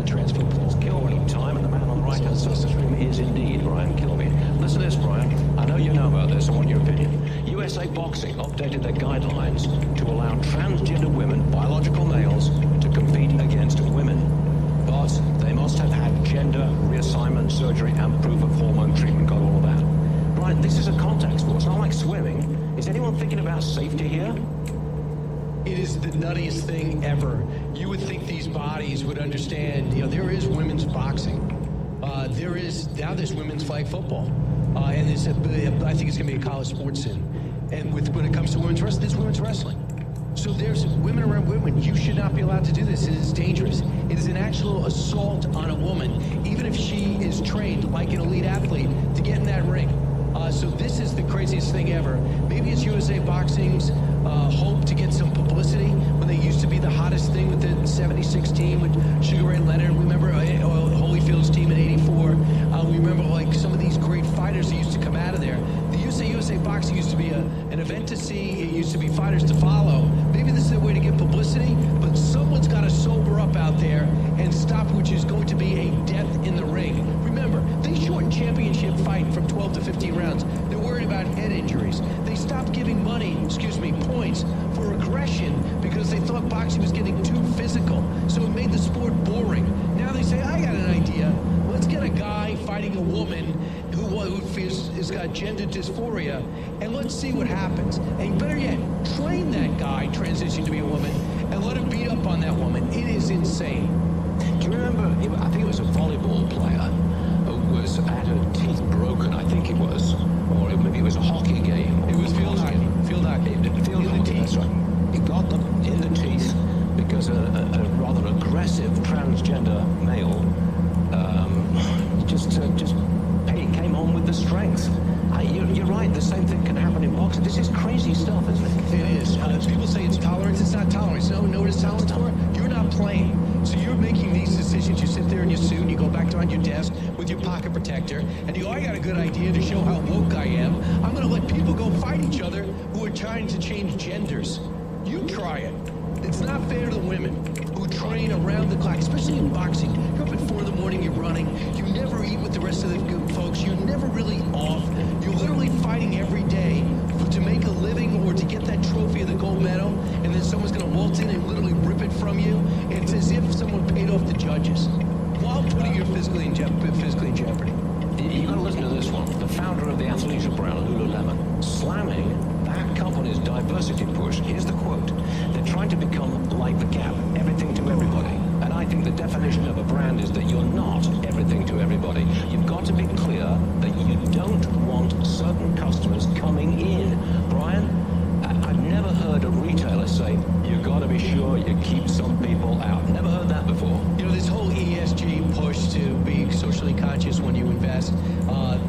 [SPEAKER 27] transfer portal.
[SPEAKER 24] Kilmeade time, and the man on the right-hand side of the screen is indeed Brian Kilmeade.
[SPEAKER 3] listen to this, Brian. I know you know about this. I want your opinion. USA Boxing updated their guidelines to allow transgender women, biological males, to compete against women. But they must have had gender reassignment surgery and proof of hormone treatment, got all of that. Brian, this is a contact sport. It's not like swimming. Is anyone thinking about safety here?
[SPEAKER 27] It is the nuttiest thing ever. You would think these bodies would understand, there is women's boxing. There's women's flag football. And I think it's going to be a college sports soon. And when it comes to women's wrestling, there's women's wrestling. So there's women around women. You should not be allowed to do this. It is dangerous. It is an actual assault on a woman, even if she is trained like an elite athlete to get in that ring. So this is the craziest thing ever. Maybe it's USA Boxing's hope to get some publicity when they used to be the hottest thing with the 76 team with Sugar Ray Leonard. Remember Holyfield's team in '84? We remember like some of these great fighters that used to come out of there. The USA Boxing used to be an event to see. It used to be fighters to follow. Maybe this is a way to get publicity, but someone's got to sober up out there and stop, which is going to be a death in the ring. Remember, they shortened championship fight from 12 to 15 rounds. They're worried about head injuries. They stopped giving points for aggression because they thought boxing was getting too physical. So it made the sport boring. Now they say, I got an idea. Let's get a guy fighting a woman who has got gender dysphoria, and let's see what happens. And better yet, train that guy transition to be a woman and let him beat up on that woman. It is insane.
[SPEAKER 3] Do you remember, I think it was a volleyball player who had her teeth broken, I think it was. Or maybe it was a hockey game.
[SPEAKER 27] It was field hockey. Field hockey.
[SPEAKER 3] Field hockey, that's right. He got them in the teeth because a rather aggressive transgender male just came on with the strength. You're right, the same thing can happen in boxing. This is crazy stuff, isn't it?
[SPEAKER 27] It is. People say it's tolerance. It's not tolerance. No, what is tolerance for? You're not playing. So you're making these decisions. You sit there in your suit, and you go back behind your desk with your pocket protector, and you go, I got a good idea to show how woke I am. I'm going to let people go fight each other who are trying to change genders. You try it. It's not fair to the women who train around the clock, especially in boxing. You're up at 4 in the morning, you're running. You never eat with the rest of the good folks. You're never really off. You're literally fighting every day to make a living or to get that trophy of the gold medal, and then someone's going to waltz in and literally rip it from you. It's as if someone paid off the judges while putting you physically in jeopardy.
[SPEAKER 3] You got to listen to this one. The founder of the athleisure brand, Lululemon, slamming that company's diversity push. Here's the quote. They're trying to become like the Gap, everything to everybody. And I think the definition of a brand is that you're not everything to everybody. You've got to be clear that you don't want certain customers coming in. Brian, I've never heard a retailer say, you've got to be sure you keep some people out. Never heard that before.
[SPEAKER 27] This whole ESG push to be socially conscious when you invest,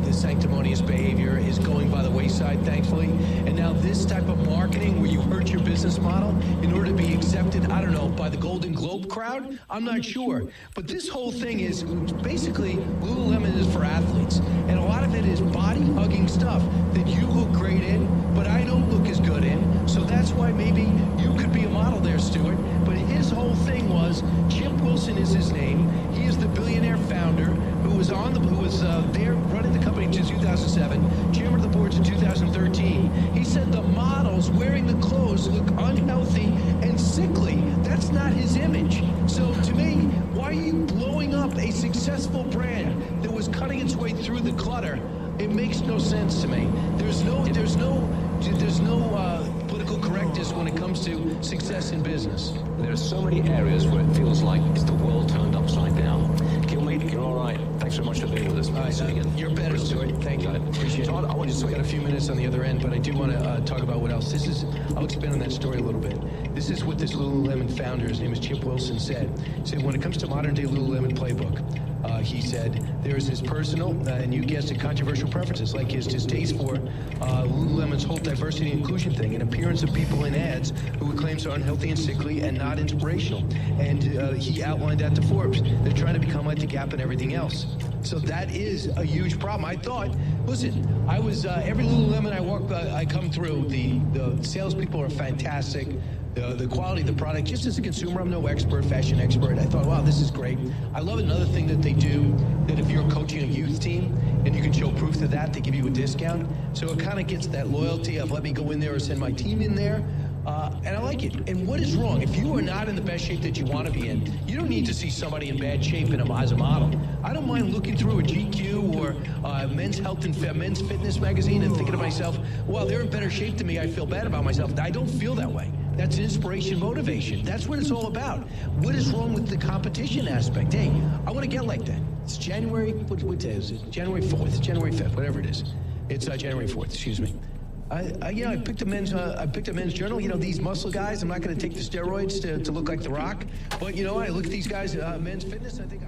[SPEAKER 27] the sanctimonious behavior is going by the wayside, thankfully. And now this type of marketing where you hurt your business model in order to be accepted, I don't know, by the Golden Globe crowd? I'm not sure. But this whole thing is basically Lululemon is for athletes. And a lot of it is body-hugging stuff that you look great in, but I don't look as good in. So that's why maybe you could be a model there, Stuart. But his whole thing was, Chip Wilson is his name. He is the billionaire founder who was there running the company until 2007, chairman of the board in 2013. He said the models wearing the clothes look unhealthy and sickly. That's not his image. So to me, why are you blowing up a successful brand that was cutting its way through the clutter? It makes no sense to me. There's no political correctness when it comes to success in business.
[SPEAKER 3] There are so many areas where it feels like it's the world turned upside down. Kilmeade, you're all right. Thanks so much for being with us.
[SPEAKER 27] All right, you're better, Stuart. Thank you. Appreciate it. I want to got a few minutes on the other end, but I do want to talk about what else. I'll expand on that story a little bit. This is what this Lululemon founder, his name is Chip Wilson, said. He said, when it comes to modern-day Lululemon playbook, he said, there is his personal, and you guessed it, controversial preferences, like his distaste for Lululemon's whole diversity and inclusion thing, and appearance of people in ads who claims are unhealthy and sickly and not inspirational. And he outlined that to Forbes. They're trying to become like the Gap and everything else. So that is a huge problem. I thought, listen, I was, every Lululemon I come through, the salespeople are fantastic. the quality of the product. Just as a consumer, I'm no expert, fashion expert. I thought, wow, this is great. I love another thing that they do, that if you're coaching a youth team and you can show proof of that, they give you a discount. So it kind of gets that loyalty of let me go in there or send my team in there. And I like it. And what is wrong? If you are not in the best shape that you want to be in, you don't need to see somebody in bad shape as a model. I don't mind looking through a GQ or Men's Health and Men's Fitness magazine and thinking to myself, well, they're in better shape than me. I feel bad about myself. I don't feel that way. That's inspiration, motivation. That's what it's all about. What is wrong with the competition aspect? Hey, I want to get like that. It's January, what day is it? January 4th, January 5th, whatever it is. It's January 4th, excuse me. I picked a men's journal. You know, these muscle guys, I'm not going to take the steroids to look like The Rock. But, you know, I look at these guys, men's fitness, I think...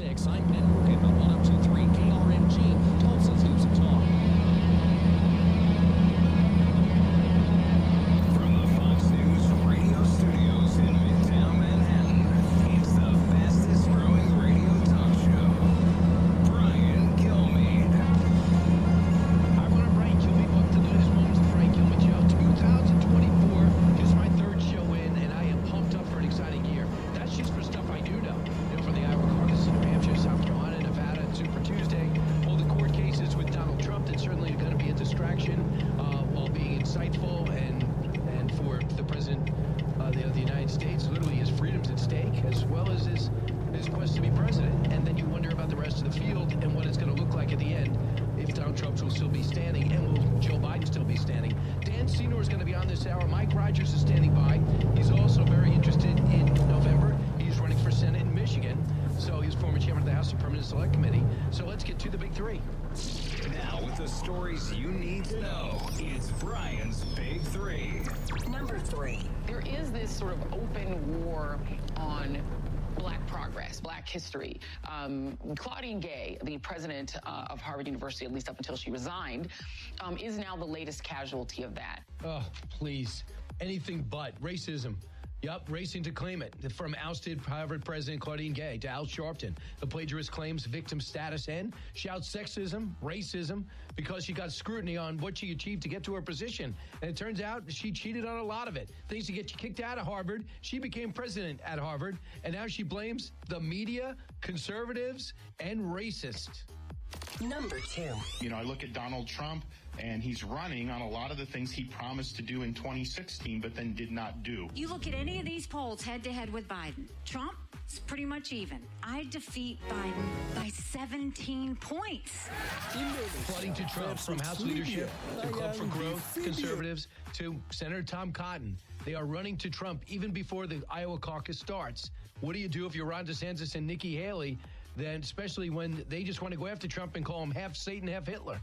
[SPEAKER 12] 6. I'm Ben Morgan on 1023 KRMG, Tulsa's News and Talk.
[SPEAKER 26] From the Fox News radio studios in Midtown Manhattan, it's the fastest growing radio talk show. Brian Kilmeade.
[SPEAKER 7] Hi, everyone. I'm Brian Kilmeade. Welcome to the latest moments of Brian Kilmeade Show 2024. Just my third show in, and I am pumped up for an exciting year. That's just for stuff I do know. From the Iowa caucus to New Hampshire, South Carolina, Nevada, and Super Tuesday. All the court cases with Donald Trump that's certainly going to be a distraction while being insightful and for the president of the United States. Literally his freedom's at stake as well as his quest to be president. And then you wonder about the rest of the field and what it's going to look like at the end if Donald Trump will still be standing and will Joe Biden still be standing. Dan Senor is going to be on this hour. Mike Rogers is standing by. He's also very interested in November. He's running for Senate in Michigan. So he's former chairman of the House Permanent Select Committee. So let's get to the big three.
[SPEAKER 26] Now, with the stories you need to know, it's Brian's Big Three.
[SPEAKER 23] Number 3. There is this sort of open war on Black progress, Black history. Claudine Gay, the president of Harvard University, at least up until she resigned, is now the latest casualty of that.
[SPEAKER 7] Oh, please. Anything but racism. Yup, racing to claim it. From ousted Harvard President Claudine Gay to Al Sharpton. The plagiarist claims victim status and shouts sexism, racism, because she got scrutiny on what she achieved to get to her position. And it turns out she cheated on a lot of it. Things to get you kicked out of Harvard. She became president at Harvard. And now she blames the media, conservatives, and racists.
[SPEAKER 13] Number 2. You know, I look at Donald Trump, and he's running on a lot of the things he promised to do in 2016, but then did not do.
[SPEAKER 14] You look at any of these polls head-to-head with Biden. Trump is pretty much even. I defeat Biden by 17 points.
[SPEAKER 7] Flooding to Trump from House leadership to Club for Growth conservatives to Senator Tom Cotton. They are running to Trump even before the Iowa caucus starts. What do you do if you're Ron DeSantis and Nikki Haley? Then, especially when they just want to go after Trump and call him half Satan, half Hitler.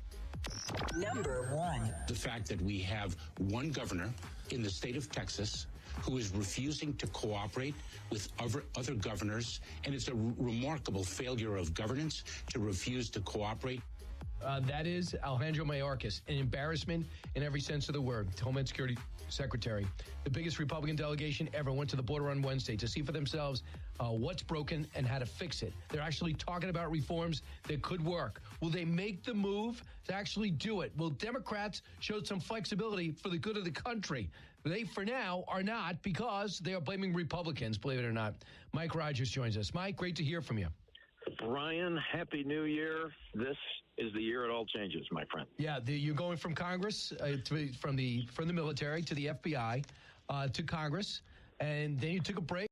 [SPEAKER 15] Number 1. The fact that we have one governor in the state of Texas who is refusing to cooperate with other governors, and it's a remarkable failure of governance to refuse to cooperate.
[SPEAKER 7] That is Alejandro Mayorkas, an embarrassment in every sense of the word. Homeland Security Secretary. The biggest Republican delegation ever went to the border on Wednesday to see for themselves what's broken and how to fix it. They're actually talking about reforms that could work. Will they make the move to actually do it? Will Democrats show some flexibility for the good of the country? They, for now, are not, because they are blaming Republicans, believe it or not. Mike Rogers joins us. Mike, great to hear from you.
[SPEAKER 17] Brian, Happy New Year. This is the year it all changes, my friend.
[SPEAKER 7] Yeah, you're going from Congress, from the military to the FBI, to Congress, and then you took a break.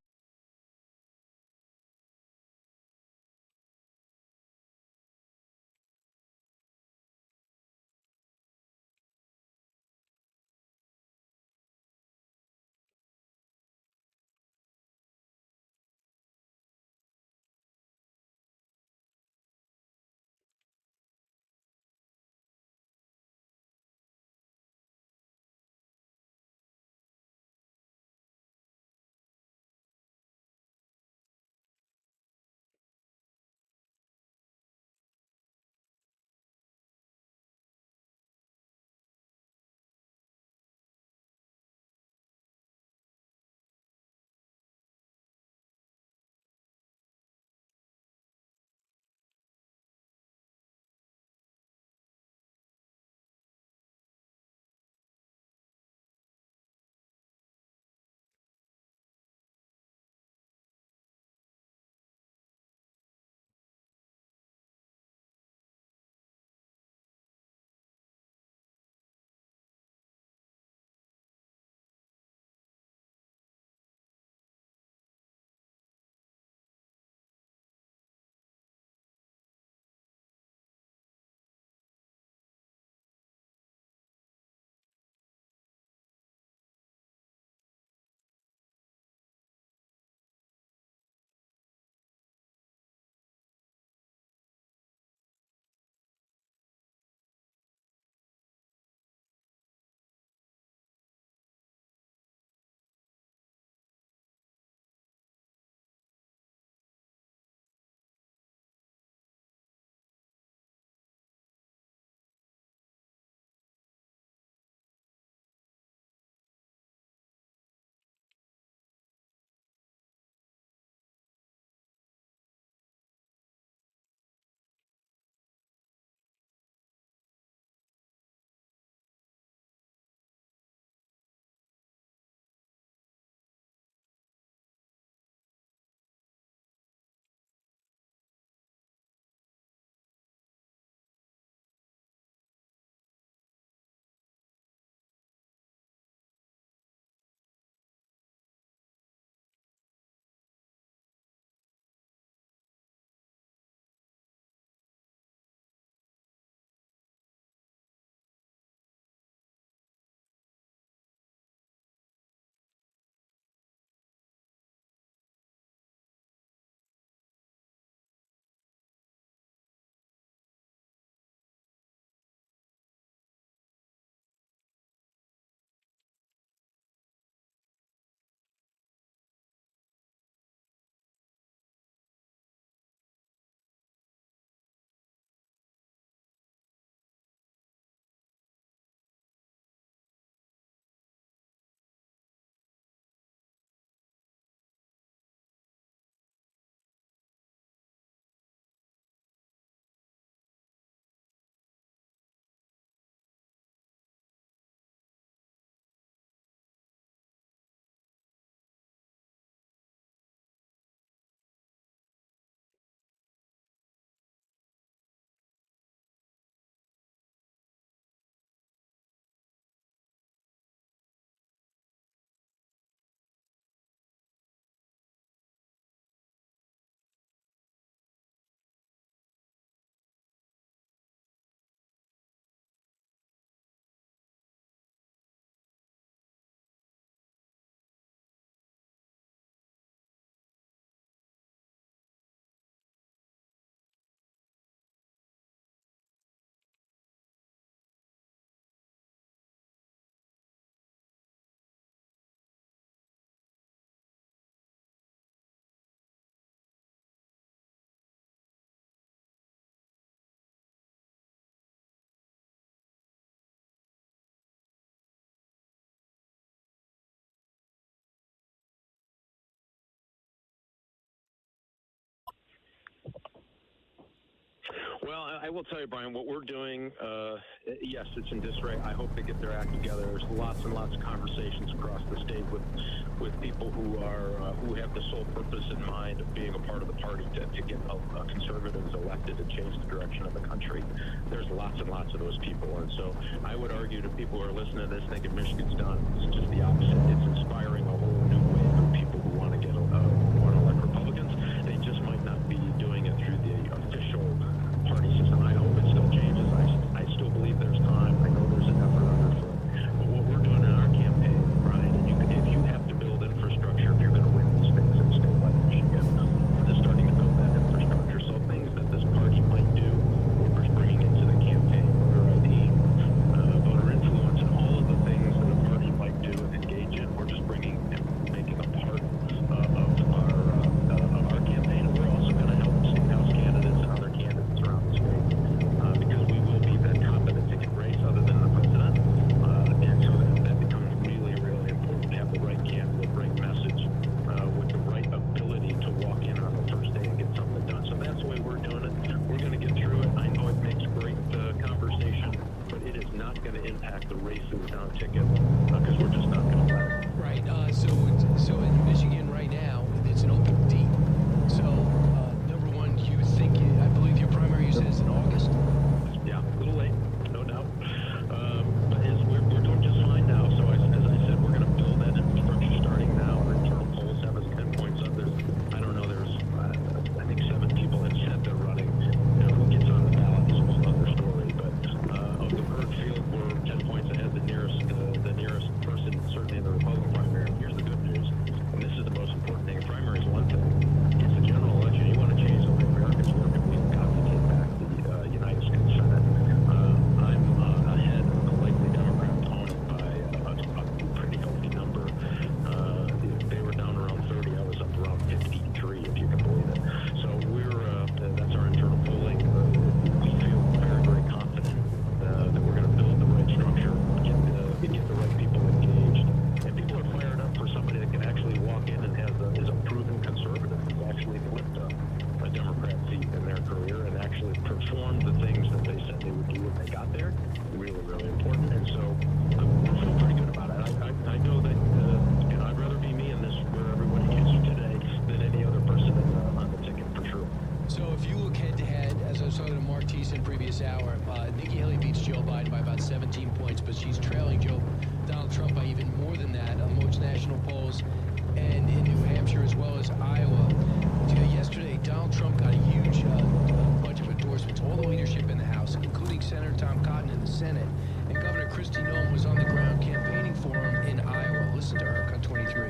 [SPEAKER 17] Well, I will tell you, Brian, what we're doing, yes, it's in disarray. I hope they get their act together. There's lots and lots of conversations across the state with people who have the sole purpose in mind of being a part of the party to get conservatives elected and change the direction of the country. There's lots and lots of those people. And so I would argue to people who are listening to this thinking Michigan's done, it's just the opposite. It's inspiring a whole new wave of people who want to elect Republicans. They just might not be doing it through the official party system. I hope it still changes. I still believe there's time. I know there's an effort underfoot. But what we're doing in our campaign, Brian, and if you have to build infrastructure, if you're going to win these things in a state like Michigan, we're just starting to build that infrastructure. So things that this party might do, we're just bringing into the campaign, voter ID, voter influence, and all of the things that a party might do and engage in. We're just bringing and making a part of our campaign. We're also going to help state house candidates and other candidates around the state because we will be that competent ticket race other than the president. And so that becomes really, really important to have the right candidate, right message, with the right ability to walk in on the first day and get something done. So that's the way we're doing it. We're going to get through it. I know it makes great conversation, but it is not going to impact the races down ticket because we're just not going to let it.
[SPEAKER 27] Right. So in Michigan right now, it's an open deep. So, number one, I believe your primary you said is in August?
[SPEAKER 17] Yeah, a little late, no doubt. But we're doing just fine now. So as I said, we're going to build that infrastructure starting now. Our internal polls have us 10 points up. There's I think 7 people that said they're running. Who gets on the ballot is a whole other story. But of the current field, we're 10 points ahead the nearest person, certainly in the Republican primary. Here's the good news, and this is the most important thing. A primary is one thing. It's a general election. You want to change the way Americans work, and we've got to take back the United States Senate. I'm ahead of a likely Democrat opponent by a pretty healthy number. They were down around 30. I was up around 53, if you can believe it. So that's our internal polling. We feel very, very confident that we're going to build the right structure, get the right people engaged, and people are fired up for somebody that can actually walk in and is a proven conservative who's actually flipped a Democrat seat in their career and actually performed the things that they said they would do when they got there. Really, really important. And so I feel pretty good about it. I know that I'd rather be me in this where everybody gets you today than any other person on the ticket for sure.
[SPEAKER 27] So if you look head-to-head, as I was talking to Mark Thiessen previous hour, Nikki Haley beats Joe Biden by about 17 points, but she's trailing Donald Trump by even more than that on most national polls and in New Hampshire as well as Iowa. Yesterday, Donald Trump got a huge bunch of endorsements, all the leadership in the House, including Senator Tom Cotton in the Senate, and Governor Kristi Noem was on the ground campaigning for him in Iowa. Listen to her on 23.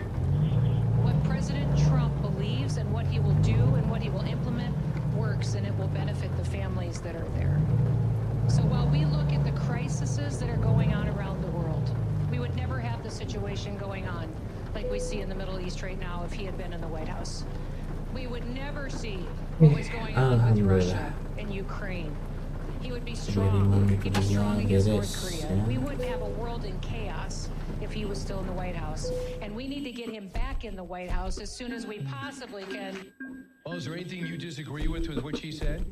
[SPEAKER 6] What President Trump believes and what he will do and what he will implement works, and it will benefit the families that are there. So while we look at the crises that are going on around the world, we would never have the situation going on like we see in the Middle East right now if he had been in the White House. We would never see what was going on with Russia and Ukraine. He would be strong. He'd be strong against North Korea. We wouldn't have a world in chaos if he was still in the White House. And we need to get him back in the White House as soon as we possibly can.
[SPEAKER 27] Well, is there anything you disagree with what she said?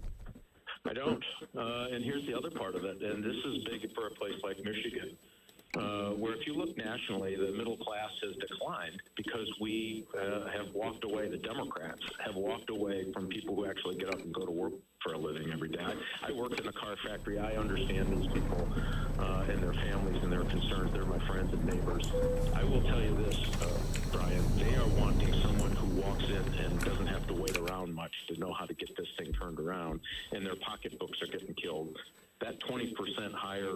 [SPEAKER 17] I don't. And here's the other part of it, and this is big for a place like Michigan, where if you look nationally, the middle class has declined because we have walked away, the Democrats have walked away from people who actually get up and go to work for a living every day. I worked in a car factory. I understand these people and their families and their concerns. They're my friends and neighbors. I will tell you this, Brian, they are wanting someone who walks in and doesn't have to wait around much to know how to get this thing turned around, and their pocketbooks are getting killed. That 20% higher,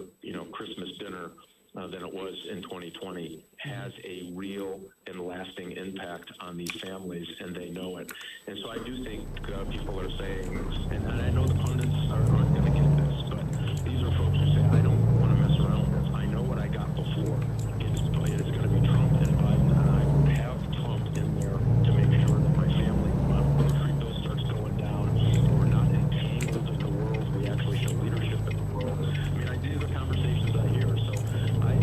[SPEAKER 17] Christmas dinner than it was in 2020 has a real and lasting impact on these families, and they know it. And so I do think people are saying, and I know the pundits aren't going to get this, but these are folks who say, I don't want to mess around with this. I know what I got before. It's going to be Trump and Biden, and I would have Trump in there to make sure that my family, my grocery bill starts going down. We're not entangled in the world. We actually show leadership in the world. I mean, these are the conversations I hear. So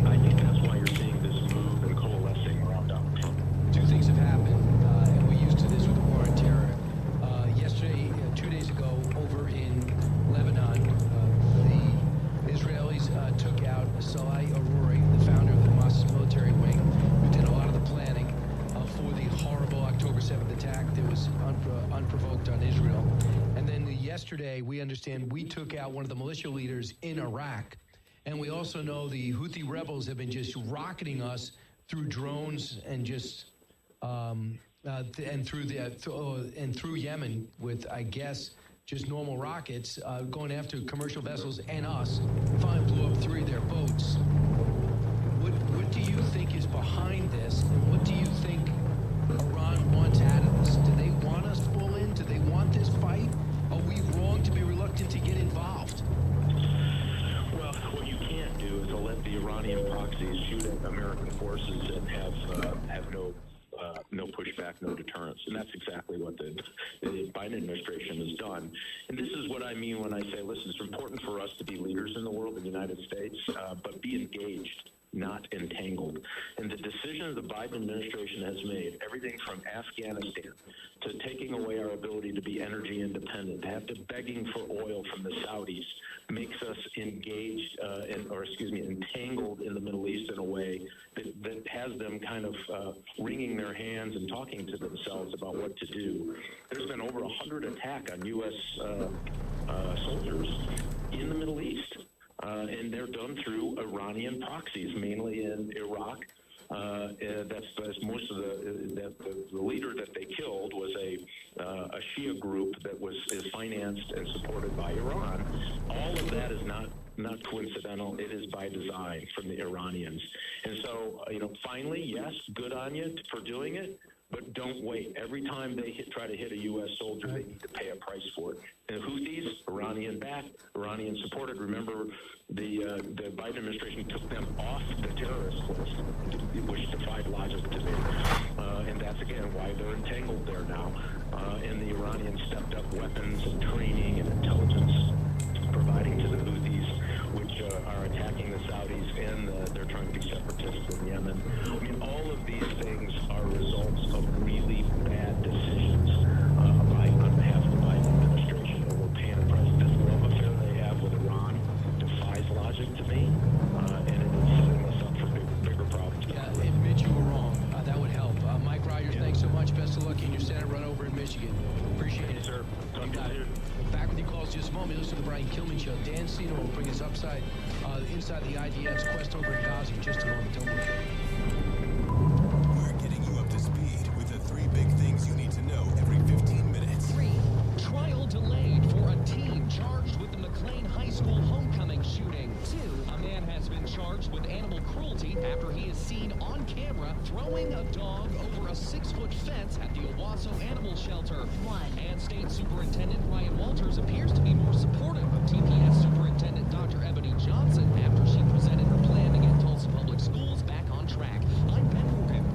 [SPEAKER 17] I think that's why you're seeing this move and coalescing around Donald Trump.
[SPEAKER 27] Two things have happened, and we're used to this with the war on terror. Yesterday, 2 days ago, over in Lebanon, understand, we took out one of the militia leaders in Iraq. And we also know the Houthi rebels have been just rocketing us through drones and just and through Yemen with, I guess, just normal rockets going after commercial vessels and us. Finally blew up 3 of their boats. What do you think is behind this, and what do you think Iran wants out of this? Do they want us full in? Do they want this fight? Are we wrong to be reluctant to get involved?
[SPEAKER 17] Well, what you can't do is to let the Iranian proxies shoot at American forces and have no pushback, no deterrence. And that's exactly what the Biden administration has done. And this is what I mean when I say, listen, it's important for us to be leaders in the world, in the United States, but be engaged, not entangled. And the decision the Biden administration has made, everything from Afghanistan to taking away our ability to be energy independent, to begging for oil from the Saudis, makes us engaged, entangled in the Middle East in a way that has them kind of wringing their hands and talking to themselves about what to do. There's been over 100 attacks on U.S. soldiers in the Middle East. And they're done through Iranian proxies, mainly in Iraq. That's most of the leader that they killed was a Shia group that is financed and supported by Iran. All of that is not coincidental. It is by design from the Iranians. And so, finally, yes, good on you for doing it. But don't wait. Every time they try to hit a U.S. soldier, they need to pay a price for it. And Houthis, Iranian-backed, Iranian-supported. Remember, the Biden administration took them off the terrorist list, which defied logic to me. And that's, again, why they're entangled there now. And the Iranians stepped up weapons and training and intelligence providing to the Houthis, which are attacking the Saudis, and they're trying to be separatists in Yemen. I mean, all of these things are results of really bad decisions on behalf of the Biden administration, and we're paying a price. This love affair they have with Iran defies logic to me, and it is setting us up for bigger problems.
[SPEAKER 27] Yeah, admit you were wrong. That would help. Mike Rogers, thanks so much. Best of luck in your Senate run over in Michigan. Appreciate it.
[SPEAKER 17] Sir.
[SPEAKER 27] You got it. Back with you calls just a moment. Listen to the Brian Kilmeade Show. Dan Cena will bring us inside the IDF's quest over in Gaza in just a moment. Don't move.
[SPEAKER 16] We're getting you up to speed with the 3 big things you need to know every 15 minutes.
[SPEAKER 12] 3. Trial delayed for a teen charged with the McLean High School homecoming shooting. 2. A man has been charged with animal cruelty after he is seen on camera throwing a dog over a 6-foot fence at the Owasso Animal Shelter.
[SPEAKER 14] 1.
[SPEAKER 12] And State Superintendent Ryan Walters appears to be more supportive of TPS Superintendent Dr. Ebony Johnson after she presented her plan to get Tulsa Public Schools back on track. I'm Ben Morgan.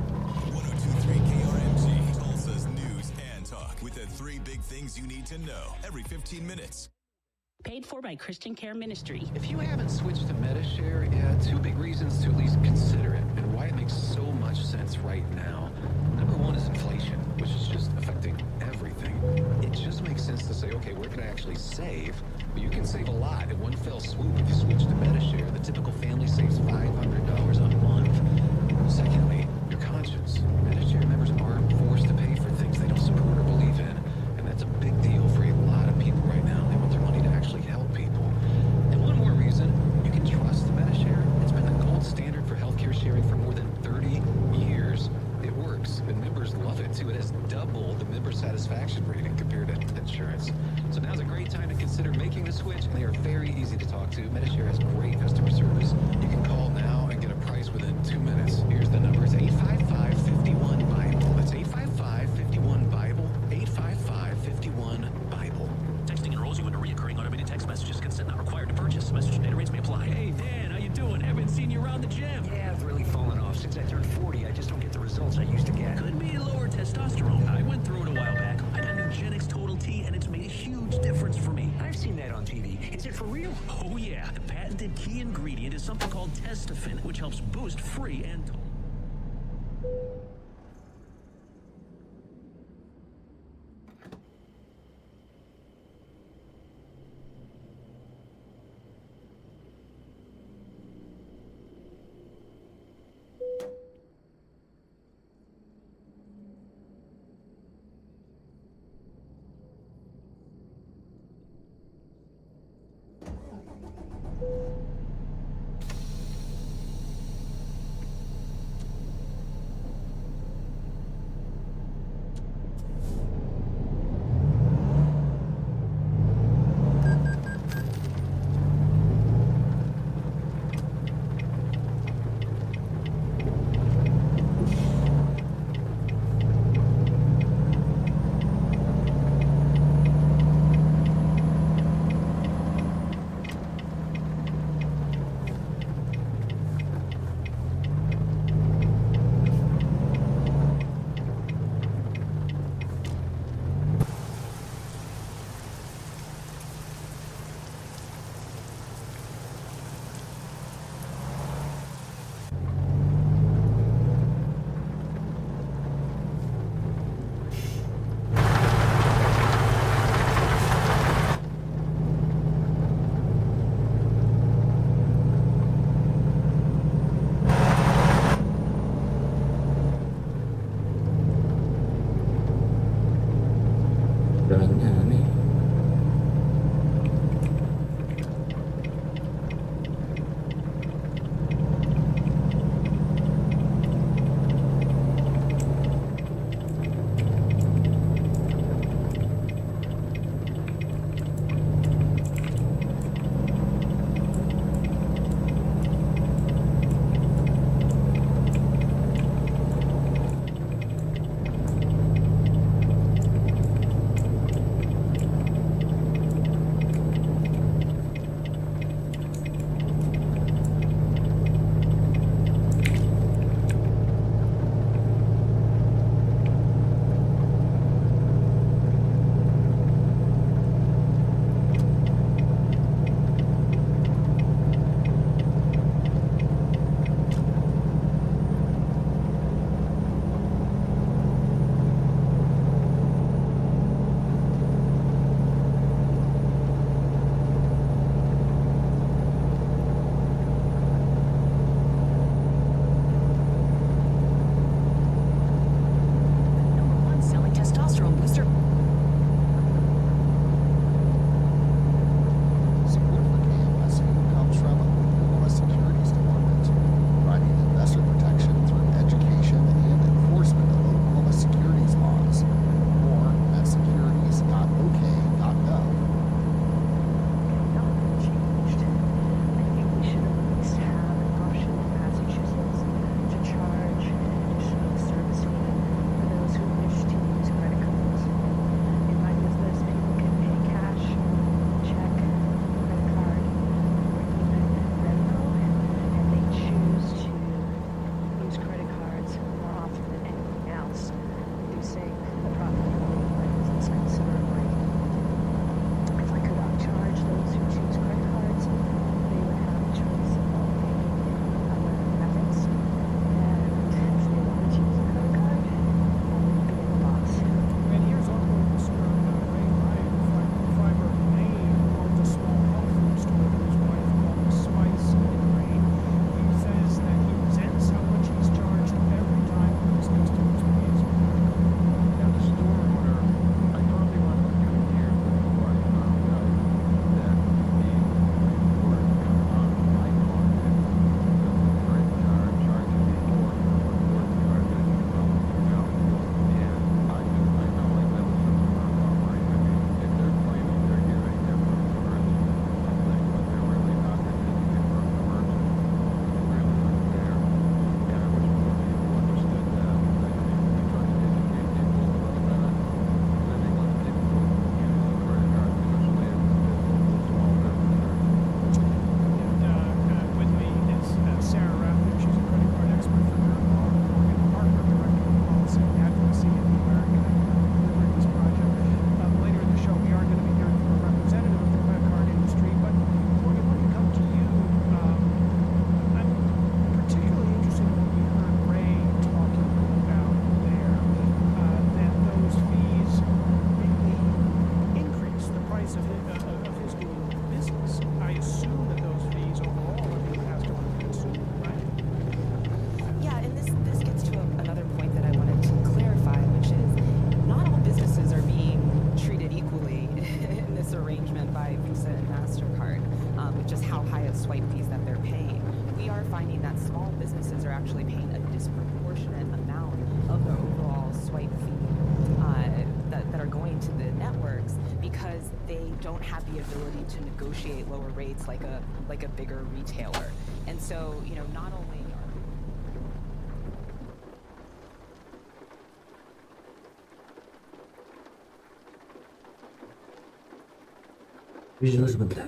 [SPEAKER 16] 102.3 KRMG, Tulsa's news and talk with the 3 big things you need to know every 15 minutes.
[SPEAKER 9] Paid for by Christian Care Ministry.
[SPEAKER 10] If you haven't switched to MediShare, 2 big reasons to at least consider it and why it makes so much sense right now. Number 1 is inflation, which is just affecting everything. It just makes sense to say, okay, where can I actually save? But you can save a lot in one fell swoop if you switch to MediShare. The typical family saves $500 a month. Secondly, your conscience. MediShare members aren't forced to pay for things they don't support or believe in, and that's a big deal for a lot of people right now. They want their money to actually help people. And one more reason, you can trust MediShare. It's been the gold standard for healthcare sharing for more than 30 years. It works, and members love it too. It has double the member satisfaction rating compared to insurance. So now's a great time to consider making the switch, and they are very easy to talk to. MediShare has great customer service. You can call now and get a price within 2 minutes. Here's the number. It's 855-51-BIBLE. That's 855-51-BIBLE. 855-51-BIBLE.
[SPEAKER 12] Texting enrolls you into recurring automated text messages. Consent not required to purchase. Message and data rates may apply. Hey, Dan, how you doing? Haven't seen you around the gym.
[SPEAKER 18] Yeah, I've really fallen off. Since I turned 40, I just don't get the results I used to get.
[SPEAKER 12] Could be lower testosterone. I went through it a while back. I got Nugenix Total T, and it's made a huge difference for me.
[SPEAKER 18] I've seen that on TV. Is it for real?
[SPEAKER 12] Oh, yeah. The patented key ingredient is something called Testofen, which helps boost free and total.
[SPEAKER 1] are actually paying a disproportionate amount of their overall swipe fee that are going to the networks because they don't have the ability to negotiate lower rates like a bigger retailer. And so, you know, not only
[SPEAKER 2] Visual sebentar.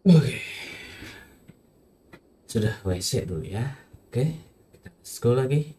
[SPEAKER 2] Oke, sudah WC dulu ya. Oke, kita let's go lagi.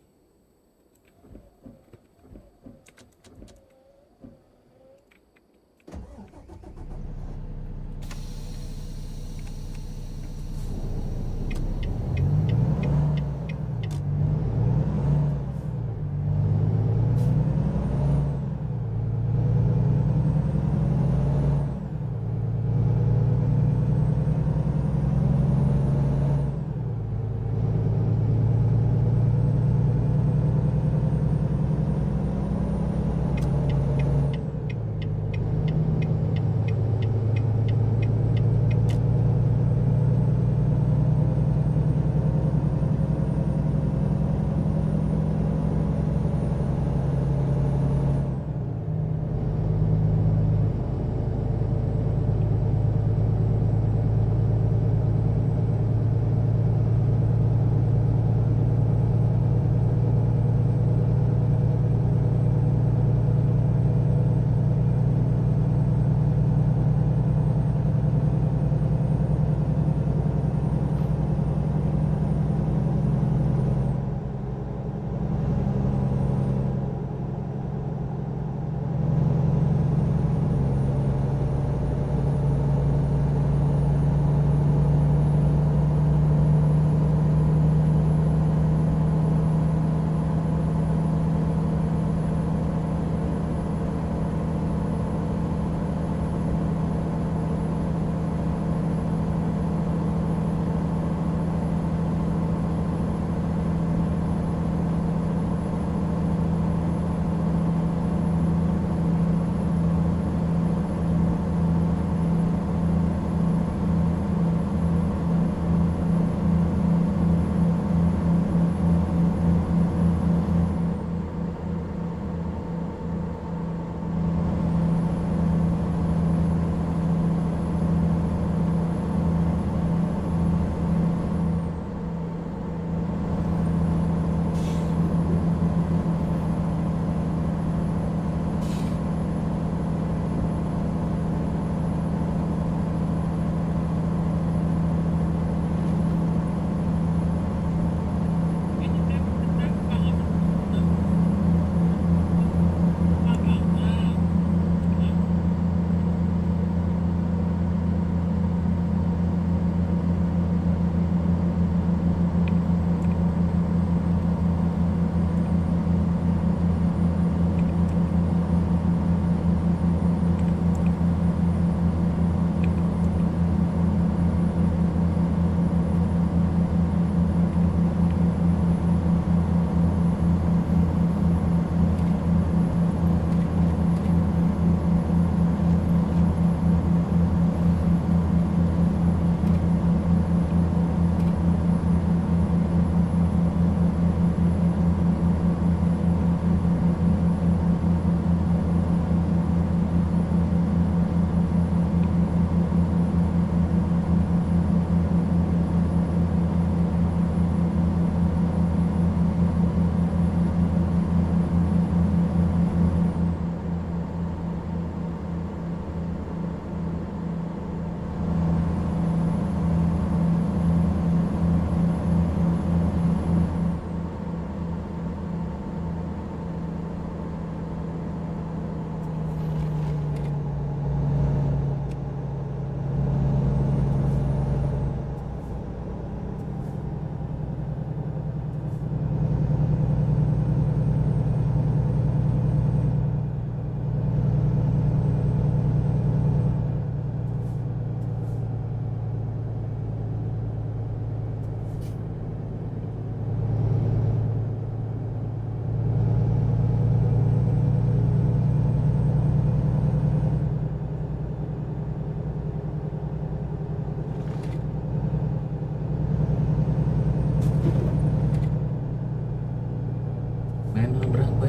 [SPEAKER 2] Main berapa?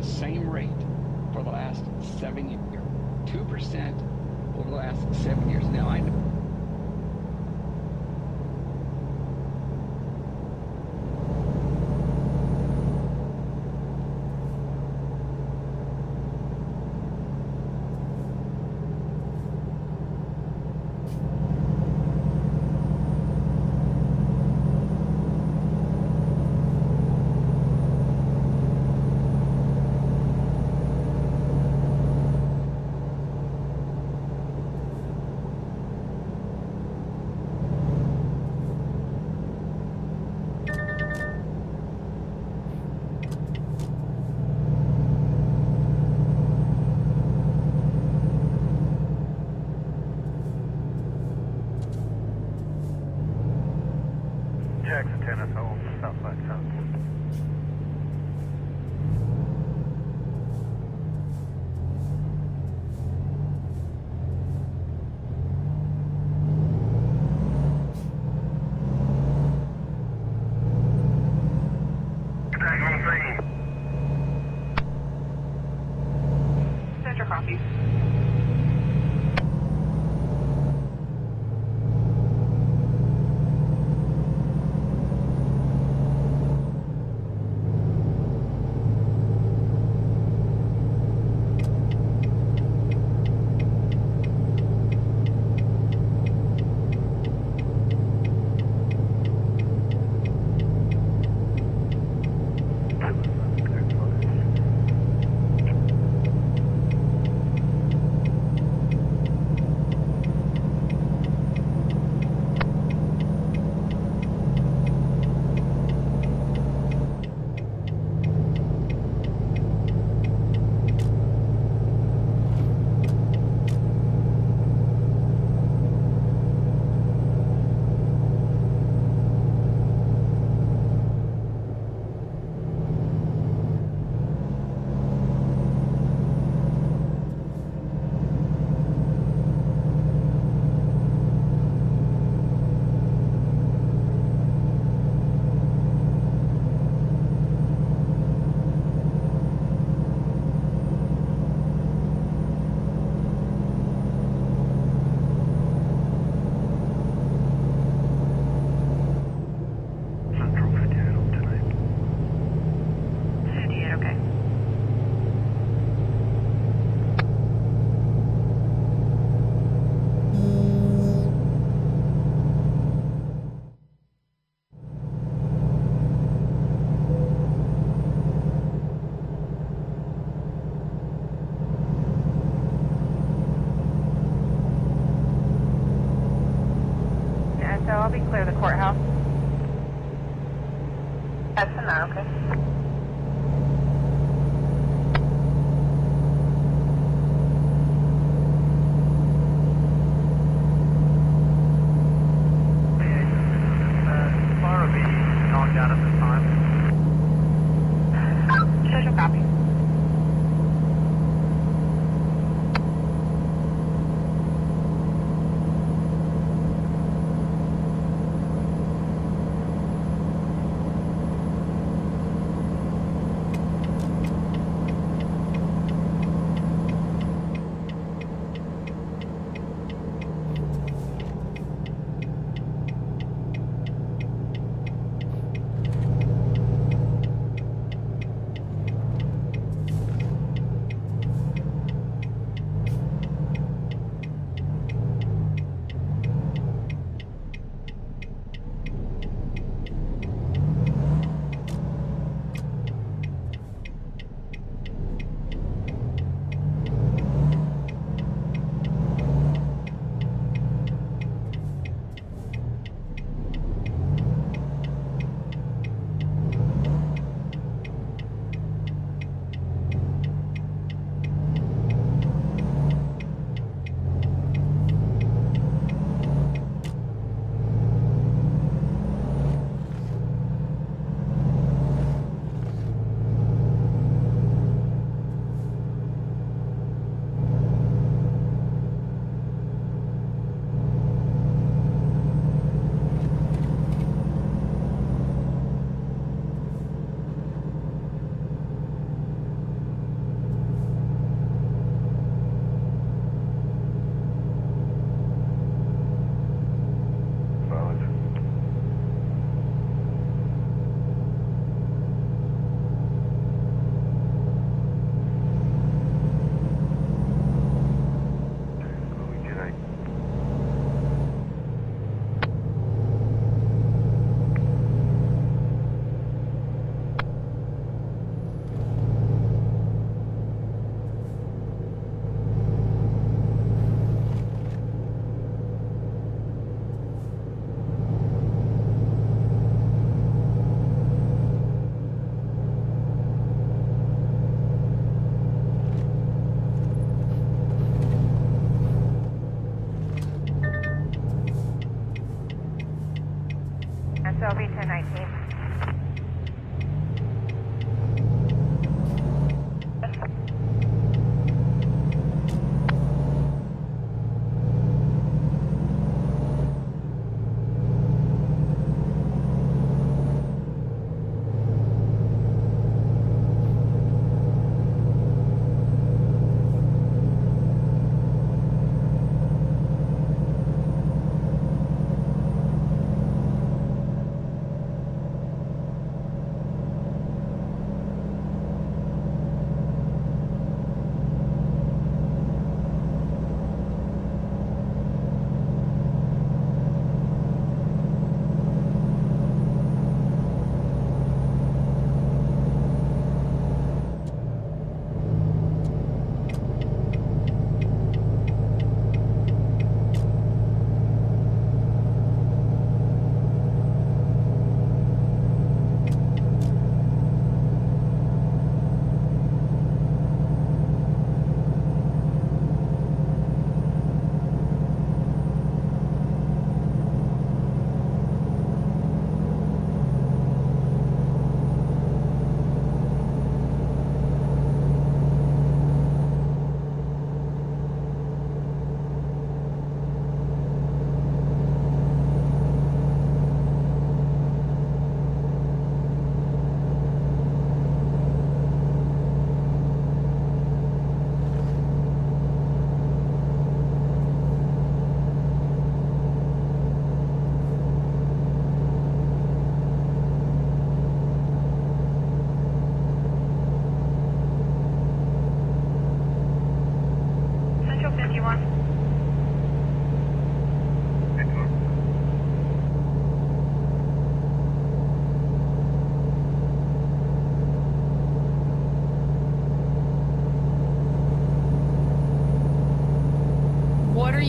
[SPEAKER 4] same rate for the last 7 years. 2% over the last 7 years. Now, I know.
[SPEAKER 8] Jackson, Tennis, hold Southside Southport.
[SPEAKER 19] Center copy. So I'll be clear of the courthouse. That's in there, okay.
[SPEAKER 8] Bar will be knocked out at this time.
[SPEAKER 19] Social copy.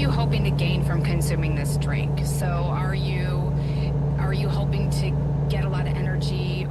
[SPEAKER 5] you hoping to gain from consuming this drink? So are you hoping to get a lot of energy?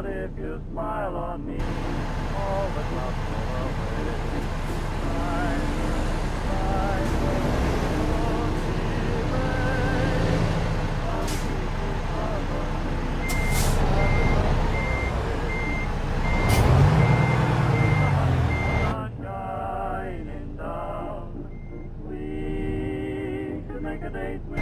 [SPEAKER 8] But if you smile on me, all the clouds go away. Shining down, we should make a date with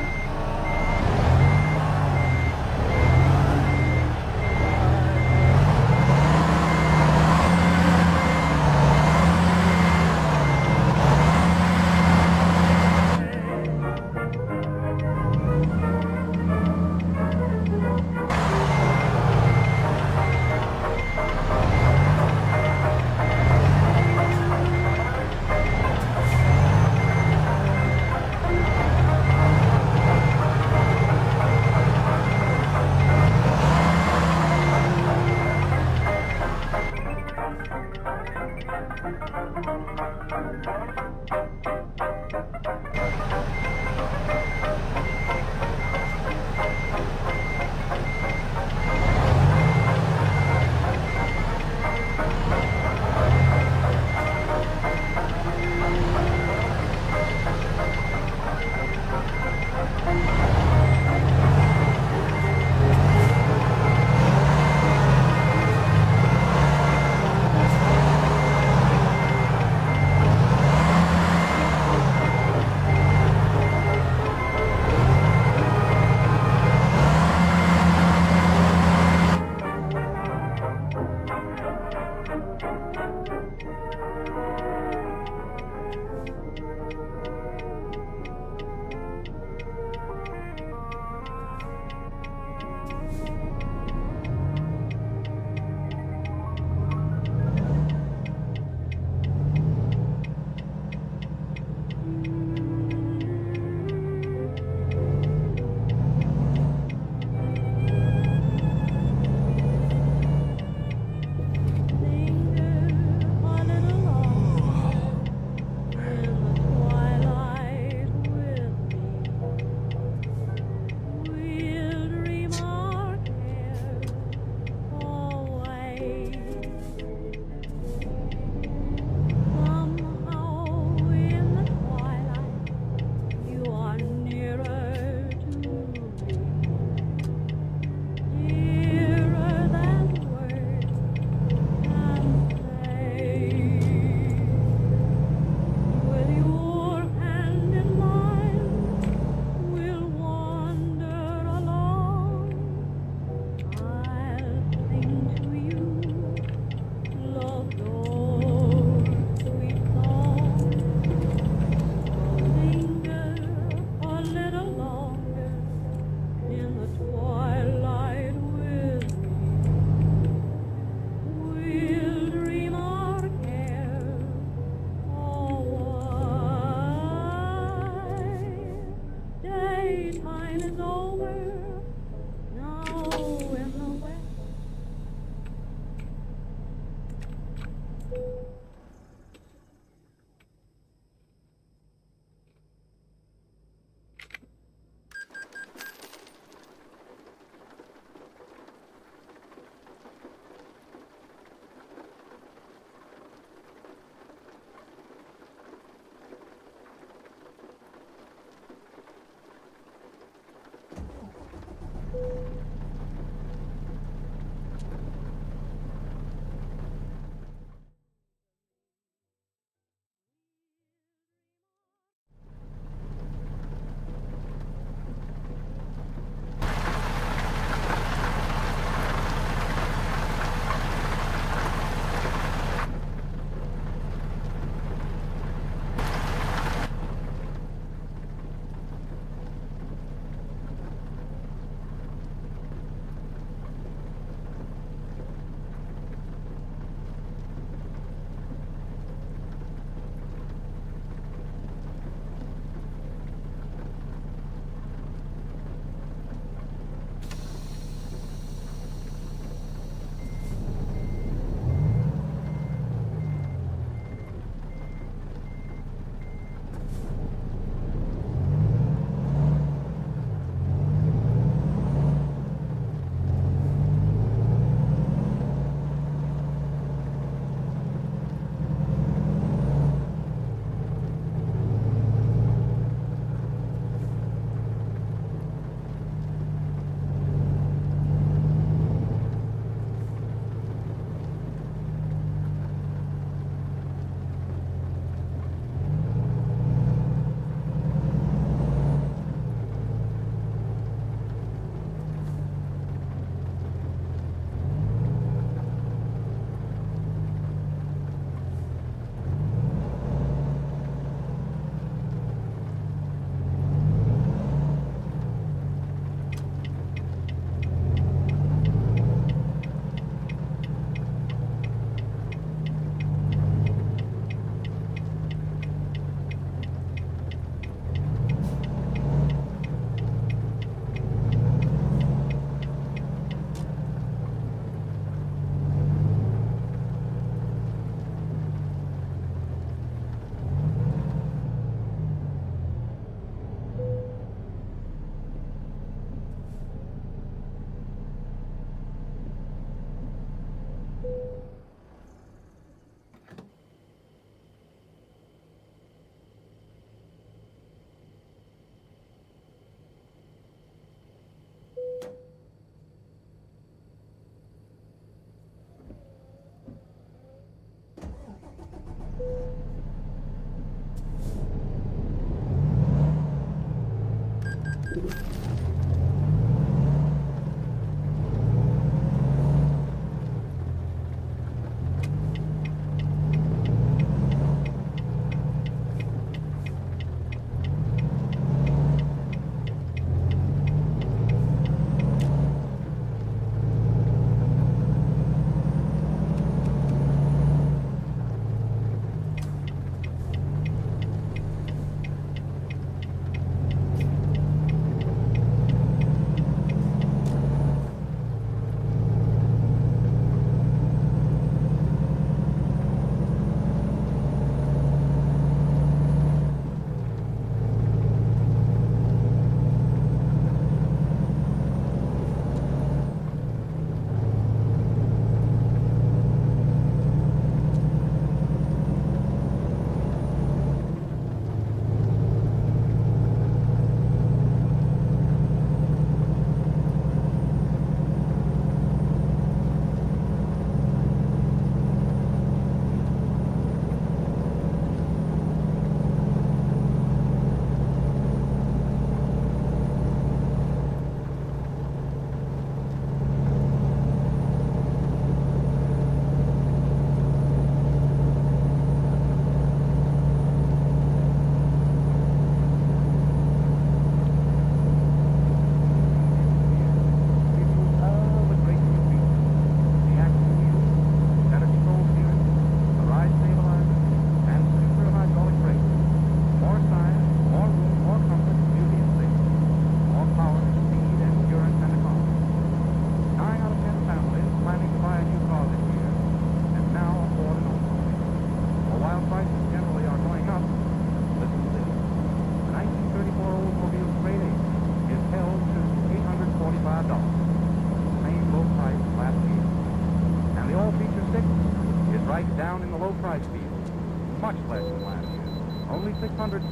[SPEAKER 8] right down in the low price field. Much less than last year. Only $640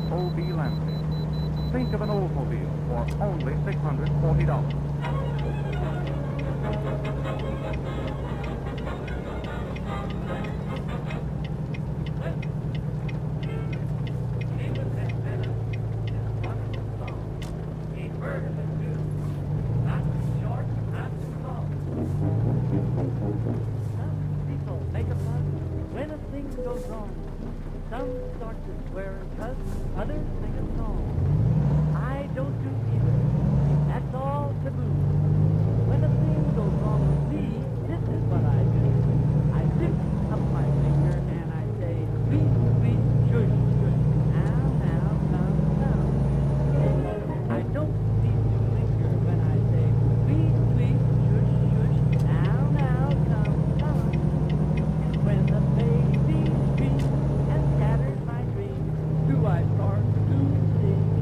[SPEAKER 8] FOB landscape. Think of an Oldsmobile for only $640.
[SPEAKER 3] When a thing goes wrong, some start to swear and cuss, others sing a song. I don't do either. That's all taboo. When a thing goes wrong with me, this is what I do. I lift up my finger and I say, sweet, sweet, shush, shush. Now, come down. I don't need to linger when I say, sweet, sweet, shush, shush. Now, come down. When the baby screams and scatters my dreams, do I start to sing?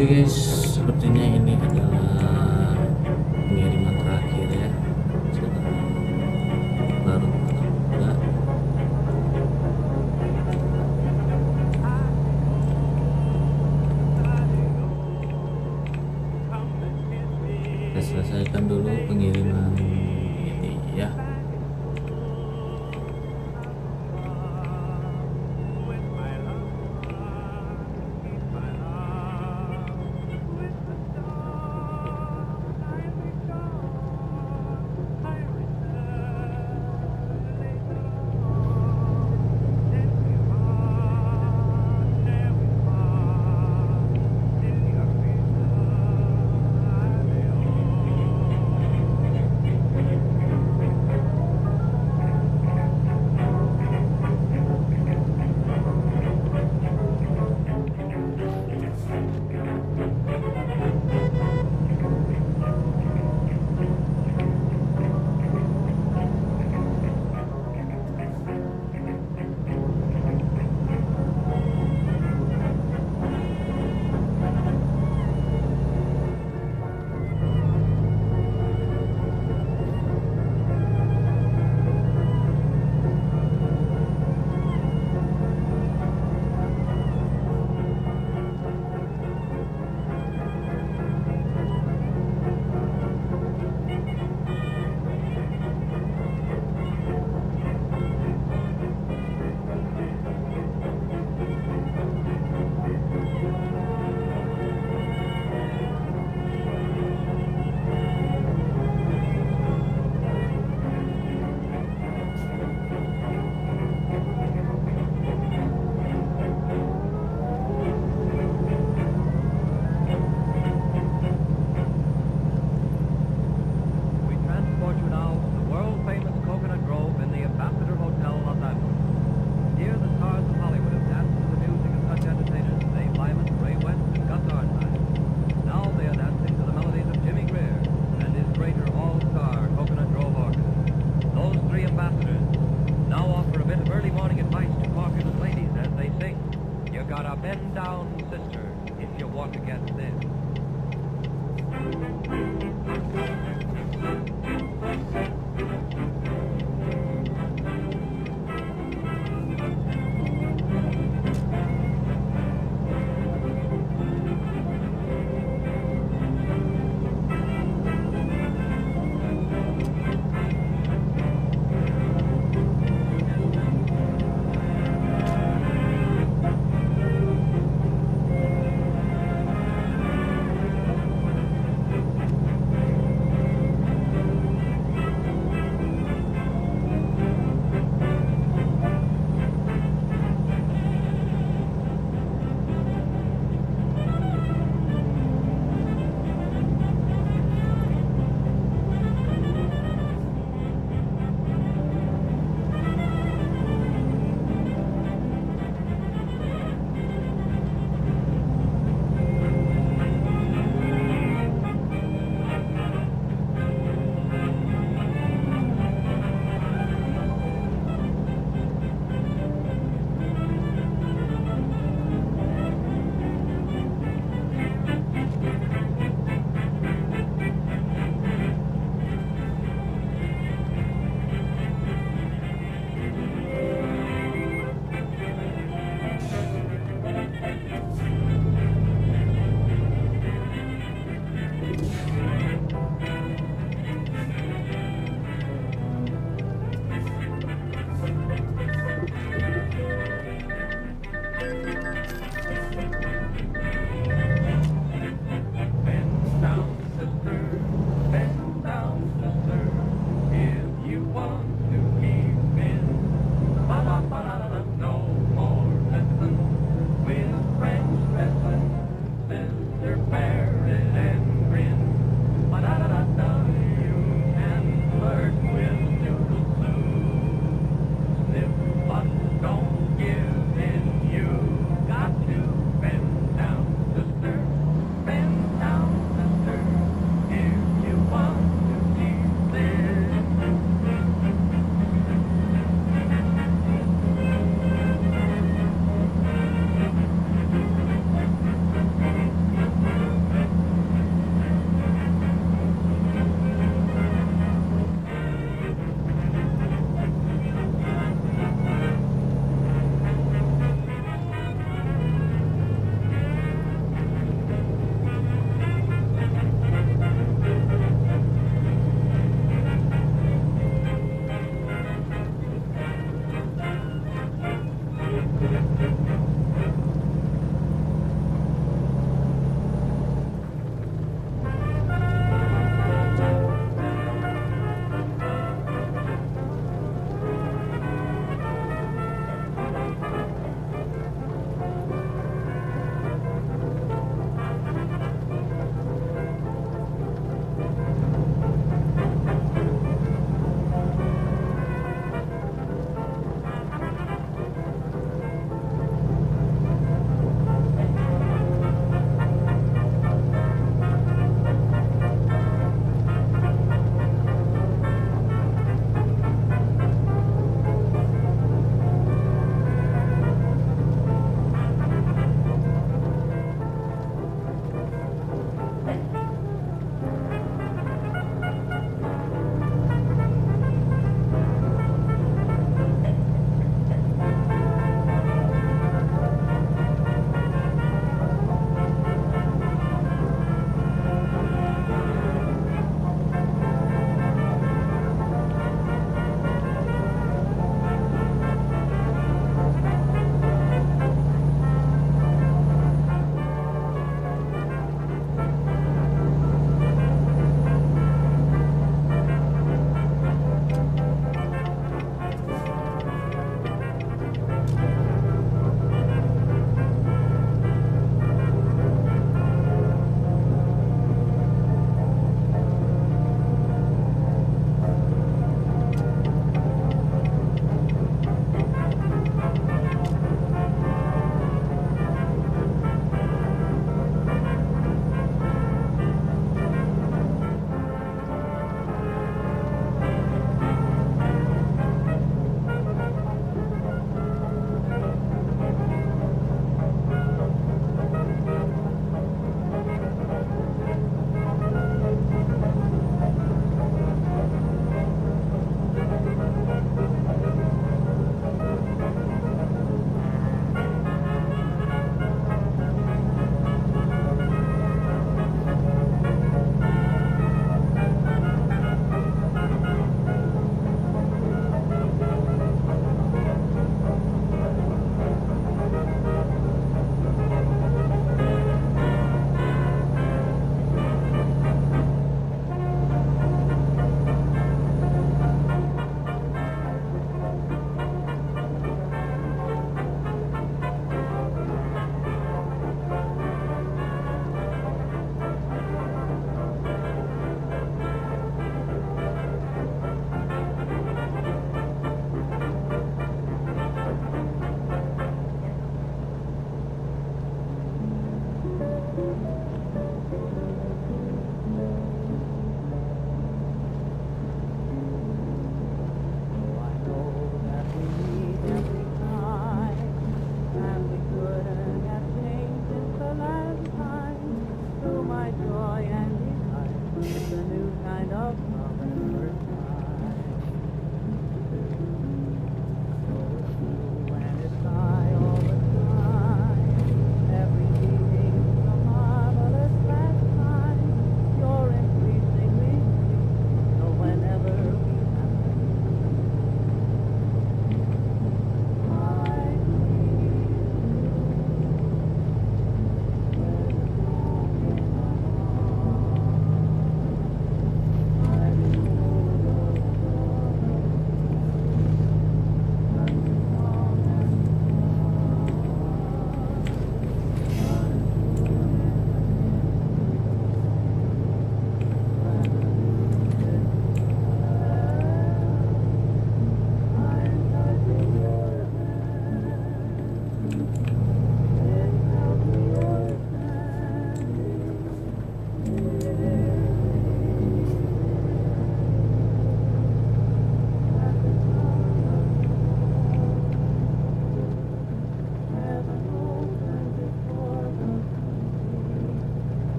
[SPEAKER 2] Oke guys, sepertinya ini adalah pengiriman terakhir ya. Baru enggak. Kita selesaikan dulu pengiriman ini ya.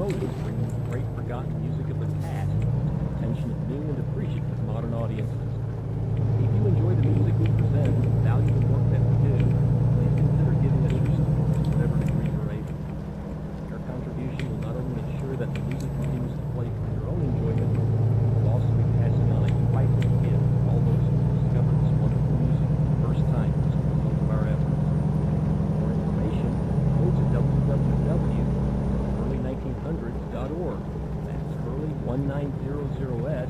[SPEAKER 11] composers bringing the great forgotten music of the past to the attention of new and appreciative modern audiences. If you enjoy the music we present and value the work that we do, please consider giving us your support to whatever degree you're able. Your contribution will not only ensure that the music continues to play for your own enjoyment, but will also be passing on a priceless gift to all those who discover this wonderful music for the first time as a result of our efforts. For more information, go to www.early1900s.org. That's early1900s.org.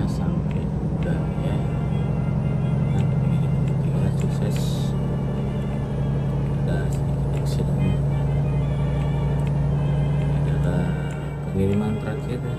[SPEAKER 2] sampai udah ya. Nah, pengiriman ketiga sukses. Ada sedikit accident. Ini adalah pengiriman terakhir ya.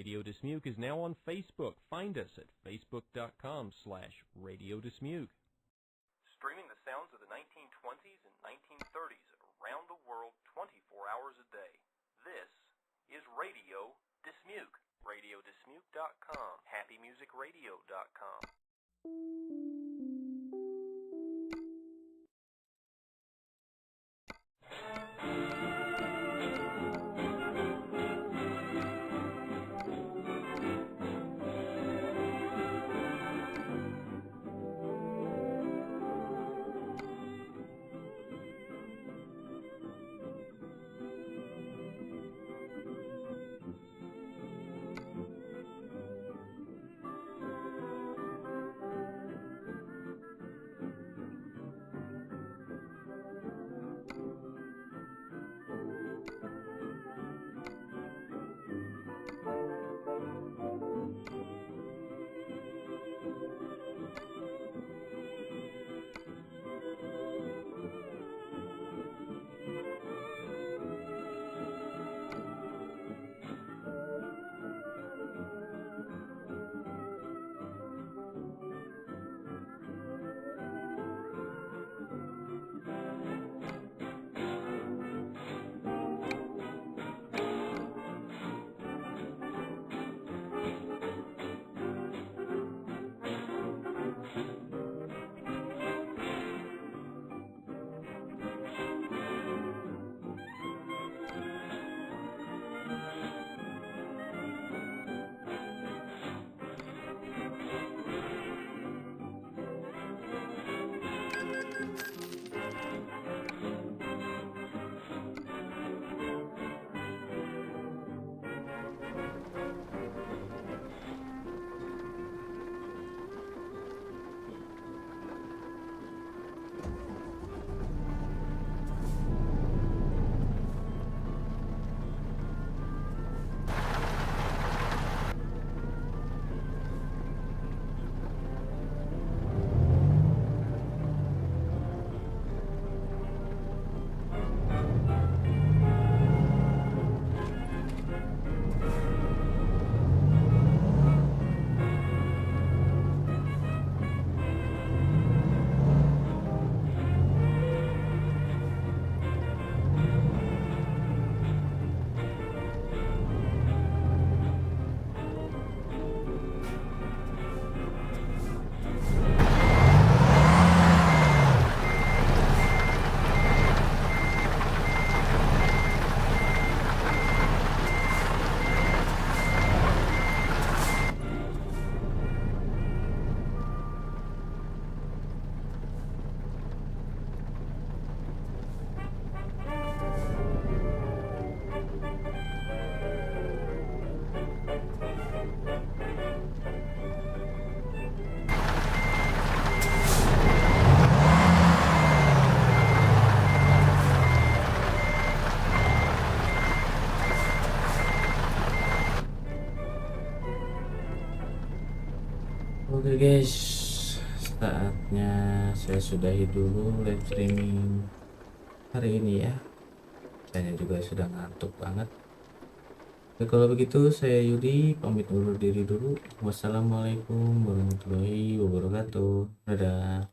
[SPEAKER 11] Radio Dismuke is now on Facebook. Find us at facebook.com/Radio Dismuke. Streaming the sounds of the 1920s and 1930s around the world 24 hours a day. This is Radio Dismuke. RadioDismuke.com. HappyMusicRadio.com.
[SPEAKER 2] Oke guys, saatnya saya sudahi dulu live streaming hari ini ya. Saya juga sudah ngantuk banget. Oke, kalau begitu saya Yudi pamit undur diri dulu. Wassalamualaikum warahmatullahi wabarakatuh. Dadah.